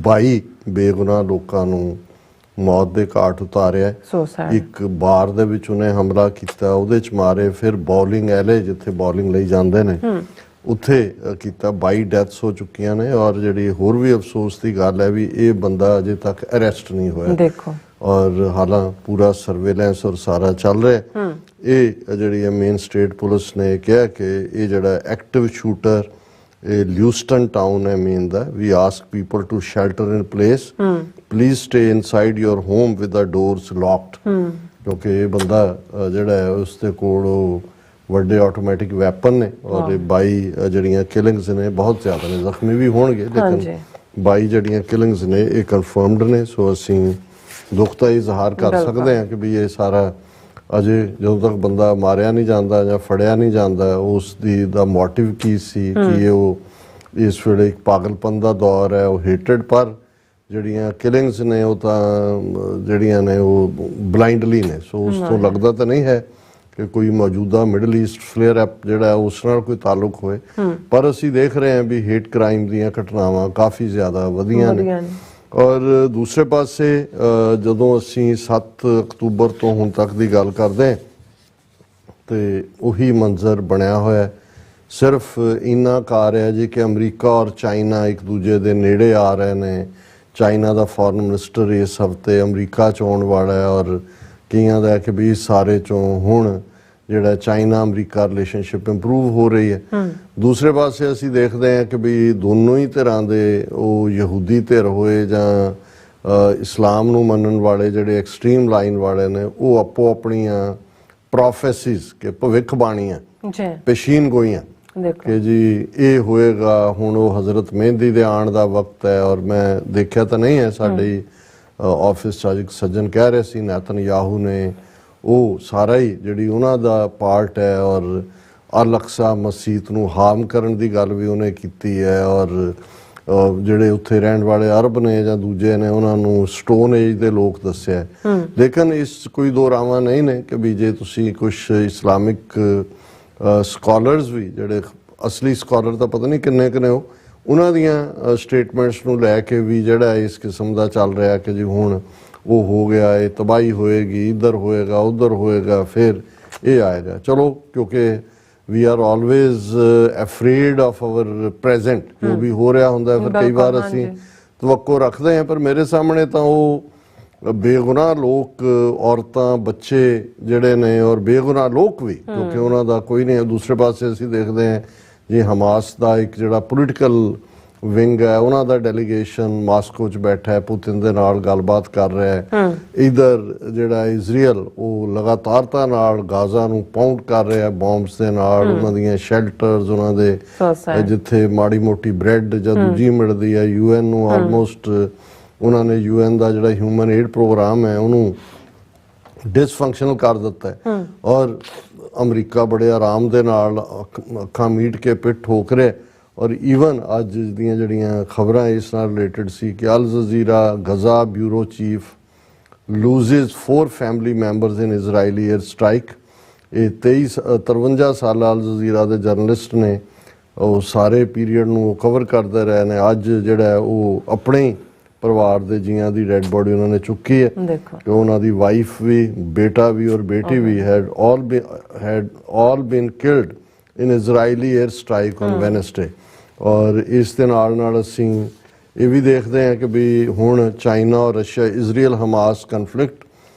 22 ਬੇਗੁਨਾਹ ਲੋਕਾਂ ਨੂੰ ਮੌਤ ਦੇ ਘਾਟ ਉਤਾਰਿਆ। ਇੱਕ ਬਾਰ ਦੇ ਵਿੱਚ ਉਹਨੇ ਹਮਲਾ ਕੀਤਾ, ਉਹਦੇ ਚ ਮਾਰੇ, ਫਿਰ ਬੋਲਿੰਗ ਐਲੇ ਜਿੱਥੇ ਬੋਲਿੰਗ ਲਈ ਜਾਂਦੇ ਨੇ ਉੱਥੇ ਕੀਤਾ। 22 ਡੈਥਸ ਹੋ ਚੁੱਕੀਆਂ ਨੇ ਔਰ ਜਿਹੜੀ ਹੋਰ ਵੀ ਅਫਸੋਸ ਦੀ ਗੱਲ ਹੈ ਵੀ ਇਹ ਬੰਦਾ ਅਜੇ ਤੱਕ ਅਰੈਸਟ ਨਹੀਂ ਹੋਇਆ। ਦੇਖੋ, ਔਰ ਹਾਲਾਂ ਪੂਰਾ ਸਰਵੇਲੈਂਸ ਔਰ ਸਾਰਾ ਚੱਲ ਰਿਹਾ। ਇਹ ਜਿਹੜੀ ਮੇਨ ਸਟੇਟ ਪੁਲਿਸ ਨੇ ਕਿਹਾ ਕਿ ਇਹ ਜਿਹੜਾ ਐਕਟਿਵ ਸ਼ੂਟਰ ਇਹ ਲਿਊਸਟਨ ਟਾਊਨ ਹੈ ਮੇਨ ਦਾ। We ask people to shelter in place, please stay inside your home with the doors locked, ਕਿਉਂਕਿ ਇਹ ਬੰਦਾ ਜਿਹੜਾ ਹੈ ਉਸ ਦੇ ਕੋਲ ਵੱਡੇ ਆਟੋਮੈਟਿਕ ਵੈਪਨ ਨੇ ਔਰ 22 ਜਿਹੜੀਆਂ ਕਿਲਿੰਗਸ ਨੇ ਬਹੁਤ ਜ਼ਿਆਦਾ ਨੇ, ਜ਼ਖਮੀ ਵੀ ਹੋਣਗੇ ਲੇਕਿਨ 22 ਜਿਹੜੀਆਂ ਕਿਲਿੰਗਸ ਨੇ ਇਹ ਕਨਫਰਮਡ ਨੇ। ਸੋ ਅਸੀਂ ਦੁੱਖ ਦਾ ਇਜ਼ਹਾਰ ਕਰ ਸਕਦੇ ਹਾਂ ਕਿ ਵੀ ਇਹ ਸਾਰਾ ਅਜੇ ਜਦੋਂ ਤੱਕ ਬੰਦਾ ਮਾਰਿਆ ਨਹੀਂ ਜਾਂਦਾ ਜਾਂ ਫੜਿਆ ਨਹੀਂ ਜਾਂਦਾ ਉਸ ਦੀ ਦਾ ਮੋਟਿਵ ਕੀ ਸੀ, ਕਿ ਉਹ ਇਸ ਵੇਲੇ ਇੱਕ ਪਾਗਲਪਨ ਦਾ ਦੌਰ ਹੈ, ਉਹ ਹੇਟਡ, ਪਰ ਜਿਹੜੀਆਂ ਕਿਲਿੰਗਸ ਨੇ ਉਹ ਤਾਂ ਜਿਹੜੀਆਂ ਨੇ ਉਹ ਬਲਾਈਂਡਲੀ ਨੇ। ਸੋ ਉਸ ਤੋਂ ਲੱਗਦਾ ਤਾਂ ਨਹੀਂ ਹੈ ਕਿ ਕੋਈ ਮੌਜੂਦਾ ਮਿਡਲ ਈਸਟ ਫਲੇਅਰ ਅਪ ਜਿਹੜਾ ਉਸ ਨਾਲ ਕੋਈ ਤਾਲੁਕ ਹੋਏ, ਪਰ ਅਸੀਂ ਦੇਖ ਰਹੇ ਹਾਂ ਵੀ ਹੇਟ ਕ੍ਰਾਈਮ ਦੀਆਂ ਘਟਨਾਵਾਂ ਕਾਫੀ ਜ਼ਿਆਦਾ ਵਧੀਆਂ ਨੇ। ਔਰ ਦੂਸਰੇ ਪਾਸੇ ਜਦੋਂ ਅਸੀਂ 7 ਅਕਤੂਬਰ ਤੋਂ ਹੁਣ ਤੱਕ ਦੀ ਗੱਲ ਕਰਦੇ ਹਾਂ ਤੇ ਉਹੀ ਮੰਜ਼ਰ ਬਣਿਆ ਹੋਇਆ। ਸਿਰਫ ਇੰਨਾ ਕਾਰ ਹੈ ਜੀ ਕਿ ਅਮਰੀਕਾ ਔਰ ਚਾਈਨਾ ਇੱਕ ਦੂਜੇ ਦੇ ਨੇੜੇ ਆ ਰਹੇ ਨੇ। ਚਾਈਨਾ ਦਾ ਫੋਰਨ ਮਿਨਿਸਟਰ ਇਸ ਹਫਤੇ ਅਮਰੀਕਾ 'ਚ ਆਉਣ ਵਾਲਾ ਹੈ ਔਰ ਕਈਆਂ ਦਾ ਕਿ ਵੀ ਸਾਰੇ 'ਚੋਂ ਹੁਣ ਜਿਹੜਾ ਚਾਈਨਾ ਅਮਰੀਕਾ ਰਿਲੇਸ਼ਨਸ਼ਿਪ ਇੰਪਰੂਵ ਹੋ ਰਹੀ ਹੈ। ਦੂਸਰੇ ਪਾਸੇ ਅਸੀਂ ਦੇਖਦੇ ਹਾਂ ਕਿ ਵੀ ਦੋਨੋਂ ਹੀ ਧਿਰਾਂ ਦੇ, ਉਹ ਯਹੂਦੀ ਧਿਰ ਹੋਏ ਜਾਂ ਇਸਲਾਮ ਨੂੰ ਮੰਨਣ ਵਾਲੇ ਜਿਹੜੇ ਐਕਸਟ੍ਰੀਮ ਲਾਈਨ ਵਾਲੇ ਨੇ, ਉਹ ਆਪੋ ਆਪਣੀਆਂ ਪ੍ਰੋਫੈਸੀਜ਼ ਕਿ ਭਵਿੱਖਬਾਣੀਆਂ ਪੇਸ਼ੀਨ ਗੋਈਆਂ ਕਿ ਜੀ ਇਹ ਹੋਏਗਾ, ਹੁਣ ਉਹ ਹਜ਼ਰਤ ਮਹਿੰਦੀ ਦੇ ਆਉਣ ਦਾ ਵਕਤ ਹੈ। ਔਰ ਮੈਂ ਦੇਖਿਆ ਤਾਂ ਨਹੀਂ ਹੈ, ਸਾਡੇ ਆਫਿਸ 'ਚ ਅੱਜ ਇੱਕ ਸੱਜਣ ਕਹਿ ਰਹੇ ਸੀ ਨੇਤਨਯਾਹੂ ਨੇ ਉਹ ਸਾਰਾ ਹੀ ਜਿਹੜੀ ਉਹਨਾਂ ਦਾ ਪਾਰਟ ਹੈ ਔਰ ਅਲ ਅਕਸਾ ਮਸਜਿਦ ਨੂੰ ਹਾਰਮ ਕਰਨ ਦੀ ਗੱਲ ਵੀ ਉਹਨੇ ਕੀਤੀ ਹੈ। ਔਰ ਜਿਹੜੇ ਉੱਥੇ ਰਹਿਣ ਵਾਲੇ ਅਰਬ ਨੇ ਜਾਂ ਦੂਜੇ ਨੇ ਉਹਨਾਂ ਨੂੰ ਸਟੋਨ ਏਜ ਦੇ ਲੋਕ ਦੱਸਿਆ। ਲੇਕਿਨ ਇਸ ਕੋਈ ਦੋ ਰਾਵਾਂ ਨਹੀਂ ਨੇ ਕਿ ਵੀ ਜੇ ਤੁਸੀਂ ਕੁਛ ਇਸਲਾਮਿਕ ਸਕਾਲਰਸ ਵੀ ਜਿਹੜੇ ਅਸਲੀ ਸਕਾਲਰ ਤਾਂ ਪਤਾ ਨਹੀਂ ਕਿੰਨੇ ਕੁ ਨੇ ਉਹਨਾਂ ਦੀਆਂ ਸਟੇਟਮੈਂਟਸ ਨੂੰ ਲੈ ਕੇ ਵੀ ਜਿਹੜਾ ਇਸ ਕਿਸਮ ਦਾ ਚੱਲ ਰਿਹਾ ਕਿ ਜੀ ਹੁਣ ਉਹ ਹੋ ਗਿਆ, ਇਹ ਤਬਾਹੀ ਹੋਏਗੀ, ਇੱਧਰ ਹੋਏਗਾ, ਉੱਧਰ ਹੋਏਗਾ, ਫਿਰ ਇਹ ਆਏਗਾ। ਚਲੋ, ਕਿਉਂਕਿ we are always afraid of our present, ਜੋ ਵੀ ਹੋ ਰਿਹਾ ਹੁੰਦਾ ਫਿਰ ਕਈ ਵਾਰ ਅਸੀਂ ਤਵੱਕੋ ਰੱਖਦੇ ਹਾਂ, ਪਰ ਮੇਰੇ ਸਾਹਮਣੇ ਤਾਂ ਉਹ ਬੇਗੁਨਾਹ ਲੋਕ, ਔਰਤਾਂ, ਬੱਚੇ ਜਿਹੜੇ ਨੇ ਔਰ ਬੇਗੁਨਾਹ ਲੋਕ ਵੀ, ਕਿਉਂਕਿ ਉਹਨਾਂ ਦਾ ਕੋਈ ਨਹੀਂ। ਦੂਸਰੇ ਪਾਸੇ ਅਸੀਂ ਦੇਖਦੇ ਹਾਂ ਜੀ ਹਮਾਸ ਦਾ ਇੱਕ ਜਿਹੜਾ ਪੋਲੀਟੀਕਲ ਵਿੰਗ ਹੈ, ਉਹਨਾਂ ਦਾ ਡੈਲੀਗੇਸ਼ਨ ਮਾਸਕੋ 'ਚ ਬੈਠਾ ਹੈ, ਪੁਤਿਨ ਦੇ ਨਾਲ ਗੱਲਬਾਤ ਕਰ ਰਿਹਾ ਹੈ। ਇਧਰ ਜਿਹੜਾ ਇਜ਼ਰਾਈਲ ਉਹ ਲਗਾਤਾਰਤਾ ਨਾਲ ਗਾਜ਼ਾ ਨੂੰ ਪਾਉਂਡ ਕਰ ਰਿਹਾ ਬੌਂਬਸ ਦੇ ਨਾਲ, ਉਹਨਾਂ ਦੀਆਂ ਸ਼ੈਲਟਰਸ, ਉਹਨਾਂ ਦੇ ਜਿੱਥੇ ਮਾੜੀ ਮੋਟੀ ਬ੍ਰੈਡ ਜਾਂ ਦੂਜੀ ਮਿਲਦੀ ਹੈ। UN ਨੂੰ ਆਲਮੋਸਟ ਉਹਨਾਂ ਨੇ UN ਦਾ ਜਿਹੜਾ ਹਿਊਮਨ ਏਡ ਪ੍ਰੋਗਰਾਮ ਹੈ ਉਹਨੂੰ ਡਿਸਫੰਕਸ਼ਨਲ ਕਰ ਦਿੱਤਾ ਹੈ। ਔਰ ਅਮਰੀਕਾ ਬੜੇ ਆਰਾਮ ਦੇ ਨਾਲ ਅੱਖਾਂ ਮੀਟ ਕੇ ਪਿੱਠ ਠੋਕ ਰਿਹਾ। ਔਰ ਈਵਨ ਅੱਜ ਦੀਆਂ ਜਿਹੜੀਆਂ ਖਬਰਾਂ ਇਸ ਨਾਲ ਰਿਲੇਟਡ ਸੀ ਕਿ Al Jazeera Gaza bureau chief loses 4 family members in Israeli air strike. ਇਹ 53 ਸਾਲਾ ਅਲ ਜਜ਼ੀਰਾ ਦੇ ਜਰਨਲਿਸਟ ਨੇ, ਉਹ ਸਾਰੇ ਪੀਰੀਅਡ ਨੂੰ ਕਵਰ ਕਰਦੇ ਰਹੇ ਨੇ। ਅੱਜ ਜਿਹੜਾ ਉਹ ਆਪਣੇ ਪਰਿਵਾਰ ਦੇ ਜੀਆਂ ਦੀ ਡੈਡ ਬੋਡੀ ਉਹਨਾਂ ਨੇ ਚੁੱਕੀ ਹੈ ਕਿ ਉਹਨਾਂ ਦੀ ਵਾਈਫ ਵੀ, ਬੇਟਾ ਵੀ ਔਰ ਬੇਟੀ ਵੀ had all been killed in Israeli air strike on Wednesday। ਔਰ ਇਸ ਦੇ ਨਾਲ ਨਾਲ ਅਸੀਂ ਇਹ ਵੀ ਦੇਖਦੇ ਹਾਂ ਕਿ ਵੀ ਹੁਣ ਚਾਈਨਾ ਔਰ Russia, Israel Hamas conflict,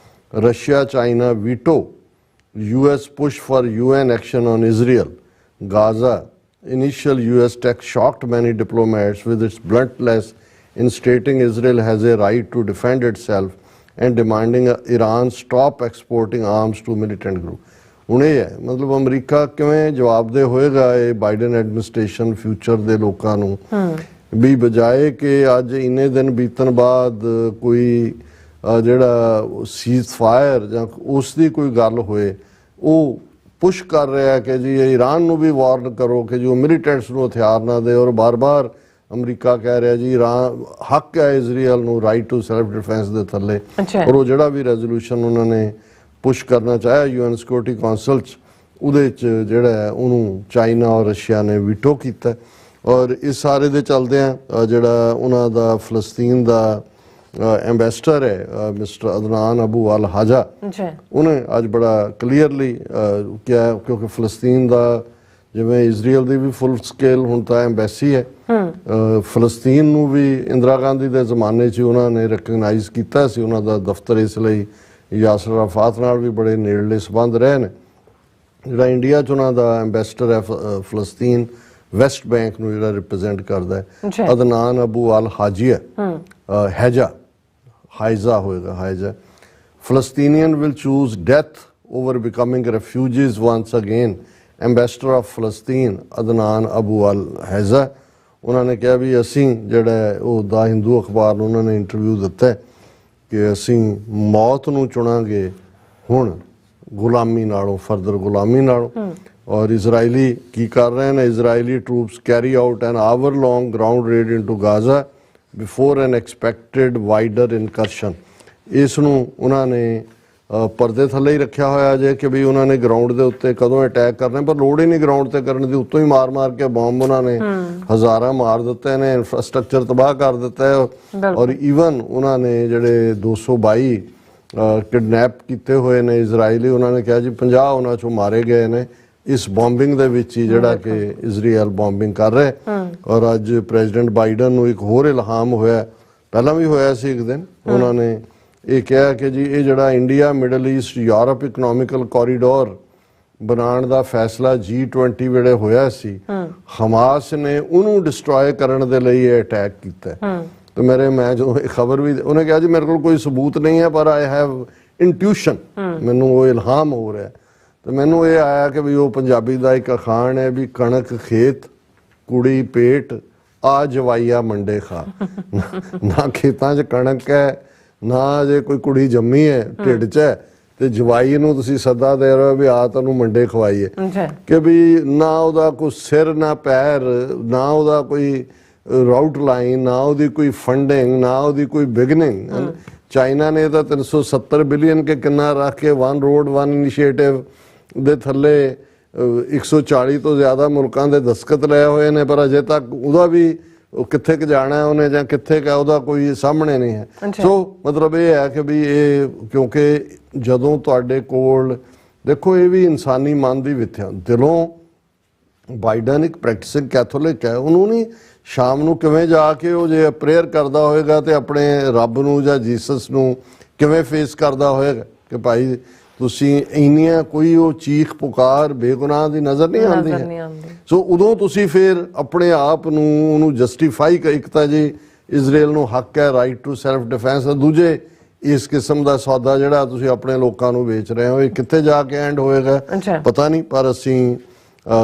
Russia China veto, US push for UN action on Israel, Gaza initial US text shocked many diplomats with its bluntness in stating Israel has a right to defend itself and demanding Iran stop exporting arms to militant group. ਹੁਣ ਇਹ ਹੈ ਮਤਲਬ America ਕਿਵੇਂ ਜਵਾਬਦੇ ਹੋਏਗਾ ਇਹ Biden administration future ਦੇ ਲੋਕਾਂ ਨੂੰ ਵੀ ਬਜਾਏ ਕਿ ਅੱਜ ਇੰਨੇ ਦਿਨ ਬੀਤਣ ਬਾਅਦ ਕੋਈ ਜਿਹੜਾ ਸੀਜ਼ ਫਾਇਰ ਜਾਂ ਉਸ ਦੀ ਕੋਈ ਗੱਲ ਹੋਏ ਉਹ ਪੁਸ਼ ਕਰ ਰਿਹਾ ਕਿ ਜੀ ਈਰਾਨ ਨੂੰ ਵੀ ਵਾਰਨ ਕਰੋ ਕਿ ਜੋ ਮਿਲੀਟੈਂਟਸ ਨੂੰ ਹਥਿਆਰ ਨਾ ਦੇ ਔਰ ਬਾਰ-ਬਾਰ ਅਮਰੀਕਾ ਕਹਿ ਰਿਹਾ ਜੀ ਈਰਾਨ ਹੱਕ ਹੈ ਇਜ਼ਰਾਈਲ ਨੂੰ ਰਾਈਟ ਟੂ ਸੈਲਫ ਡਿਫੈਂਸ ਦੇ ਥੱਲੇ ਔਰ ਉਹ ਜਿਹੜਾ ਵੀ ਰੈਜ਼ੋਲੂਸ਼ਨ ਉਹਨਾਂ ਨੇ ਪੁਸ਼ ਕਰਨਾ ਚਾਹਿਆ ਯੂਐਨ ਸਿਕਿਉਰਿਟੀ ਕੌਂਸਲ 'ਚ ਉਹਦੇ 'ਚ ਜਿਹੜਾ ਹੈ ਉਹਨੂੰ ਚਾਈਨਾ ਔਰ ਰਸ਼ੀਆ ਨੇ ਵੀਟੋ ਕੀਤਾ ਔਰ ਇਸ ਸਾਰੇ ਦੇ ਚਲਦਿਆਂ ਜਿਹੜਾ ਉਹਨਾਂ ਦਾ ਫਲਸਤੀਨ ਦਾ ਐਂਬੈਸਡਰ ਹੈ ਮਿਸਟਰ ਅਦਨਾਨ ਅਬੂ ਅਲ ਹਾਜਾ ਉਹਨੇ ਅੱਜ ਬੜਾ ਕਲੀਅਰਲੀ ਕਿਹਾ ਕਿਉਂਕਿ ਫਲਸਤੀਨ ਦਾ ਜਿਵੇਂ ਇਜ਼ਰਾਈਲ ਦੀ ਵੀ ਫੁੱਲ ਸਕੇਲ ਹੁਣ ਤਾਂ ਐਂਬੈਸੀ ਹੈ ਫਲਸਤੀਨ ਨੂੰ ਵੀ ਇੰਦਰਾ ਗਾਂਧੀ ਦੇ ਜ਼ਮਾਨੇ 'ਚ ਉਹਨਾਂ ਨੇ ਰਿਕਗਨਾਈਜ਼ ਕੀਤਾ ਸੀ ਉਹਨਾਂ ਦਾ ਦਫ਼ਤਰ ਇਸ ਲਈ ਯਾਸਰ ਅਰਾਫਾਤ ਨਾਲ ਵੀ ਬੜੇ ਨੇੜਲੇ ਸੰਬੰਧ ਰਹੇ ਨੇ ਜਿਹੜਾ ਇੰਡੀਆ 'ਚ ਉਹਨਾਂ ਦਾ ਐਂਬੈਸਡਰ ਹੈ ਫਲਸਤੀਨ ਵੈਸਟ ਬੈਂਕ ਨੂੰ ਜਿਹੜਾ ਰਿਪਰੈਜ਼ੈਂਟ ਕਰਦਾ ਹੈ ਅਦਨਾਨ ਅਬੂ ਅਲ ਹਾਜੀਆ ਹਾਈਜ਼ਾ ਹੋਏਗਾ ਹਾਈਜ਼ਾ Palestinian will choose death over becoming refugees once again. Ambassador of Palestine Adnan Abu al Haza ਉਹਨਾਂ ਨੇ ਕਿਹਾ ਵੀ ਅਸੀਂ ਜਿਹੜਾ ਉਹ ਦਾ ਹਿੰਦੂ ਅਖਬਾਰ ਨੂੰ ਉਹਨਾਂ ਨੇ ਇੰਟਰਵਿਊ ਦਿੱਤਾ ਕਿ ਅਸੀਂ ਮੌਤ ਨੂੰ ਚੁਣਾਂਗੇ ਹੁਣ ਗੁਲਾਮੀ ਨਾਲੋਂ ਫਰਦਰ ਗੁਲਾਮੀ ਨਾਲੋਂ ਔਰ ਇਜ਼ਰਾਈਲੀ ਕੀ ਕਰ ਰਹੇ ਨੇ Israeli troops carry out an hour long ground raid into Gaza before an expected wider incursion ਇਸ ਨੂੰ ਉਹਨਾਂ ਨੇ ਪਰਦੇ ਥੱਲੇ ਹੀ ਰੱਖਿਆ ਹੋਇਆ ਜੇ ਕਿ ਵੀ ਉਹਨਾਂ ਨੇ ਗਰਾਊਂਡ ਦੇ ਉੱਤੇ ਕਦੋਂ ਅਟੈਕ ਕਰਨੇ ਪਰ ਲੋੜ ਹੀ ਨਹੀਂ ਗਰਾਊਂਡ ਤੇ ਕਰਨ ਦੀ ਉੱਤੋਂ ਹੀ ਮਾਰ ਕੇ ਬੰਬ ਉਹਨਾਂ ਨੇ ਹਜ਼ਾਰਾਂ ਮਾਰ ਦਿੱਤੇ ਨੇ ਇਨਫਰਾਸਟ੍ਰਕਚਰ ਤਬਾਹ ਕਰ ਦਿੱਤਾ ਹੈ ਔਰ ਈਵਨ ਉਹਨਾਂ ਨੇ ਜਿਹੜੇ 222 ਕਿਡਨੈਪ ਕੀਤੇ ਹੋਏ ਨੇ ਇਜ਼ਰਾਈਲੀ ਉਹਨਾਂ ਨੇ ਕਿਹਾ ਜੀ 50 ਉਹਨਾਂ ਚੋਂ ਮਾਰੇ ਗਏ ਨੇ ਇਸ ਬੰਬਿੰਗ ਦੇ ਵਿੱਚ ਹੀ ਜਿਹੜਾ ਕਿ ਇਜ਼ਰਾਈਲ ਬੰਬਿੰਗ ਕਰ ਰਿਹਾ ਔਰ ਅੱਜ ਪ੍ਰੈਜ਼ੀਡੈਂਟ ਬਾਈਡਨ ਨੂੰ ਇੱਕ ਹੋਰ ਇਲਹਾਮ ਹੋਇਆ ਪਹਿਲਾਂ ਵੀ ਹੋਇਆ ਸੀ ਇੱਕ ਦਿਨ ਉਹਨਾਂ ਨੇ ਇਹ ਕਿਹਾ ਕਿ ਜੀ ਇਹ ਜਿਹੜਾ India middle East Europe economical corridor ਬਣਾਉਣ ਦਾ ਫੈਸਲਾ G20 ਵੇਲੇ ਹੋਇਆ ਸੀ ਹਮਾਸ ਨੇ ਉਹਨੂੰ ਡਿਸਟਰੋਏ ਕਰਨ ਦੇ ਲਈ ਇਹ ਅਟੈਕ ਕੀਤਾ ਤੇ ਮੈਂ ਜਦੋਂ ਇਹ ਖਬਰ ਵੀ ਉਹਨੇ ਕਿਹਾ ਜੀ ਮੇਰੇ ਕੋਲ ਕੋਈ ਸਬੂਤ ਨਹੀਂ ਹੈ ਪਰ ਆਈ ਹੈਵ ਇੰਟਿਊਸ਼ਨ ਮੈਨੂੰ ਉਹ ਇਲਹਾਮ ਹੋ ਰਿਹਾ ਤੇ ਮੈਨੂੰ ਇਹ ਆਇਆ ਕਿ ਵੀ ਉਹ ਪੰਜਾਬੀ ਦਾ ਇੱਕ ਅਖਾਣ ਹੈ ਵੀ ਕਣਕ ਖੇਤ ਕੁੜੀ ਪੇਟ ਆ ਜਵਾਈਆ ਮੰਡੇ ਖਾ ਨਾ ਖੇਤਾਂ 'ਚ ਕਣਕ ਹੈ ਨਾ ਜੇ ਕੋਈ ਕੁੜੀ ਜੰਮੀ ਹੈ ਢਿੱਡ 'ਚ ਹੈ ਤੇ ਜਵਾਈ ਨੂੰ ਤੁਸੀਂ ਸੱਦਾ ਦੇ ਰਹੇ ਹੋ ਵੀ ਆ ਤੈਨੂੰ ਮੰਡੇ ਖਵਾਈਏ ਕਿ ਵੀ ਨਾ ਉਹਦਾ ਕੋਈ ਸਿਰ ਨਾ ਪੈਰ ਨਾ ਉਹਦਾ ਕੋਈ ਰਾਊਟ ਲਾਈਨ ਨਾ ਉਹਦੀ ਕੋਈ ਫੰਡਿੰਗ ਨਾ ਉਹਦੀ ਕੋਈ ਬਿਗਨਿੰਗ ਚਾਈਨਾ ਨੇ ਤਾਂ 370 ਬਿਲੀਅਨ ਕੇ ਕਿੰਨਾ ਰੱਖ ਕੇ ਵਨ ਰੋਡ ਵਨ ਇਨੀਸ਼ੀਏਟਿਵ ਦੇ ਥੱਲੇ 140 ਤੋਂ ਜ਼ਿਆਦਾ ਮੁਲਕਾਂ ਦੇ ਦਸਤਖਤ ਲਏ ਹੋਏ ਨੇ ਪਰ ਅਜੇ ਤੱਕ ਉਹਦਾ ਵੀ ਉਹ ਕਿੱਥੇ ਕ ਜਾਣਾ ਉਹਨੇ ਜਾਂ ਕਿੱਥੇ ਕ ਉਹਦਾ ਕੋਈ ਸਾਹਮਣੇ ਨਹੀਂ ਹੈ ਸੋ ਮਤਲਬ ਇਹ ਹੈ ਕਿ ਵੀ ਇਹ ਕਿਉਂਕਿ ਜਦੋਂ ਤੁਹਾਡੇ ਕੋਲ ਦੇਖੋ ਇਹ ਵੀ ਇਨਸਾਨੀ ਮਨ ਦੀ ਵਿਥਿਆ ਦਿਲੋਂ ਬਾਈਡਨ ਇੱਕ ਪ੍ਰੈਕਟਿਸਿੰਗ ਕੈਥੋਲਿਕ ਹੈ ਉਹਨੂੰ ਨਹੀਂ ਸ਼ਾਮ ਨੂੰ ਕਿਵੇਂ ਜਾ ਕੇ ਉਹ ਜੇ ਪ੍ਰੇਅਰ ਕਰਦਾ ਹੋਏਗਾ ਤੇ ਆਪਣੇ ਰੱਬ ਨੂੰ ਜਾਂ ਜੀਸਸ ਨੂੰ ਕਿਵੇਂ ਫੇਸ ਕਰਦਾ ਹੋਏਗਾ ਕਿ ਭਾਈ ਤੁਸੀਂ ਇੰਨੀਆਂ ਕੋਈ ਉਹ ਚੀਖ ਪੁਕਾਰ ਬੇਗੁਨਾਹ ਦੀ ਨਜ਼ਰ ਨਹੀਂ ਆਉਂਦੀ ਹੈ ਸੋ ਉਦੋਂ ਤੁਸੀਂ ਫਿਰ ਆਪਣੇ ਆਪ ਨੂੰ ਉਹਨੂੰ ਜਸਟੀਫਾਈ ਇੱਕ ਤਾਂ ਜੀ ਇਜ਼ਰਾਈਲ ਨੂੰ ਹੱਕ ਹੈ ਰਾਈਟ ਟੂ ਸੈਲਫ ਡਿਫੈਂਸ ਦੂਜੇ ਇਸ ਕਿਸਮ ਦਾ ਸੌਦਾ ਜਿਹੜਾ ਤੁਸੀਂ ਆਪਣੇ ਲੋਕਾਂ ਨੂੰ ਵੇਚ ਰਹੇ ਹੋ ਇਹ ਕਿੱਥੇ ਜਾ ਕੇ ਐਂਡ ਹੋਏਗਾ ਪਤਾ ਨਹੀਂ ਪਰ ਅਸੀਂ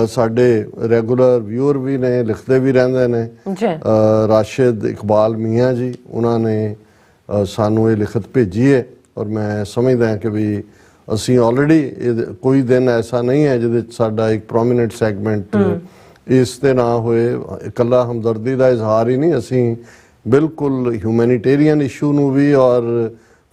ਸਾਡੇ ਰੈਗੂਲਰ ਵਿਊਅਰ ਵੀ ਨੇ ਲਿਖਦੇ ਵੀ ਰਹਿੰਦੇ ਨੇ ਰਾਸ਼ਿਦ ਇਕਬਾਲ ਮੀਆਂ ਜੀ ਉਹਨਾਂ ਨੇ ਸਾਨੂੰ ਇਹ ਲਿਖਤ ਭੇਜੀ ਹੈ ਔਰ ਮੈਂ ਸਮਝਦਾ ਹਾਂ ਕਿ ਵੀ ਅਸੀਂ ਆਲਰੇਡੀ ਕੋਈ ਦਿਨ ਐਸਾ ਨਹੀਂ ਹੈ ਜਿਹਦੇ 'ਚ ਸਾਡਾ ਇੱਕ ਪ੍ਰੋਮੀਨੈਂਟ ਸੈਗਮੈਂਟ ਇਸ ਤੇ ਨਾ ਹੋਏ ਇਕੱਲਾ ਹਮਦਰਦੀ ਦਾ ਇਜ਼ਹਾਰ ਹੀ ਨਹੀਂ ਅਸੀਂ ਬਿਲਕੁਲ ਹਿਊਮੈਨਿਟੇਰੀਅਨ ਇਸ਼ੂ ਨੂੰ ਵੀ ਔਰ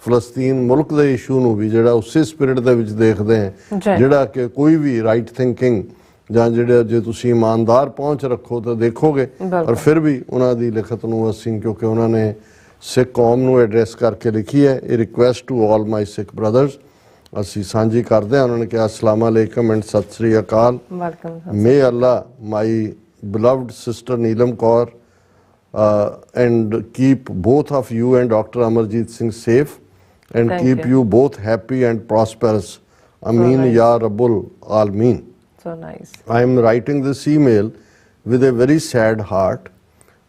ਫਲਸਤੀਨ ਮੁਲਕ ਦੇ ਇਸ਼ੂ ਨੂੰ ਵੀ ਜਿਹੜਾ ਉਸੇ ਸਪਿਰਿਟ ਦੇ ਵਿੱਚ ਦੇਖਦੇ ਹਾਂ ਜਿਹੜਾ ਕਿ ਕੋਈ ਵੀ ਰਾਈਟ ਥਿੰਕਿੰਗ ਜਾਂ ਜਿਹੜੇ ਜੇ ਤੁਸੀਂ ਇਮਾਨਦਾਰ ਪਹੁੰਚ ਰੱਖੋ ਤਾਂ ਦੇਖੋਗੇ ਪਰ ਫਿਰ ਵੀ ਉਹਨਾਂ ਦੀ ਲਿਖਤ ਨੂੰ ਅਸੀਂ ਕਿਉਂਕਿ ਉਹਨਾਂ ਨੇ ਸਿੱਖ ਕੌਮ ਨੂੰ ਐਡਰੈਸ ਕਰਕੇ ਲਿਖੀ ਹੈ ਇਹ request to all my Sikh brothers ਅਸੀਂ ਸਾਂਝੀ ਕਰਦੇ ਹਾਂ ਉਹਨਾਂ ਨੇ ਕਿਹਾ ਅਸਲਾਮ ਅਲੈਕਮ ਐਂਡ ਸਤਿ ਸ੍ਰੀ ਅਕਾਲ may Allah my beloved sister Neelam Kaur and keep both of you and Dr. Amarjeet Singh safe and keep you both happy and prosperous. Ameen ya Rabbul Alameen. So nice. I am writing this email with a very sad heart.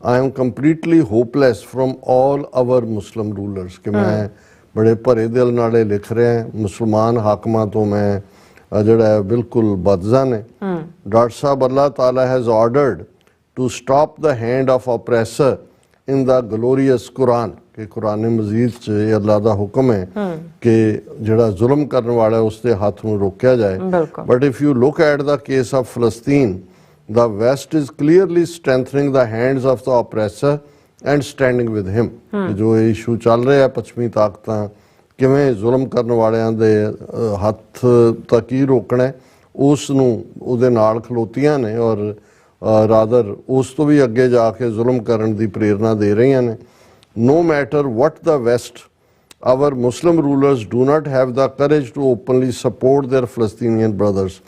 I am completely hopeless from all our Muslim rulers कि मैं बड़े भरे दिल नाले लिख रहे हैं मुसलमान हाकमां तो मैं ਜਿਹੜਾ ਹੈ ਬਿਲਕੁਲ ਬਦਜ਼ਨ ਹੈ ਡਾਕਟਰ ਸਾਹਿਬ ਅੱਲਾਹ ਤਾਲਾ has ordered to stop the hand of oppressor in the glorious Quran ਕਿ ਕੁਰਾਨ ਮਜੀਦ 'ਚ ਇਹ ਅੱਲਾਹ ਦਾ ਹੁਕਮ ਹੈ ਕਿ ਜਿਹੜਾ ਜ਼ੁਲਮ ਕਰਨ ਵਾਲਾ ਹੈ ਉਸ ਦੇ ਹੱਥ ਨੂੰ ਰੋਕਿਆ ਜਾਏ but if you look at the case of Palestine, the West is clearly strengthening the hands of the oppressor and standing with him ਜੋ ਇਹ ਇਸ਼ੂ ਚੱਲ ਰਿਹਾ ਪੱਛਮੀ ਤਾਕਤਾਂ ਕਿਵੇਂ ਜ਼ੁਲਮ ਕਰਨ ਵਾਲਿਆਂ ਦੇ ਹੱਥ ਤੱਕ ਹੀ ਰੋਕਣਾ ਉਸ ਨੂੰ ਉਹਦੇ ਨਾਲ ਖਲੋਤੀਆਂ ਨੇ ਔਰ ਰਾਦਰ ਉਸ ਤੋਂ ਵੀ ਅੱਗੇ ਜਾ ਕੇ ਜ਼ੁਲਮ ਕਰਨ ਦੀ ਪ੍ਰੇਰਨਾ ਦੇ ਰਹੀਆਂ ਨੇ no matter what the West, our Muslim rulers do not have the courage to openly support their Palestinian brothers.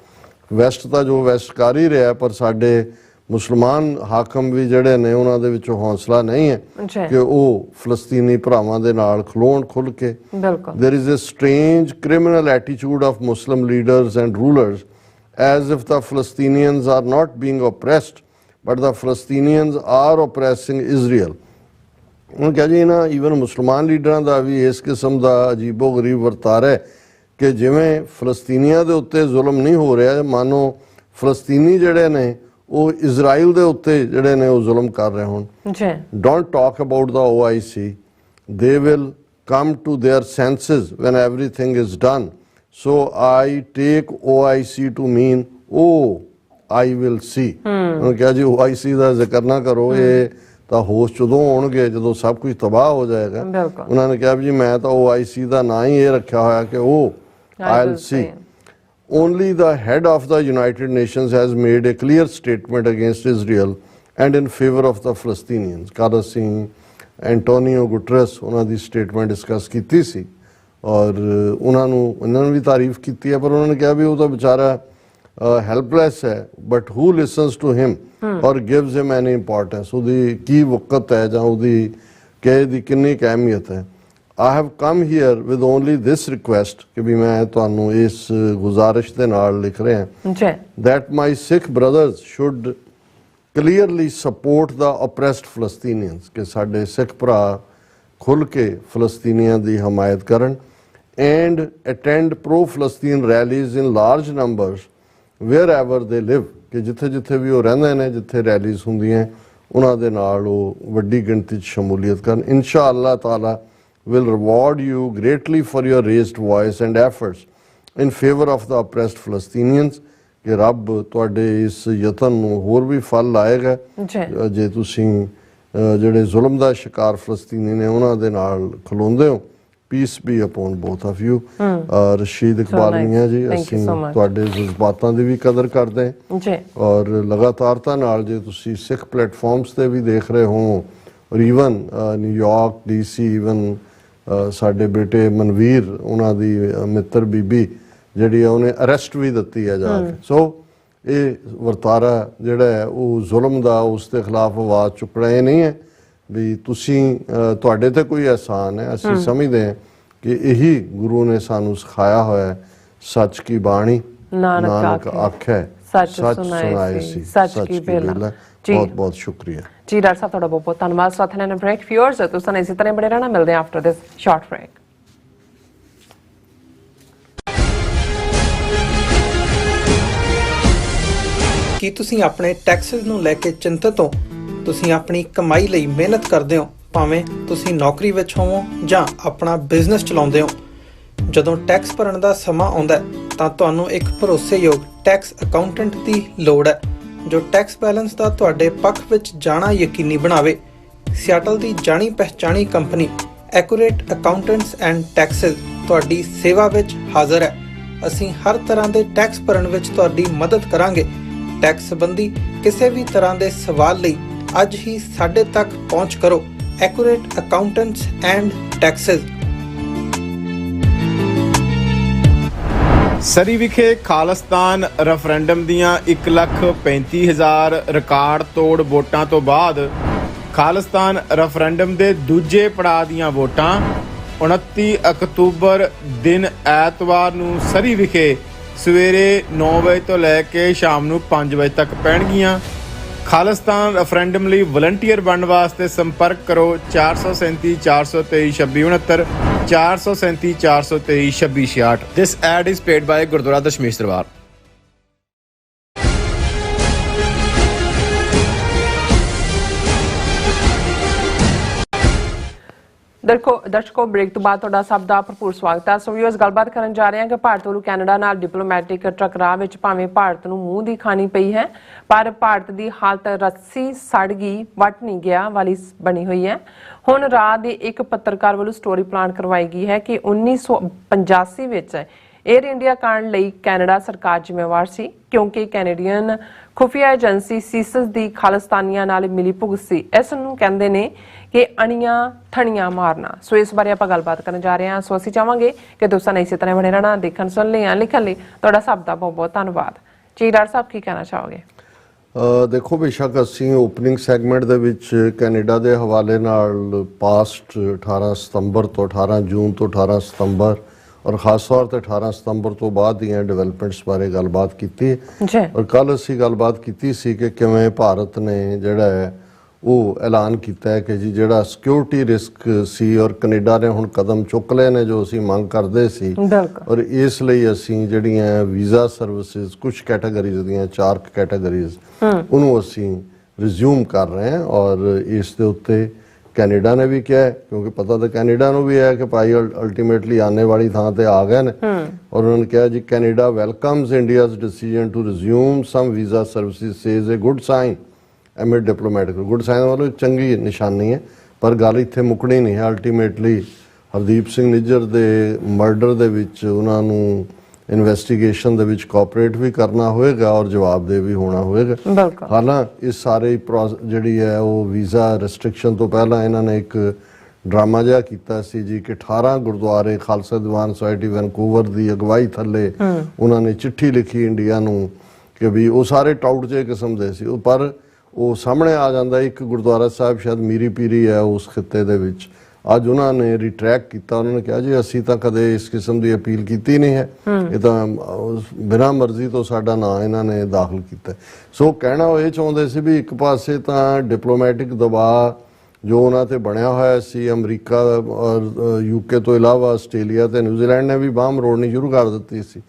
West ਤਾਂ ਜੋ ਵੈਸਟ ਕਰ ਹੀ ਰਿਹਾ ਪਰ ਸਾਡੇ ਮੁਸਲਮਾਨ ਹਾਕਮ ਵੀ ਜਿਹੜੇ ਨੇ ਉਹਨਾਂ ਦੇ ਵਿੱਚੋਂ ਹੌਸਲਾ ਨਹੀਂ ਹੈ ਕਿ ਉਹ ਫਲਸਤੀਨੀ ਭਰਾਵਾਂ ਦੇ ਨਾਲ ਖਲੋਣ ਖੁੱਲ ਕੇ there is a strange criminal attitude of Muslim leaders and rulers as if the Palestinians are not being oppressed but the Palestinians are oppressing Israel. ਹੁਣ ਕਿਹਾ ਜੀ ਇਹਨਾਂ ਈਵਨ ਮੁਸਲਮਾਨ ਲੀਡਰਾਂ ਦਾ ਵੀ ਇਸ ਕਿਸਮ ਦਾ ਅਜੀਬੋ ਗਰੀਬ ਵਰਤਾਰਾ ਹੈ ਕਿ ਜਿਵੇਂ ਫਲਸਤੀਨੀਆਂ ਦੇ ਉੱਤੇ ਜ਼ੁਲਮ ਨਹੀਂ ਹੋ ਰਿਹਾ ਮਾਨੋ ਫਲਸਤੀਨੀ ਜਿਹੜੇ ਨੇ ਉਹ ਇਜ਼ਰਾਈਲ ਦੇ ਉੱਤੇ ਜਿਹੜੇ ਨੇ ਉਹ ਜ਼ੁਲਮ ਕਰ ਰਹੇ ਹੋਣ don't talk about the OIC they will come to their senses when everything is done so I take OIC to mean I will see ਹੁਣ ਕਿਹਾ ਜੀ OIC ਦਾ ਜ਼ਿਕਰ ਨਾ ਕਰੋ ਇਹ ਤਾਂ ਹੋਸ਼ ਜਦੋਂ ਆਉਣਗੇ ਜਦੋਂ ਸਭ ਕੁਝ ਤਬਾਹ ਹੋ ਜਾਏਗਾ ਉਹਨਾਂ ਨੇ ਕਿਹਾ ਵੀ ਜੀ ਮੈਂ ਤਾਂ OIC ਦਾ ਨਾਂ ਹੀ ਇਹ ਰੱਖਿਆ ਹੋਇਆ ਕਿ I'll see. Only the head of the United Nations has made a clear statement against Israel and in favor of the Palestinians. ਕੱਲ੍ਹ ਅਸੀਂ ਐਂਟੋਨੀਓ ਗੁਟਰਸ ਉਹਨਾਂ ਦੀ ਸਟੇਟਮੈਂਟ ਡਿਸਕਸ ਕੀਤੀ ਸੀ ਔਰ ਉਹਨਾਂ ਨੂੰ ਵੀ ਤਾਰੀਫ ਕੀਤੀ ਹੈ ਪਰ ਉਹਨਾਂ ਨੇ ਕਿਹਾ ਵੀ ਉਹ ਤਾਂ ਵਿਚਾਰਾ ਹੈਲਪਲੈਸ ਹੈ but who listens to him or gives him any importance ਉਹਦੀ ਕੀ ਵਕਤ ਹੈ ਜਾਂ ਉਹਦੀ ਕਿਸੇ ਦੀ ਕਿੰਨੀ ਕੁ ਅਹਿਮੀਅਤ ਹੈ I have come here with only this request ਕਿ ਵੀ ਮੈਂ ਤੁਹਾਨੂੰ ਇਸ ਗੁਜ਼ਾਰਿਸ਼ ਦੇ ਨਾਲ ਲਿਖ ਰਿਹਾ that my Sikh brothers should clearly support the oppressed Palestinians ਕਿ ਸਾਡੇ ਸਿੱਖ ਭਰਾ ਖੁੱਲ੍ਹ ਕੇ ਫਲਸਤੀਨੀਆਂ ਦੀ ਹਮਾਇਤ ਕਰਨ and attend pro-Palestine rallies in large numbers wherever they live ਕਿ ਜਿੱਥੇ ਜਿੱਥੇ ਵੀ ਉਹ ਰਹਿੰਦੇ ਨੇ ਜਿੱਥੇ ਰੈਲੀਜ਼ ਹੁੰਦੀਆਂ ਉਹਨਾਂ ਦੇ ਨਾਲ ਉਹ ਵੱਡੀ ਗਿਣਤੀ 'ਚ ਸ਼ਮੂਲੀਅਤ ਕਰਨ ਇਨਸ਼ਾ ਅੱਲਾਹ ਤਾਲਾ will reward you greatly for your raised voice and efforts in favor of the oppressed Palestinians ਕਿ ਰੱਬ ਤੁਹਾਡੇ ਇਸ ਯਤਨ ਨੂੰ ਹੋਰ ਵੀ ਫਲ ਲਾਏਗਾ ਜੇ ਤੁਸੀਂ ਜਿਹੜੇ ਜ਼ੁਲਮ ਦਾ ਸ਼ਿਕਾਰ ਫਲਸਤੀਨੀ ਨੇ ਉਹਨਾਂ ਦੇ ਨਾਲ ਖਲੋਂਦੇ ਹੋ peace be upon both of you Rashid Iqbal Mian ji ਅਸੀਂ ਤੁਹਾਡੇ ਜਜ਼ਬਾਤਾਂ ਦੀ ਵੀ ਕਦਰ ਕਰਦੇ ਹਾਂ ਔਰ ਲਗਾਤਾਰਤਾ ਨਾਲ ਜੇ ਤੁਸੀਂ ਸਿੱਖ ਪਲੇਟਫਾਰਮਸ ਤੇ ਵੀ ਦੇਖ ਰਹੇ ਹੋ ਔਰ ਈਵਨ ਨਿਊਯਾਰਕ DC ਈਵਨ ਸਾਡੇ ਬੇਟੇ ਮਨਵੀਰ ਉਹਨਾਂ ਦੀ ਮਿੱਤਰ ਬੀਬੀ ਜਿਹੜੀ ਆ ਉਹਨੇ ਅਰੈਸਟ ਵੀ ਦਿੱਤੀ ਹੈ ਜਾ ਕੇ ਸੋ ਇਹ ਵਰਤਾਰਾ ਜਿਹੜਾ ਹੈ ਉਹ ਜ਼ੁਲਮ ਦਾ ਉਸ ਦੇ ਖਿਲਾਫ ਆਵਾਜ਼ ਚੁੱਕਣਾ ਇਹ ਨਹੀਂ ਹੈ ਵੀ ਤੁਸੀਂ ਤੁਹਾਡੇ ਤੇ ਕੋਈ ਅਹਿਸਾਨ ਹੈ ਅਸੀਂ ਸਮਝਦੇ ਹਾਂ ਕਿ ਇਹੀ ਗੁਰੂ ਨੇ ਸਾਨੂੰ ਸਿਖਾਇਆ ਹੋਇਆ ਸੱਚ ਕੀ ਬਾਣੀ ਨਾਨਕ ਆਖੇ ਸੱਚ ਸੁਣਾਏ ਸੀ ਸੱਚ ਕੀ ਬੇਲਾ ਬਹੁਤ ਬਹੁਤ ਸ਼ੁਕਰੀਆ ਜੀ ਡਾਕਟਰ ਸਾਹਿਬ ਤੁਹਾਡਾ ਬਹੁਤ ਬਹੁਤ ਧੰਨਵਾਦ ਸਾਥੀਆਂ ਨੇ ਬ੍ਰੇਕ ਵਿਊਅਰਸ ਤੁਸੀਂ ਇਸੇ ਤਰ੍ਹਾਂ ਬਣੇ ਰਹਿਣਾ ਮਿਲਦੇ ਆਫਟਰ ਦਿਸ ਸ਼ਾਰਟ ਬ੍ਰੇਕ ਕੀ ਤੁਸੀਂ ਆਪਣੇ ਟੈਕਸਸ ਨੂੰ ਲੈ ਕੇ ਚਿੰਤਤ ਹੋ ਤੁਸੀਂ ਆਪਣੀ ਕਮਾਈ ਲਈ ਮਿਹਨਤ ਕਰਦੇ ਹੋ ਭਾਵੇਂ ਤੁਸੀਂ ਨੌਕਰੀ ਵਿੱਚ ਹੋਵੋ ਜਾਂ ਆਪਣਾ ਬਿਜ਼ਨਸ ਚਲਾਉਂਦੇ ਹੋ ਜਦੋਂ ਟੈਕਸ ਭਰਨ ਦਾ ਸਮਾਂ ਆਉਂਦਾ ਤਾਂ ਤੁਹਾਨੂੰ ਇੱਕ ਭਰੋਸੇਯੋਗ ਟੈਕਸ ਅਕਾਊਂਟੈਂਟ ਦੀ ਲੋੜ ਹੈ ਜੋ ਟੈਕਸ ਬੈਲੈਂਸ ਦਾ ਤੁਹਾਡੇ ਪੱਖ ਵਿੱਚ ਜਾਣਾ ਯਕੀਨੀ ਬਣਾਵੇ ਸਿਆਟਲ ਦੀ ਜਾਣੀ ਪਹਿਚਾਣੀ company Accurate Accountants and Taxes ਤੁਹਾਡੀ ਸੇਵਾ ਵਿੱਚ ਹਾਜ਼ਰ ਹੈ ਅਸੀਂ ਹਰ ਤਰ੍ਹਾਂ ਦੇ ਟੈਕਸ ਭਰਨ ਵਿੱਚ ਤੁਹਾਡੀ ਮਦਦ ਕਰਾਂਗੇ ਟੈਕਸ ਸੰਬੰਧੀ ਕਿਸੇ ਵੀ ਤਰ੍ਹਾਂ ਦੇ ਸਵਾਲ ਲਈ ਅੱਜ ਹੀ ਸਾਡੇ ਤੱਕ ਪਹੁੰਚ ਕਰੋ Accurate Accountants and Taxes Surrey ਵਿਖੇ ਖਾਲਿਸਤਾਨ ਰੈਫਰੈਂਡਮ ਦੀਆਂ 1,35,000 ਰਿਕਾਰਡ ਤੋੜ ਵੋਟਾਂ ਤੋਂ ਬਾਅਦ ਖਾਲਿਸਤਾਨ ਰੈਫਰੈਂਡਮ ਦੇ ਦੂਜੇ ਪੜਾਅ ਦੀਆਂ ਵੋਟਾਂ 29 ਅਕਤੂਬਰ ਦਿਨ ਐਤਵਾਰ ਨੂੰ ਸਰੀ ਵਿਖੇ ਸਵੇਰੇ 9 ਵਜੇ ਤੋਂ ਲੈ ਕੇ ਸ਼ਾਮ ਨੂੰ 5 ਵਜੇ ਤੱਕ ਪੈਣਗੀਆਂ ਖਾਲਿਸਤਾਨ ਰੈਫਰੈਂਡਮ ਲਈ ਵਲੰਟੀਅਰ ਬਣਨ ਵਾਸਤੇ ਸੰਪਰਕ ਕਰੋ 437 423 2669 437 423 2666। This ad is paid by Gurdwara Dashmesh Darbar. ਦਰਸ਼ਕੋ ਬ੍ਰੇਕ ਤੋਂ ਬਾਅਦ ਤੁਹਾਡਾ ਸਭ ਦਾ ਭਰਪੂਰ ਸਵਾਗਤ ਹੈ। ਸੋ ਵੀਅਰਸ, ਗੱਲਬਾਤ ਕਰਨ ਜਾ ਰਹੇ ਹਾਂ ਕਿ ਭਾਰਤ ਵੱਲੋਂ ਕੈਨੇਡਾ ਨਾਲ ਡਿਪਲੋਮੈਟਿਕ ਟਕਰਾਅ ਵਿੱਚ ਭਾਵੇਂ ਭਾਰਤ ਨੂੰ ਮੂੰਹ ਦੀ ਖਾਣੀ ਪਈ ਹੈ, ਪਰ ਭਾਰਤ ਦੀ ਹਾਲਤ ਰੱਸੀ ਸੜ ਗਈ ਵੱਟ ਨਹੀਂ ਗਿਆ ਵਾਲੀ ਬਣੀ ਹੋਈ ਹੈ। ਹੁਣ ਰਾਤ ਦੇ ਇੱਕ ਪੱਤਰਕਾਰ ਵੱਲੋਂ ਸਟੋਰੀ ਪਲਾਨ ਕਰਵਾਈ ਗਈ ਹੈ ਕਿ 1985 ਵਿੱਚ 에ਅਰ ਇੰਡੀਆ ਕਾਂਡ ਲਈ ਕੈਨੇਡਾ ਸਰਕਾਰ ਜ਼ਿੰਮੇਵਾਰ ਸੀ, ਕਿਉਂਕਿ ਕੈਨੇਡੀਅਨ ਖੁਫੀਆ ਏਜੰਸੀ ਸੀਸਸ ਦੀ ਖਾਲਿਸਤਾਨੀਆਂ ਨਾਲ ਮਿਲੀ ਭੁਗਤ ਸੀ। ਇਸ ਨੂੰ ਕਹਿੰਦੇ ਨੇ ਕਿ ਅਣੀਆਂ ਥਣੀਆਂ ਮਾਰਨਾ। ਸੋ ਇਸ ਬਾਰੇ ਆਪਾਂ ਗੱਲਬਾਤ ਕਰਨ ਜਾ ਰਹੇ ਹਾਂ। ਸੋ ਅਸੀਂ ਚਾਹਾਂਗੇ ਕਿ ਦੋਸਤਾਂ ਨੇ ਇਸੇ ਤਰ੍ਹਾਂ ਬਣੇ ਰਹਿਣਾ, ਦੇਖਣ ਸੁਣ ਲਿਆ ਲਿਖਣ ਲਈ ਤੁਹਾਡਾ ਸਭ ਦਾ ਬਹੁਤ ਬਹੁਤ ਧੰਨਵਾਦ ਜੀ। ਡਾਕਟਰ ਸਾਹਿਬ ਕੀ ਕਹਿਣਾ ਚਾਹੋਗੇ? ਦੇਖੋ, ਬੇਸ਼ੱਕ ਅਸੀਂ ਓਪਨਿੰਗ ਸੈਗਮੈਂਟ ਦੇ ਵਿੱਚ ਕੈਨੇਡਾ ਦੇ ਹਵਾਲੇ ਨਾਲ ਪਾਸਟ 18 ਸਤੰਬਰ ਤੋਂ 18 ਜੂਨ ਤੋਂ 18 ਸਤੰਬਰ ਔਰ ਖਾਸ ਤੌਰ ਤੇ 18 ਸਤੰਬਰ ਤੋਂ ਬਾਅਦ ਦੀਆਂ ਡਿਵੈਲਪਮੈਂਟਸ ਬਾਰੇ ਗੱਲਬਾਤ ਕੀਤੀ ਜੀ। ਔਰ ਕੱਲ ਅਸੀਂ ਗੱਲਬਾਤ ਕੀਤੀ ਸੀ ਕਿ ਕਿਵੇਂ ਭਾਰਤ ਨੇ ਜਿਹੜਾ ਹੈ ਉਹ ਐਲਾਨ ਕੀਤਾ ਹੈ ਕਿ ਜੀ ਜਿਹੜਾ ਸਿਕਿਉਰਿਟੀ ਰਿਸਕ ਸੀ ਔਰ ਕੈਨੇਡਾ ਨੇ ਹੁਣ ਕਦਮ ਚੁੱਕ ਲਏ ਨੇ ਜੋ ਅਸੀਂ ਮੰਗ ਕਰਦੇ ਸੀ, ਔਰ ਇਸ ਲਈ ਅਸੀਂ ਜਿਹੜੀਆਂ ਵੀਜ਼ਾ ਸਰਵਿਸਿਜ਼ ਕੁਝ ਕੈਟਾਗਰੀਜ਼ ਦੀਆਂ 4 ਕੈਟਾਗਰੀਜ਼ ਉਹਨੂੰ ਅਸੀਂ ਰਿਜ਼ਿਊਮ ਕਰ ਰਹੇ ਹਾਂ। ਔਰ ਇਸ ਦੇ ਉੱਤੇ ਕੈਨੇਡਾ ਨੇ ਵੀ ਕਿਹਾ, ਕਿਉਂਕਿ ਪਤਾ ਤਾਂ ਕੈਨੇਡਾ ਨੂੰ ਵੀ ਹੈ ਕਿ ਭਾਈ ਅਲਟੀਮੇਟਲੀ ਆने ਵਾਲੀ ਥਾਂ ਤੇ ਆ ਗਏ ਨੇ, ਔਰ ਉਹਨਾਂ ਨੇ ਕਿਹਾ ਜੀ Canada welcomes India's decision to resume some visa services says a good sign amid diplomatic. Good sign ਵਾਲੀ ਚੰਗੀ ਨਿਸ਼ਾਨੀ ਹੈ, ਪਰ ਗੱਲ ਇੱਥੇ ਮੁੱਕਣੀ ਨਹੀਂ ਹੈ। ਅਲਟੀਮੇਟਲੀ ਹਰਦੀਪ ਸਿੰਘ ਨਿੱਜਰ ਦੇ ਮਰਡਰ ਦੇ ਵਿੱਚ ਉਹਨਾਂ ਨੂੰ ਇਨਵੈਸਟੀਗੇਸ਼ਨ ਦੇ ਵਿੱਚ ਕੋਆਪਰੇਟ ਵੀ ਕਰਨਾ ਹੋਏਗਾ ਔਰ ਜਵਾਬਦੇਹ ਵੀ ਹੋਣਾ ਹੋਏਗਾ। ਹਾਲਾਂਕਿ ਇਸ ਸਾਰੇ ਜਿਹੜੀ ਹੈ ਉਹ ਵੀਜ਼ਾ ਰੈਸਟ੍ਰਿਕਸ਼ਨ ਤੋਂ ਪਹਿਲਾਂ ਇਹਨਾਂ ਨੇ ਇੱਕ ਡਰਾਮਾ ਜਿਹਾ ਕੀਤਾ ਸੀ ਜੀ ਕਿ 18 ਗੁਰਦੁਆਰੇ ਖਾਲਸਾ ਦੀਵਾਨ ਸੁਸਾਇਟੀ ਵੈਨਕੂਵਰ ਦੀ ਅਗਵਾਈ ਥੱਲੇ ਉਹਨਾਂ ਨੇ ਚਿੱਠੀ ਲਿਖੀ ਇੰਡੀਆ ਨੂੰ ਕਿ ਵੀ ਉਹ ਸਾਰੇ ਟਾਊਟ ਜਿਹੇ ਕਿਸਮ ਦੇ ਸੀ, ਪਰ ਉਹ ਸਾਹਮਣੇ ਆ ਜਾਂਦਾ ਇੱਕ ਗੁਰਦੁਆਰਾ ਸਾਹਿਬ ਸ਼ਾਇਦ ਮੀਰੀ ਪੀਰੀ ਹੈ ਉਸ ਖਿੱਤੇ ਦੇ ਵਿੱਚ। ਅੱਜ ਉਹਨਾਂ ਨੇ ਰਿਟਰੈਕਟ ਕੀਤਾ, ਉਹਨਾਂ ਨੇ ਕਿਹਾ ਜੀ ਅਸੀਂ ਤਾਂ ਕਦੇ ਇਸ ਕਿਸਮ ਦੀ ਅਪੀਲ ਕੀਤੀ ਨਹੀਂ ਹੈ, ਇਹ ਤਾਂ ਬਿਨਾਂ ਮਰਜ਼ੀ ਤੋਂ ਸਾਡਾ ਨਾਂ ਇਹਨਾਂ ਨੇ ਦਾਖਲ ਕੀਤਾ। ਸੋ ਕਹਿਣਾ ਉਹ ਇਹ ਚਾਹੁੰਦੇ ਸੀ ਵੀ ਇੱਕ ਪਾਸੇ ਤਾਂ ਡਿਪਲੋਮੈਟਿਕ ਦਬਾਅ ਜੋ ਉਹਨਾਂ ਤੇ ਬਣਿਆ ਹੋਇਆ ਸੀ, ਅਮਰੀਕਾ ਔਰ ਯੂਕੇ ਤੋਂ ਇਲਾਵਾ ਆਸਟ੍ਰੇਲੀਆ ਤੇ ਨਿਊਜ਼ੀਲੈਂਡ ਨੇ ਵੀ ਬਾਂਹ ਮਰੋੜਨੀ ਸ਼ੁਰੂ ਕਰ ਦਿੱਤੀ ਸੀ,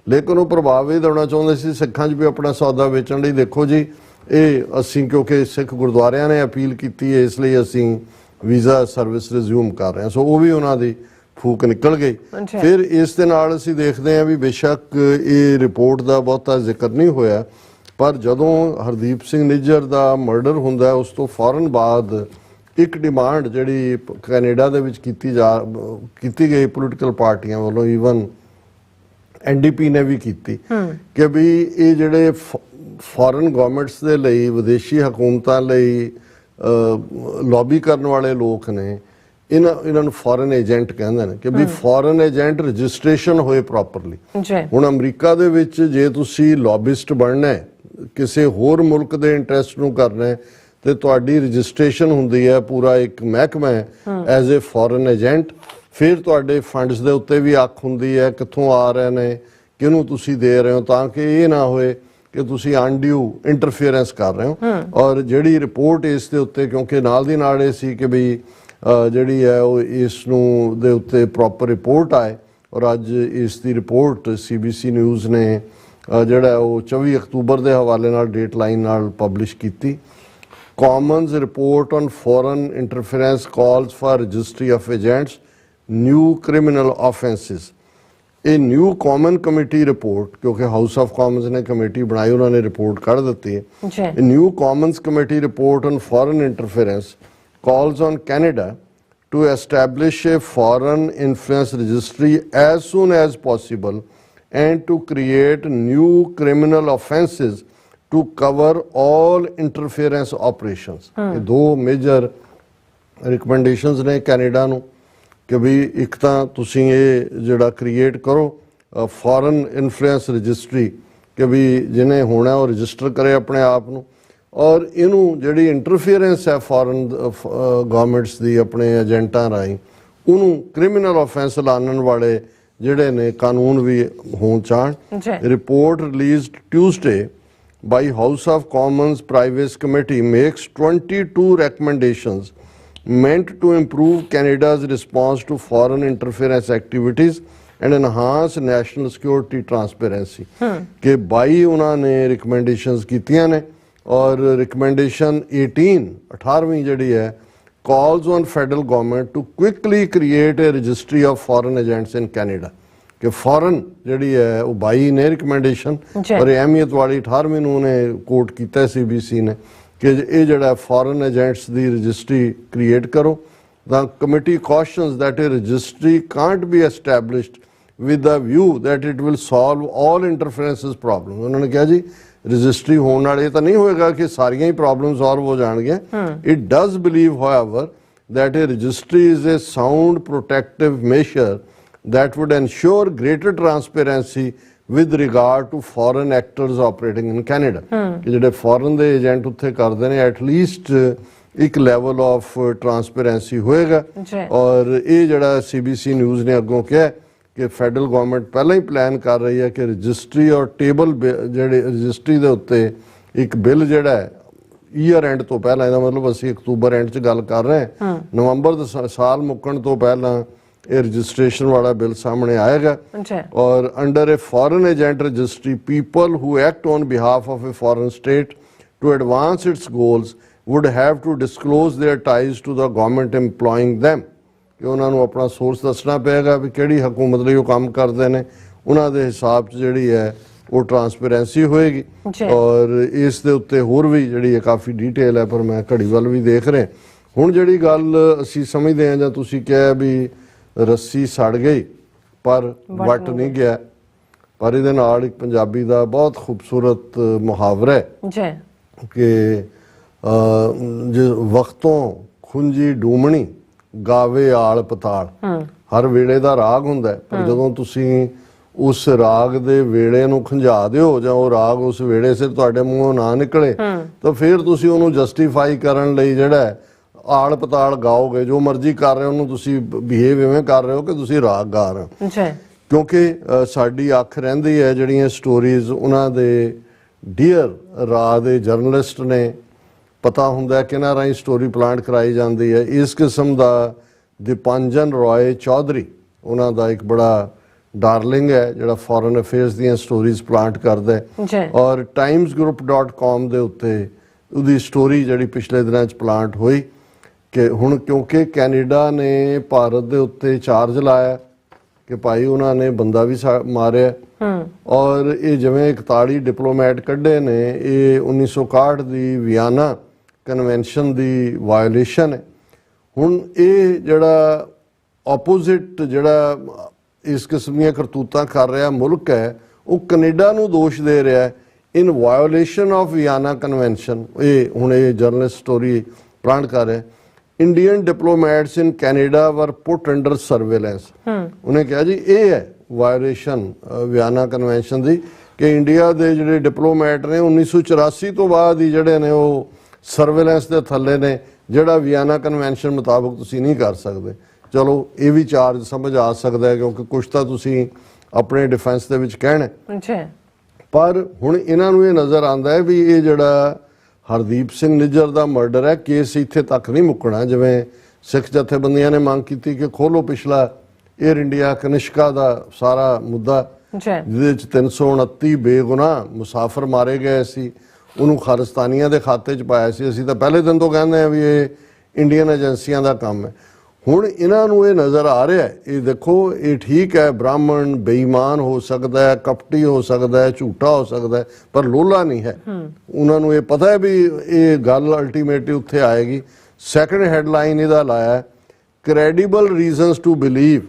ਲੇਕਿਨ ਉਹ ਪ੍ਰਭਾਵ ਇਹ ਦੇਣਾ ਚਾਹੁੰਦੇ ਸੀ ਸਿੱਖਾਂ 'ਚ ਵੀ ਆਪਣਾ ਸੌਦਾ ਵੇਚਣ ਲਈ। ਦੇਖੋ ਜੀ ਇਹ ਅਸੀਂ ਕਿਉਂਕਿ ਸਿੱਖ ਗੁਰਦੁਆਰਿਆਂ ਨੇ ਅਪੀਲ ਕੀਤੀ ਹੈ ਇਸ ਲਈ ਅਸੀਂ ਵੀਜ਼ਾ ਸਰਵਿਸ ਰਿਜ਼ਿਊਮ ਕਰ ਰਹੇ ਹਾਂ। ਸੋ ਉਹ ਵੀ ਉਹਨਾਂ ਦੀ ਫੂਕ ਨਿਕਲ ਗਈ। ਫਿਰ ਇਸ ਦੇ ਨਾਲ ਅਸੀਂ ਦੇਖਦੇ ਹਾਂ ਵੀ ਬੇਸ਼ੱਕ ਇਹ ਰਿਪੋਰਟ ਦਾ ਬਹੁਤਾ ਜ਼ਿਕਰ ਨਹੀਂ ਹੋਇਆ, ਪਰ ਜਦੋਂ ਹਰਦੀਪ ਸਿੰਘ ਨਿੱਜਰ ਦਾ ਮਰਡਰ ਹੁੰਦਾ ਉਸ ਤੋਂ ਫੌਰਨ ਬਾਅਦ ਇੱਕ ਡਿਮਾਂਡ ਜਿਹੜੀ ਕੈਨੇਡਾ ਦੇ ਵਿੱਚ ਕੀਤੀ ਗਈ ਪੋਲੀਟੀਕਲ ਪਾਰਟੀਆਂ ਵੱਲੋਂ, ਈਵਨ NDP ਨੇ ਵੀ ਕੀਤੀ ਕਿ ਵੀ ਇਹ ਜਿਹੜੇ ਫੋਰਨ ਗਵਰਨਮੈਂਟਸ ਦੇ ਲਈ, ਵਿਦੇਸ਼ੀ ਹਕੂਮਤਾਂ ਲਈ ਲੌਬੀ ਕਰਨ ਵਾਲੇ ਲੋਕ ਨੇ, ਇਹਨਾਂ ਨੂੰ ਫੋਰਨ ਏਜੰਟ ਕਹਿੰਦੇ ਨੇ ਕਿ ਵੀ ਫੋਰਨ ਏਜੰਟ ਰਜਿਸਟ੍ਰੇਸ਼ਨ ਹੋਏ ਪ੍ਰੋਪਰਲੀ। ਹੁਣ ਅਮਰੀਕਾ ਦੇ ਵਿੱਚ ਜੇ ਤੁਸੀਂ ਲੌਬਿਸਟ ਬਣਨਾ ਹੈ, ਕਿਸੇ ਹੋਰ ਮੁਲਕ ਦੇ ਇੰਟਰਸਟ ਨੂੰ ਕਰਨਾ ਹੈ, ਤੇ ਤੁਹਾਡੀ ਰਜਿਸਟ੍ਰੇਸ਼ਨ ਹੁੰਦੀ ਹੈ, ਪੂਰਾ ਇੱਕ ਮਹਿਕਮਾ ਹੈ ਐਜ਼ ਏ ਫੋਰਨ ਏਜੰਟ। ਫਿਰ ਤੁਹਾਡੇ ਫੰਡਸ ਦੇ ਉੱਤੇ ਵੀ ਅੱਖ ਹੁੰਦੀ ਹੈ ਕਿੱਥੋਂ ਆ ਰਹੇ ਨੇ, ਕਿਹਨੂੰ ਤੁਸੀਂ ਦੇ ਰਹੇ ਹੋ, ਤਾਂ ਕਿ ਇਹ ਨਾ ਹੋਏ ਕਿ ਤੁਸੀਂ ਅਨਡਿਊ ਇੰਟਰਫੀਅਰੈਂਸ ਕਰ ਰਹੇ ਹੋ। ਔਰ ਜਿਹੜੀ ਰਿਪੋਰਟ ਇਸ ਦੇ ਉੱਤੇ, ਕਿਉਂਕਿ ਨਾਲ ਦੀ ਨਾਲ ਇਹ ਸੀ ਕਿ ਵੀ ਜਿਹੜੀ ਹੈ ਉਹ ਇਸ ਨੂੰ ਦੇ ਉੱਤੇ ਪ੍ਰੋਪਰ ਰਿਪੋਰਟ ਆਏ, ਔਰ ਅੱਜ ਇਸ ਦੀ ਰਿਪੋਰਟ CBC ਨਿਊਜ਼ ਨੇ ਜਿਹੜਾ ਉਹ 24 ਅਕਤੂਬਰ ਦੇ ਹਵਾਲੇ ਨਾਲ ਡੇਟ ਲਾਈਨ ਨਾਲ ਪਬਲਿਸ਼ ਕੀਤੀ। Commons report on foreign interference calls for registry of agents, new criminal offences. ਇਹ ਨਿਊ ਕਾਮਨ ਕਮੇਟੀ ਰਿਪੋਰਟ, ਕਿਉਂਕਿ ਹਾਊਸ ਆਫ ਕਾਮਨਸ ਨੇ ਕਮੇਟੀ ਬਣਾਈ, ਉਹਨਾਂ ਨੇ ਰਿਪੋਰਟ ਕੱਢ ਦਿੱਤੀ ਹੈ। New Commons committee report on foreign interference calls on Canada to establish a foreign influence registry as soon as possible and to create new criminal offences to cover all interference operations. ਇਹ ਦੋ major ਰਿਕਮੈਂਡੇਸ਼ਨਸ ਨੇ Canada ਨੂੰ ਕਿ ਵੀ ਇੱਕ ਤਾਂ ਤੁਸੀਂ ਇਹ ਜਿਹੜਾ ਕ੍ਰੀਏਟ ਕਰੋ ਫੋਰਨ ਇਨਫਲੂਐਂਸ ਰਜਿਸਟਰੀ ਕਿ ਵੀ ਜਿਹਨੇ ਹੋਣਾ ਉਹ ਰਜਿਸਟਰ ਕਰੇ ਆਪਣੇ ਆਪ ਨੂੰ, ਔਰ ਇਹਨੂੰ ਜਿਹੜੀ ਇੰਟਰਫੀਅਰੈਂਸ ਹੈ ਫੋਰਨ ਗਵਰਨਮੈਂਟਸ ਦੀ ਆਪਣੇ ਏਜੰਟਾਂ ਰਾਹੀਂ, ਉਹਨੂੰ ਕ੍ਰਿਮੀਨਲ ਆਫੈਂਸ ਲਾਣਨ ਵਾਲੇ ਜਿਹੜੇ ਨੇ ਕਾਨੂੰਨ ਵੀ ਹੋਣ ਚਾਹਣ। Report released Tuesday by House of Commons Privacy Committee makes 22 recommendations meant to improve Canada's response to foreign interference activities and enhance national security transparency कि 22 उन्होंने recommendations कीतियां ने और recommendation 18वीं जड़ी है calls on federal government to quickly create a registry of foreign agents in Canada कि फॉरन ਜਿਹੜੀ ਹੈ ਉਹ 22 ਨੇ ਰਿਕਮੈਂਡੇਸ਼ਨ ਪਰ ਅਹਿਮੀਅਤ ਵਾਲੀ 18ਵੀਂ ਨੂੰ ਨੇ ਕੋਟ ਕੀਤਾ ਸੀਬੀਸੀ ਨੇ ਕਿ ਇਹ ਜਿਹੜਾ ਫੋਰਨ ਏਜੰਟਸ ਦੀ ਰਜਿਸਟਰੀ ਕ੍ਰੀਏਟ ਕਰੋ The committee cautions that a registry can't be established with the view that it will solve all interferences problems. उन्होंने कहा जी रजिस्ट्री होने वाले तो नहीं होएगा कि सारियां ही प्रॉब्लम सॉल्व हो जाएंगे. It does believe, however, that a registry is a sound protective measure that would ensure greater transparency with regard to foreign actors operating in Canada. कि ਜਿਹੜੇ foreign ਦੇ ਏਜੰਟ ਉੱਥੇ ਕਰਦੇ ਨੇ at least ਇੱਕ level of transparency ਹੋਏਗਾ. ਔਰ ਇਹ ਜਿਹੜਾ ਸੀਬੀਸੀ ਨਿਊਜ਼ ਨੇ ਅੱਗੋਂ ਕਿਹਾ ਕਿ ਫੈਡਰਲ ਗਵਰਨਮੈਂਟ ਪਹਿਲਾਂ ਹੀ ਪਲਾਨ ਕਰ ਰਹੀ ਹੈ ਕਿ ਰਜਿਸਟਰੀ ਔਰ ਟੇਬਲ ਜਿਹੜੇ ਰਜਿਸਟਰੀ ਦੇ ਉੱਤੇ ਇੱਕ ਬਿੱਲ ਜਿਹੜਾ ਹੈ ਈਅਰ ਐਂਡ ਤੋਂ ਪਹਿਲਾਂ, ਇਹਦਾ ਮਤਲਬ ਅਸੀਂ ਅਕਤੂਬਰ ਐਂਡ 'ਚ ਗੱਲ ਕਰ ਰਹੇ ਹਾਂ, ਨਵੰਬਰ ਦਾ ਸਾਲ ਮੁੱਕਣ ਤੋਂ ਪਹਿਲਾਂ ਇਹ ਰਜਿਸਟ੍ਰੇਸ਼ਨ ਵਾਲਾ ਬਿੱਲ ਸਾਹਮਣੇ ਆਏਗਾ. Or under a foreign agent registry people who act on behalf of a foreign state to advance its goals would have to disclose their ties to the government employing them. ਕਿ ਉਹਨਾਂ ਨੂੰ ਆਪਣਾ source ਦੱਸਣਾ ਪਏਗਾ ਵੀ ਕਿਹੜੀ ਹਕੂਮਤ ਲਈ ਉਹ ਕੰਮ ਕਰਦੇ ਨੇ, ਉਹਨਾਂ ਦੇ ਹਿਸਾਬ 'ਚ ਜਿਹੜੀ ਹੈ ਉਹ ਟਰਾਂਸਪੇਰੈਂਸੀ ਹੋਏਗੀ. ਔਰ ਇਸ ਦੇ ਉੱਤੇ ਹੋਰ ਵੀ ਜਿਹੜੀ ਹੈ ਕਾਫੀ ਡੀਟੇਲ ਹੈ, ਪਰ ਮੈਂ ਘੜੀ ਵੱਲ ਵੀ ਦੇਖ ਰਿਹਾ. ਹੁਣ ਜਿਹੜੀ ਗੱਲ ਅਸੀਂ ਸਮਝਦੇ ਹਾਂ ਜਾਂ ਤੁਸੀਂ ਕਿਹਾ ਵੀ ਰੱਸੀ ਸੜ ਗਈ ਪਰ ਵੱਟ ਨਹੀਂ ਗਿਆ, ਪਰ ਇਹਦੇ ਨਾਲ ਇੱਕ ਪੰਜਾਬੀ ਦਾ ਬਹੁਤ ਖੂਬਸੂਰਤ ਮੁਹਾਵਰਾ ਹੈ ਕਿ ਵਕਤੋਂ ਖੁੰਜੀ ਡੂਮਣੀ ਗਾਵੇ ਆਲ ਪਤਾਲ. ਹਰ ਵੇਲੇ ਦਾ ਰਾਗ ਹੁੰਦਾ, ਪਰ ਜਦੋਂ ਤੁਸੀਂ ਉਸ ਰਾਗ ਦੇ ਵੇਲੇ ਨੂੰ ਖੰਝਾ ਦਿਓ ਜਾਂ ਉਹ ਰਾਗ ਉਸ ਵੇਲੇ ਸਿਰ ਤੁਹਾਡੇ ਮੂੰਹੋਂ ਨਾ ਨਿਕਲੇ ਤਾਂ ਫਿਰ ਤੁਸੀਂ ਉਹਨੂੰ ਜਸਟੀਫਾਈ ਕਰਨ ਲਈ ਜਿਹੜਾ ਆਲ ਪਤਾਲ ਗਾਓਗੇ, ਜੋ ਮਰਜ਼ੀ ਕਰ ਰਹੇ ਹੋ ਉਹਨੂੰ ਤੁਸੀਂ ਬਿਹੇਵ ਇਵੇਂ ਕਰ ਰਹੇ ਹੋ ਕਿ ਤੁਸੀਂ ਰਾਗ ਗਾ ਰਹੇ ਹੋ. ਕਿਉਂਕਿ ਸਾਡੀ ਅੱਖ ਰਹਿੰਦੀ ਹੈ ਜਿਹੜੀਆਂ ਸਟੋਰੀਜ਼ ਉਹਨਾਂ ਦੇ ਡੀਅਰ ਰਾਹ ਦੇ ਜਰਨਲਿਸਟ ਨੇ, ਪਤਾ ਹੁੰਦਾ ਕਿਹਨਾਂ ਰਾਹੀਂ ਸਟੋਰੀ ਪਲਾਂਟ ਕਰਾਈ ਜਾਂਦੀ ਹੈ. ਇਸ ਕਿਸਮ ਦਾ ਦੀਪਾਂਜਨ ਰॉय ਚੌਧਰੀ ਉਹਨਾਂ ਦਾ ਇੱਕ ਬੜਾ ਡਾਰਲਿੰਗ ਹੈ ਜਿਹੜਾ ਫੋਰਨ ਅਫੇਅਰਸ ਦੀਆਂ ਸਟੋਰੀਜ਼ ਪਲਾਂਟ ਕਰਦਾ ਹੈ. ਔਰ timesgroup.com ਦੇ ਉੱਤੇ ਉਹਦੀ ਸਟੋਰੀ ਜਿਹੜੀ ਪਿਛਲੇ ਦਿਨਾਂ 'ਚ ਪਲਾਂਟ ਹੋਈ ਕਿ ਹੁਣ ਕਿਉਂਕਿ ਕੈਨੇਡਾ ਨੇ ਭਾਰਤ ਦੇ ਉੱਤੇ ਚਾਰਜ ਲਾਇਆ ਕਿ ਭਾਈ ਉਹਨਾਂ ਨੇ ਬੰਦਾ ਵੀ ਮਾਰਿਆ, ਔਰ ਇਹ ਜਿਵੇਂ 41 ਡਿਪਲੋਮੈਟ ਕੱਢੇ ਨੇ, ਇਹ 1961 ਦੀ ਵਿਆਨਾ ਕਨਵੈਨਸ਼ਨ ਦੀ ਵਾਇਓਲੇਸ਼ਨ ਹੈ. ਹੁਣ ਇਹ ਜਿਹੜਾ ਆਪੋਜ਼ਿਟ ਜਿਹੜਾ ਇਸ ਕਿਸਮ ਦੀਆਂ ਕਰਤੂਤਾਂ ਕਰ ਰਿਹਾ ਮੁਲਕ ਹੈ, ਉਹ ਕੈਨੇਡਾ ਨੂੰ ਦੋਸ਼ ਦੇ ਰਿਹਾ ਇਨ ਵਾਇਓਲੇਸ਼ਨ ਆਫ ਵਿਆਨਾ ਕਨਵੈਨਸ਼ਨ. ਇਹ ਹੁਣ ਇਹ ਜਰਨਲਿਸਟ ਸਟੋਰੀ ਪਲਾਂਟ ਕਰ ਰਿਹਾ. ਇੰਡੀਅਨ ਡਿਪਲੋਮੈਟਸ ਇਨ ਕੈਨੇਡਾ ਵਰ ਪੁੱਟ ਅੰਡਰ ਸਰਵੇਲੈਂਸ. ਉਹਨੇ ਕਿਹਾ ਜੀ ਇਹ ਹੈ ਵਾਇਓਲੇਸ਼ਨ ਵਿਆਨਾ ਕਨਵੈਨਸ਼ਨ ਦੀ ਕਿ ਇੰਡੀਆ ਦੇ ਜਿਹੜੇ ਡਿਪਲੋਮੈਟ ਨੇ 1984 ਤੋਂ ਬਾਅਦ ਹੀ ਜਿਹੜੇ ਨੇ ਉਹ ਸਰਵੇਲੈਂਸ ਦੇ ਥੱਲੇ ਨੇ, ਜਿਹੜਾ ਵਿਆਨਾ ਕਨਵੈਨਸ਼ਨ ਮੁਤਾਬਕ ਤੁਸੀਂ ਨਹੀਂ ਕਰ ਸਕਦੇ. ਚਲੋ ਇਹ ਵੀ ਚਾਰਜ ਸਮਝ ਆ ਸਕਦਾ ਹੈ ਕਿਉਂਕਿ ਕੁਛ ਤਾਂ ਤੁਸੀਂ ਆਪਣੇ ਡਿਫੈਂਸ ਦੇ ਵਿੱਚ ਕਹਿਣਾ, ਪਰ ਹੁਣ ਇਹਨਾਂ ਨੂੰ ਇਹ ਨਜ਼ਰ ਆਉਂਦਾ ਹੈ ਵੀ ਇਹ ਜਿਹੜਾ ਹਰਦੀਪ ਸਿੰਘ ਨਿੱਜਰ ਦਾ ਮਰਡਰ ਹੈ, ਕੇਸ ਇੱਥੇ ਤੱਕ ਨਹੀਂ ਮੁੱਕਣਾ. ਜਿਵੇਂ ਸਿੱਖ ਜਥੇਬੰਦੀਆਂ ਨੇ ਮੰਗ ਕੀਤੀ ਕਿ ਖੋਲੋ ਪਿਛਲਾ ਏਅਰ ਇੰਡੀਆ ਕਨਿਸ਼ਕਾ ਦਾ ਸਾਰਾ ਮੁੱਦਾ ਜਿਹਦੇ ਵਿੱਚ 329 ਬੇਗੁਨਾਹ ਮੁਸਾਫਰ ਮਾਰੇ ਗਏ ਸੀ, ਉਹਨੂੰ ਖਾਲਿਸਤਾਨੀਆਂ ਦੇ ਖਾਤੇ 'ਚ ਪਾਇਆ ਸੀ. ਅਸੀਂ ਤਾਂ ਪਹਿਲੇ ਦਿਨ ਤੋਂ ਕਹਿੰਦੇ ਹਾਂ ਵੀ ਇਹ ਇੰਡੀਅਨ ਏਜੰਸੀਆਂ ਦਾ ਕੰਮ ਹੈ. ਹੁਣ ਇਹਨਾਂ ਨੂੰ ਇਹ ਨਜ਼ਰ ਆ ਰਿਹਾ, ਇਹ ਦੇਖੋ ਇਹ ਠੀਕ ਹੈ ਬ੍ਰਾਹਮਣ ਬੇਈਮਾਨ ਹੋ ਸਕਦਾ ਹੈ, ਕਪਟੀ ਹੋ ਸਕਦਾ ਹੈ, ਝੂਠਾ ਹੋ ਸਕਦਾ ਹੈ, ਪਰ ਲੋਲਾ ਨਹੀਂ ਹੈ. ਉਹਨਾਂ ਨੂੰ ਇਹ ਪਤਾ ਹੈ ਵੀ ਇਹ ਗੱਲ ਅਲਟੀਮੇਟਲੀ ਉੱਥੇ ਆਏਗੀ. ਸੈਕੰਡ ਹੈਡਲਾਈਨ ਇਹਦਾ ਲਾਇਆ credible reasons to believe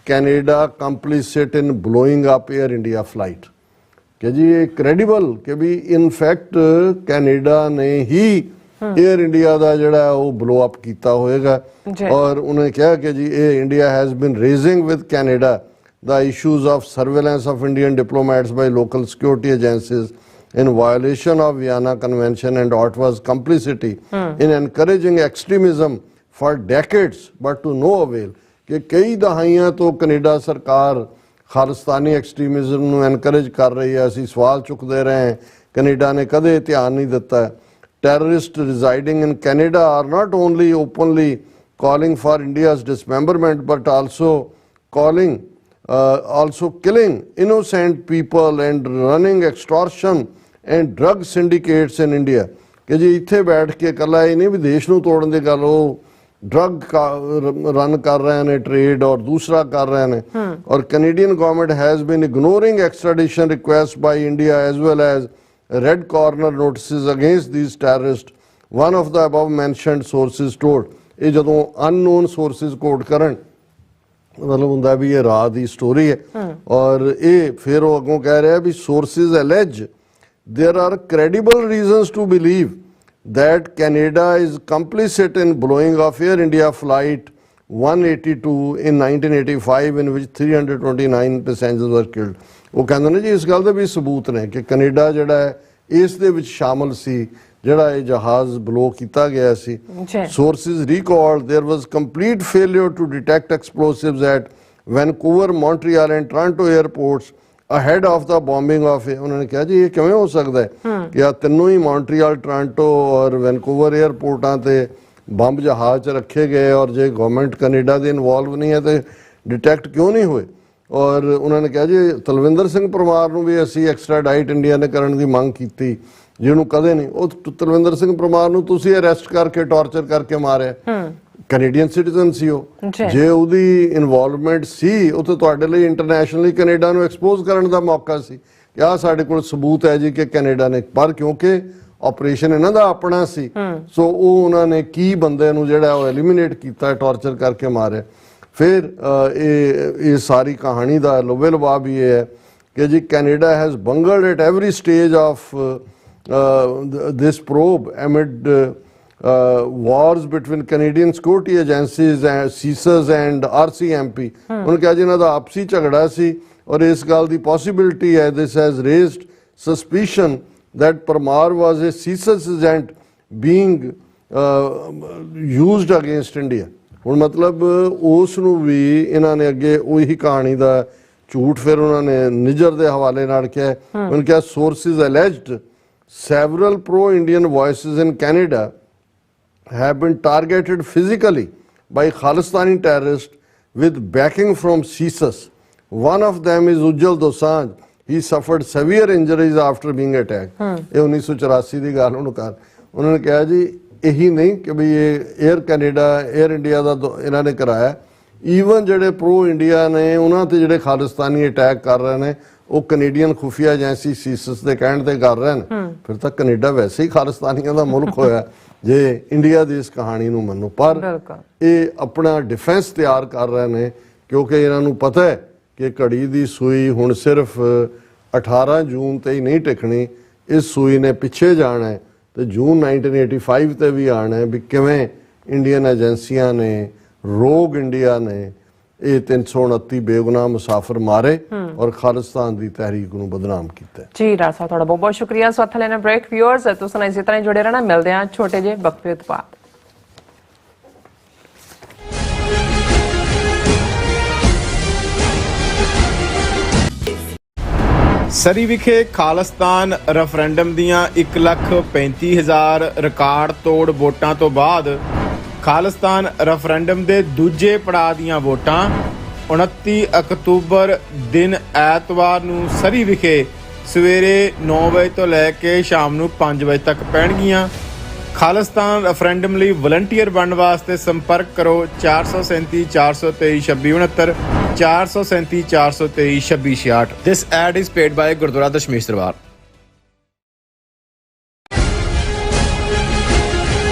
Canada complicit in blowing up Air India flight. ਕਿ ਜੀ ਇਹ ਕ੍ਰੈਡੀਬਲ ਕਿ ਵੀ ਇਨਫੈਕਟ ਕੈਨੇਡਾ ਨੇ ਹੀ ਏਅਰ ਇੰਡੀਆ ਦਾ ਜਿਹੜਾ ਉਹ ਬਲੋ ਅਪ ਕੀਤਾ ਹੋਏਗਾ. ਔਰ ਉਹਨੇ ਕਿਹਾ ਕਿ ਜੀ ਇਹ India has been raising with Canada the issues of surveillance of Indian diplomats by local security agencies in violation of Vienna Convention and Ottawa's complicity in encouraging extremism for decades but to no avail. ਕਿ ਕਈ ਦਹਾਈਆਂ ਤੋਂ Canada ਸਰਕਾਰ ਖਾਲਿਸਤਾਨੀ ਐਕਸਟ੍ਰੀਮਿਜ਼ਮ ਨੂੰ encourage ਕਰ ਰਹੀ ਹੈ. ਅਸੀਂ ਸਵਾਲ ਚੁੱਕਦੇ ਰਹੇ ਕੈਨੇਡਾ ਨੇ ਕਦੇ ਧਿਆਨ ਨਹੀਂ ਦਿੱਤਾ ਹੈ। Terrorists residing in Canada are not only openly calling for India's dismemberment but also killing innocent people and running extortion and drug syndicates in India। ਕਿ ਜੀ ਇੱਥੇ ਬੈਠ ਕੇ ਇਕੱਲਾ ਇਹ ਨਹੀਂ ਵੀ ਦੇਸ਼ ਨੂੰ ਤੋੜਨ ਦੀ ਗੱਲ, ਉਹ ਡਰਗ ਰਨ ਕਰ ਰਹੇ ਨੇ, ਟ੍ਰੇਡ ਔਰ ਦੂਸਰਾ ਕਰ ਰਹੇ ਨੇ। ਔਰ Canadian government has been ignoring extradition request by India as well as red corner notices against these terrorists, one of the above mentioned sources told। ਇਹ ਜਦੋਂ unknown sources quote ਕਰਨ ਮਤਲਬ ਹੁੰਦਾ ਵੀ ਇਹ ਰਾਤ ਦੀ ਸਟੋਰੀ ਹੈ। ਔਰ ਇਹ ਫਿਰ ਉਹ ਅੱਗੋਂ ਕਹਿ ਰਿਹਾ ਵੀ sources allege there are credible reasons to believe that Canada is complicit in blowing off Air India flight 182 in 1985 in which 329 passengers were killed। ਉਹ ਕਹਿੰਦੇ ਨੇ ਜੀ ਇਸ ਗੱਲ ਦੇ ਵੀ ਸਬੂਤ ਨੇ ਕਿ ਕੈਨੇਡਾ ਜਿਹੜਾ ਹੈ ਇਸ ਦੇ ਵਿੱਚ ਸ਼ਾਮਲ ਸੀ ਜਿਹੜਾ ਇਹ ਜਹਾਜ਼ ਬਲੋ ਕੀਤਾ ਗਿਆ ਸੀ। Sources recalled there was complete failure to detect explosives at Vancouver, Montreal and Toronto airports ahead of the bombing of ਉਹਨਾਂ ਨੇ ਕਿਹਾ ਜੀ ਇਹ ਕਿਵੇਂ ਹੋ ਸਕਦਾ ਹੈ ਕਿ ਆ ਤਿੰਨੋਂ ਹੀ ਮੌਂਟਰੀਅਲ, ਟੋਰਾਂਟੋ ਔਰ ਵੈਨਕੂਵਰ 에ਅਰਪੋਰਟਾਂ ਤੇ ਬੰਬ ਜਹਾਜ਼ 'ਚ ਰੱਖੇ ਗਏ ਔਰ ਜੇ ਗਵਰਨਮੈਂਟ ਕੈਨੇਡਾ ਦੀ ਇਨਵੋਲਵ ਨਹੀਂ ਹੈ ਤੇ ਡਿਟੈਕਟ ਕਿਉਂ ਨਹੀਂ ਹੋਏ। ਔਰ ਉਹਨਾਂ ਨੇ ਕਿਹਾ ਜੀ ਤਲਵਿੰਦਰ ਸਿੰਘ ਪਰਮਾਰ ਨੂੰ ਵੀ ਅਸੀਂ ਐਕਸਟ੍ਰਾਡਾਈਟ ਇੰਡੀਆ ਨੇ ਕਰਨ ਦੀ ਮੰਗ ਕੀਤੀ, ਜਿਹਨੂੰ ਕਦੇ ਨਹੀਂ। ਉਹ ਤਲਵਿੰਦਰ ਸਿੰਘ ਪਰਮਾਰ ਨੂੰ ਤੁਸੀਂ ਅਰੈਸਟ ਕਰਕੇ ਟੌਰਚਰ ਕਰਕੇ ਮਾਰਿਆ, ਕੈਨੇਡੀਅਨ ਸਿਟੀਜ਼ਨ ਸੀ ਉਹ। ਜੇ ਉਹਦੀ ਇਨਵੋਲਵਮੈਂਟ ਸੀ ਉਹ ਤਾਂ ਤੁਹਾਡੇ ਲਈ ਇੰਟਰਨੈਸ਼ਨਲੀ ਕੈਨੇਡਾ ਨੂੰ ਐਕਸਪੋਜ਼ ਕਰਨ ਦਾ ਮੌਕਾ ਸੀ ਕਿ ਆਹ ਸਾਡੇ ਕੋਲ ਸਬੂਤ ਹੈ ਜੀ ਕਿ ਕੈਨੇਡਾ ਨੇ, ਪਰ ਕਿਉਂਕਿ ਆਪਰੇਸ਼ਨ ਇਹਨਾਂ ਦਾ ਆਪਣਾ ਸੀ ਸੋ ਉਹ ਉਹਨਾਂ ਨੇ ਕੀ ਬੰਦੇ ਨੂੰ ਜਿਹੜਾ ਉਹ ਐਲੀਮੀਨੇਟ ਕੀਤਾ, ਟੌਰਚਰ ਕਰਕੇ ਮਾਰਿਆ। ਫਿਰ ਇਹ ਸਾਰੀ ਕਹਾਣੀ ਦਾ ਲੋਵੇ ਲਵਾ ਵੀ ਇਹ ਹੈ ਕਿ ਜੀ Canada has bungled at every stage of this probe amid wars between Canadian security agencies and CSIS and RCMP। उन्होंने कहा जिन्हों का आपसी झगड़ा सी और इस गल की possibility है this has raised suspicion that Parmar was a CSIS agent being used against India। ਹੁਣ ਮਤਲਬ ਉਸ ਨੂੰ ਵੀ ਇਹਨਾਂ ਨੇ ਅੱਗੇ ਉਹੀ ਕਹਾਣੀ ਦਾ ਝੂਠ ਫਿਰ ਉਹਨਾਂ ਨੇ ਨਿਜਰ ਦੇ ਹਵਾਲੇ ਨਾਲ ਕਿਹਾ। ਉਹਨਾਂ ਕਿਹਾ sources alleged several pro-Indian voices in Canada have been targeted physically by Khalistani terrorists with backing from CSIS। One of them is Ujjal Dosanjh। He suffered severe injuries after being attacked। ਇਹ 1984 ਦੀ ਗੱਲ ਉਹਨੂੰ ਕਰ ਉਹਨਾਂ ਨੇ ਕਿਹਾ ਜੀ ਇਹੀ ਨਹੀਂ ਕਿ ਵੀ ਇਹ 에ਅਰ ਕੈਨੇਡਾ 에ਅਰ ਇੰਡੀਆ ਦਾ ਇਹਨਾਂ ਨੇ ਕਰਾਇਆ, ਈਵਨ ਜਿਹੜੇ ਪ੍ਰੋ ਇੰਡੀਆ ਨੇ ਉਹਨਾਂ ਤੇ ਜਿਹੜੇ ਖਾਲਿਸਤਾਨੀ ਅਟੈਕ ਕਰ ਰਹੇ ਨੇ ਉਹ ਕੈਨੇਡੀਅਨ ਖੁਫੀਆ ਏਜੰਸੀ ਸੀਸਸ ਦੇ ਕਹਿਣ ਤੇ ਕਰ ਰਹੇ ਨੇ। ਫਿਰ ਤਾਂ ਕੈਨੇਡਾ ਵੈਸੇ ਹੀ ਖਾਲਿਸਤਾਨੀਆਂ ਦਾ ਮੁਲਕ ਹੋਇਆ ਜੇ ਇੰਡੀਆ ਦੀ ਇਸ ਕਹਾਣੀ ਨੂੰ ਮੰਨੋ। ਪਰ ਇਹ ਆਪਣਾ ਡਿਫੈਂਸ ਤਿਆਰ ਕਰ ਰਹੇ ਨੇ ਕਿਉਂਕਿ ਇਹਨਾਂ ਨੂੰ ਪਤਾ ਹੈ ਕਿ ਘੜੀ ਦੀ ਸੂਈ ਹੁਣ ਸਿਰਫ 18 ਜੂਨ ਤੇ ਹੀ ਨਹੀਂ ਟਿਕਣੀ, ਇਸ ਸੂਈ ਨੇ ਪਿੱਛੇ ਜਾਣਾ ਹੈ ਤੇ ਜੂਨ 1985 ਤੇ ਵੀ ਆਣਾ ਹੈ ਵੀ ਕਿਵੇਂ ਇੰਡੀਅਨ ਏਜੰਸੀਆਂ ਨੇ, ਰੋਗ ਇੰਡੀਆ ਨੇ ਇਹ 329 ਬੇਗੁਨਾਹ ਮੁਸਾਫਰ ਮਾਰੇ ਔਰ ਖਾਲਿਸਤਾਨ ਦੀ ਤਹਿਰੀਕ ਨੂੰ ਬਦਨਾਮ ਕੀਤਾ। ਜੀ ਡਾਕਟਰ ਸਾਹਿਬ ਤੁਹਾਡਾ ਬਹੁਤ ਬਹੁਤ ਸ਼ੁਕਰੀਆ। ਸੋ ਹੱਥ ਲੈਣਾ ਬ੍ਰੇਕ। ਵਿਊਅਰਸ ਤੁਸੀਂ ਇਸੇ ਤਰ੍ਹਾਂ ਹੀ ਜੁੜੇ ਰਹਿਣਾ, ਮਿਲਦੇ ਹਾਂ ਛੋਟੇ ਜਿਹੇ ਵਕਫੇ ਤੋਂ ਬਾਅਦ। ਸਰੀ ਵਿਖੇ ਖਾਲਿਸਤਾਨ ਰੈਫਰੈਂਡਮ ਦੀਆਂ 1,35,000 ਰਿਕਾਰਡ ਤੋੜ ਵੋਟਾਂ ਤੋਂ ਬਾਅਦ ਖਾਲਿਸਤਾਨ ਰੈਫਰੈਂਡਮ ਦੇ ਦੂਜੇ ਪੜਾਅ ਦੀਆਂ ਵੋਟਾਂ 29 ਅਕਤੂਬਰ ਦਿਨ ਐਤਵਾਰ ਨੂੰ ਸਰੀ ਵਿਖੇ ਸਵੇਰੇ 9 ਵਜੇ ਤੋਂ ਲੈ ਕੇ ਸ਼ਾਮ ਨੂੰ 5 ਵਜੇ ਤੱਕ ਪੈਣਗੀਆਂ। ਖਾਲਿਸਤਾਨ ਰੈਫਰੈਂਡਮ ਲਈ ਵਲੰਟੀਅਰ ਬਣਨ ਵਾਸਤੇ ਸੰਪਰਕ ਕਰੋ 437 423 2669 437 423 2666। This ad is paid by Gurdwara Dashmesh Darbar.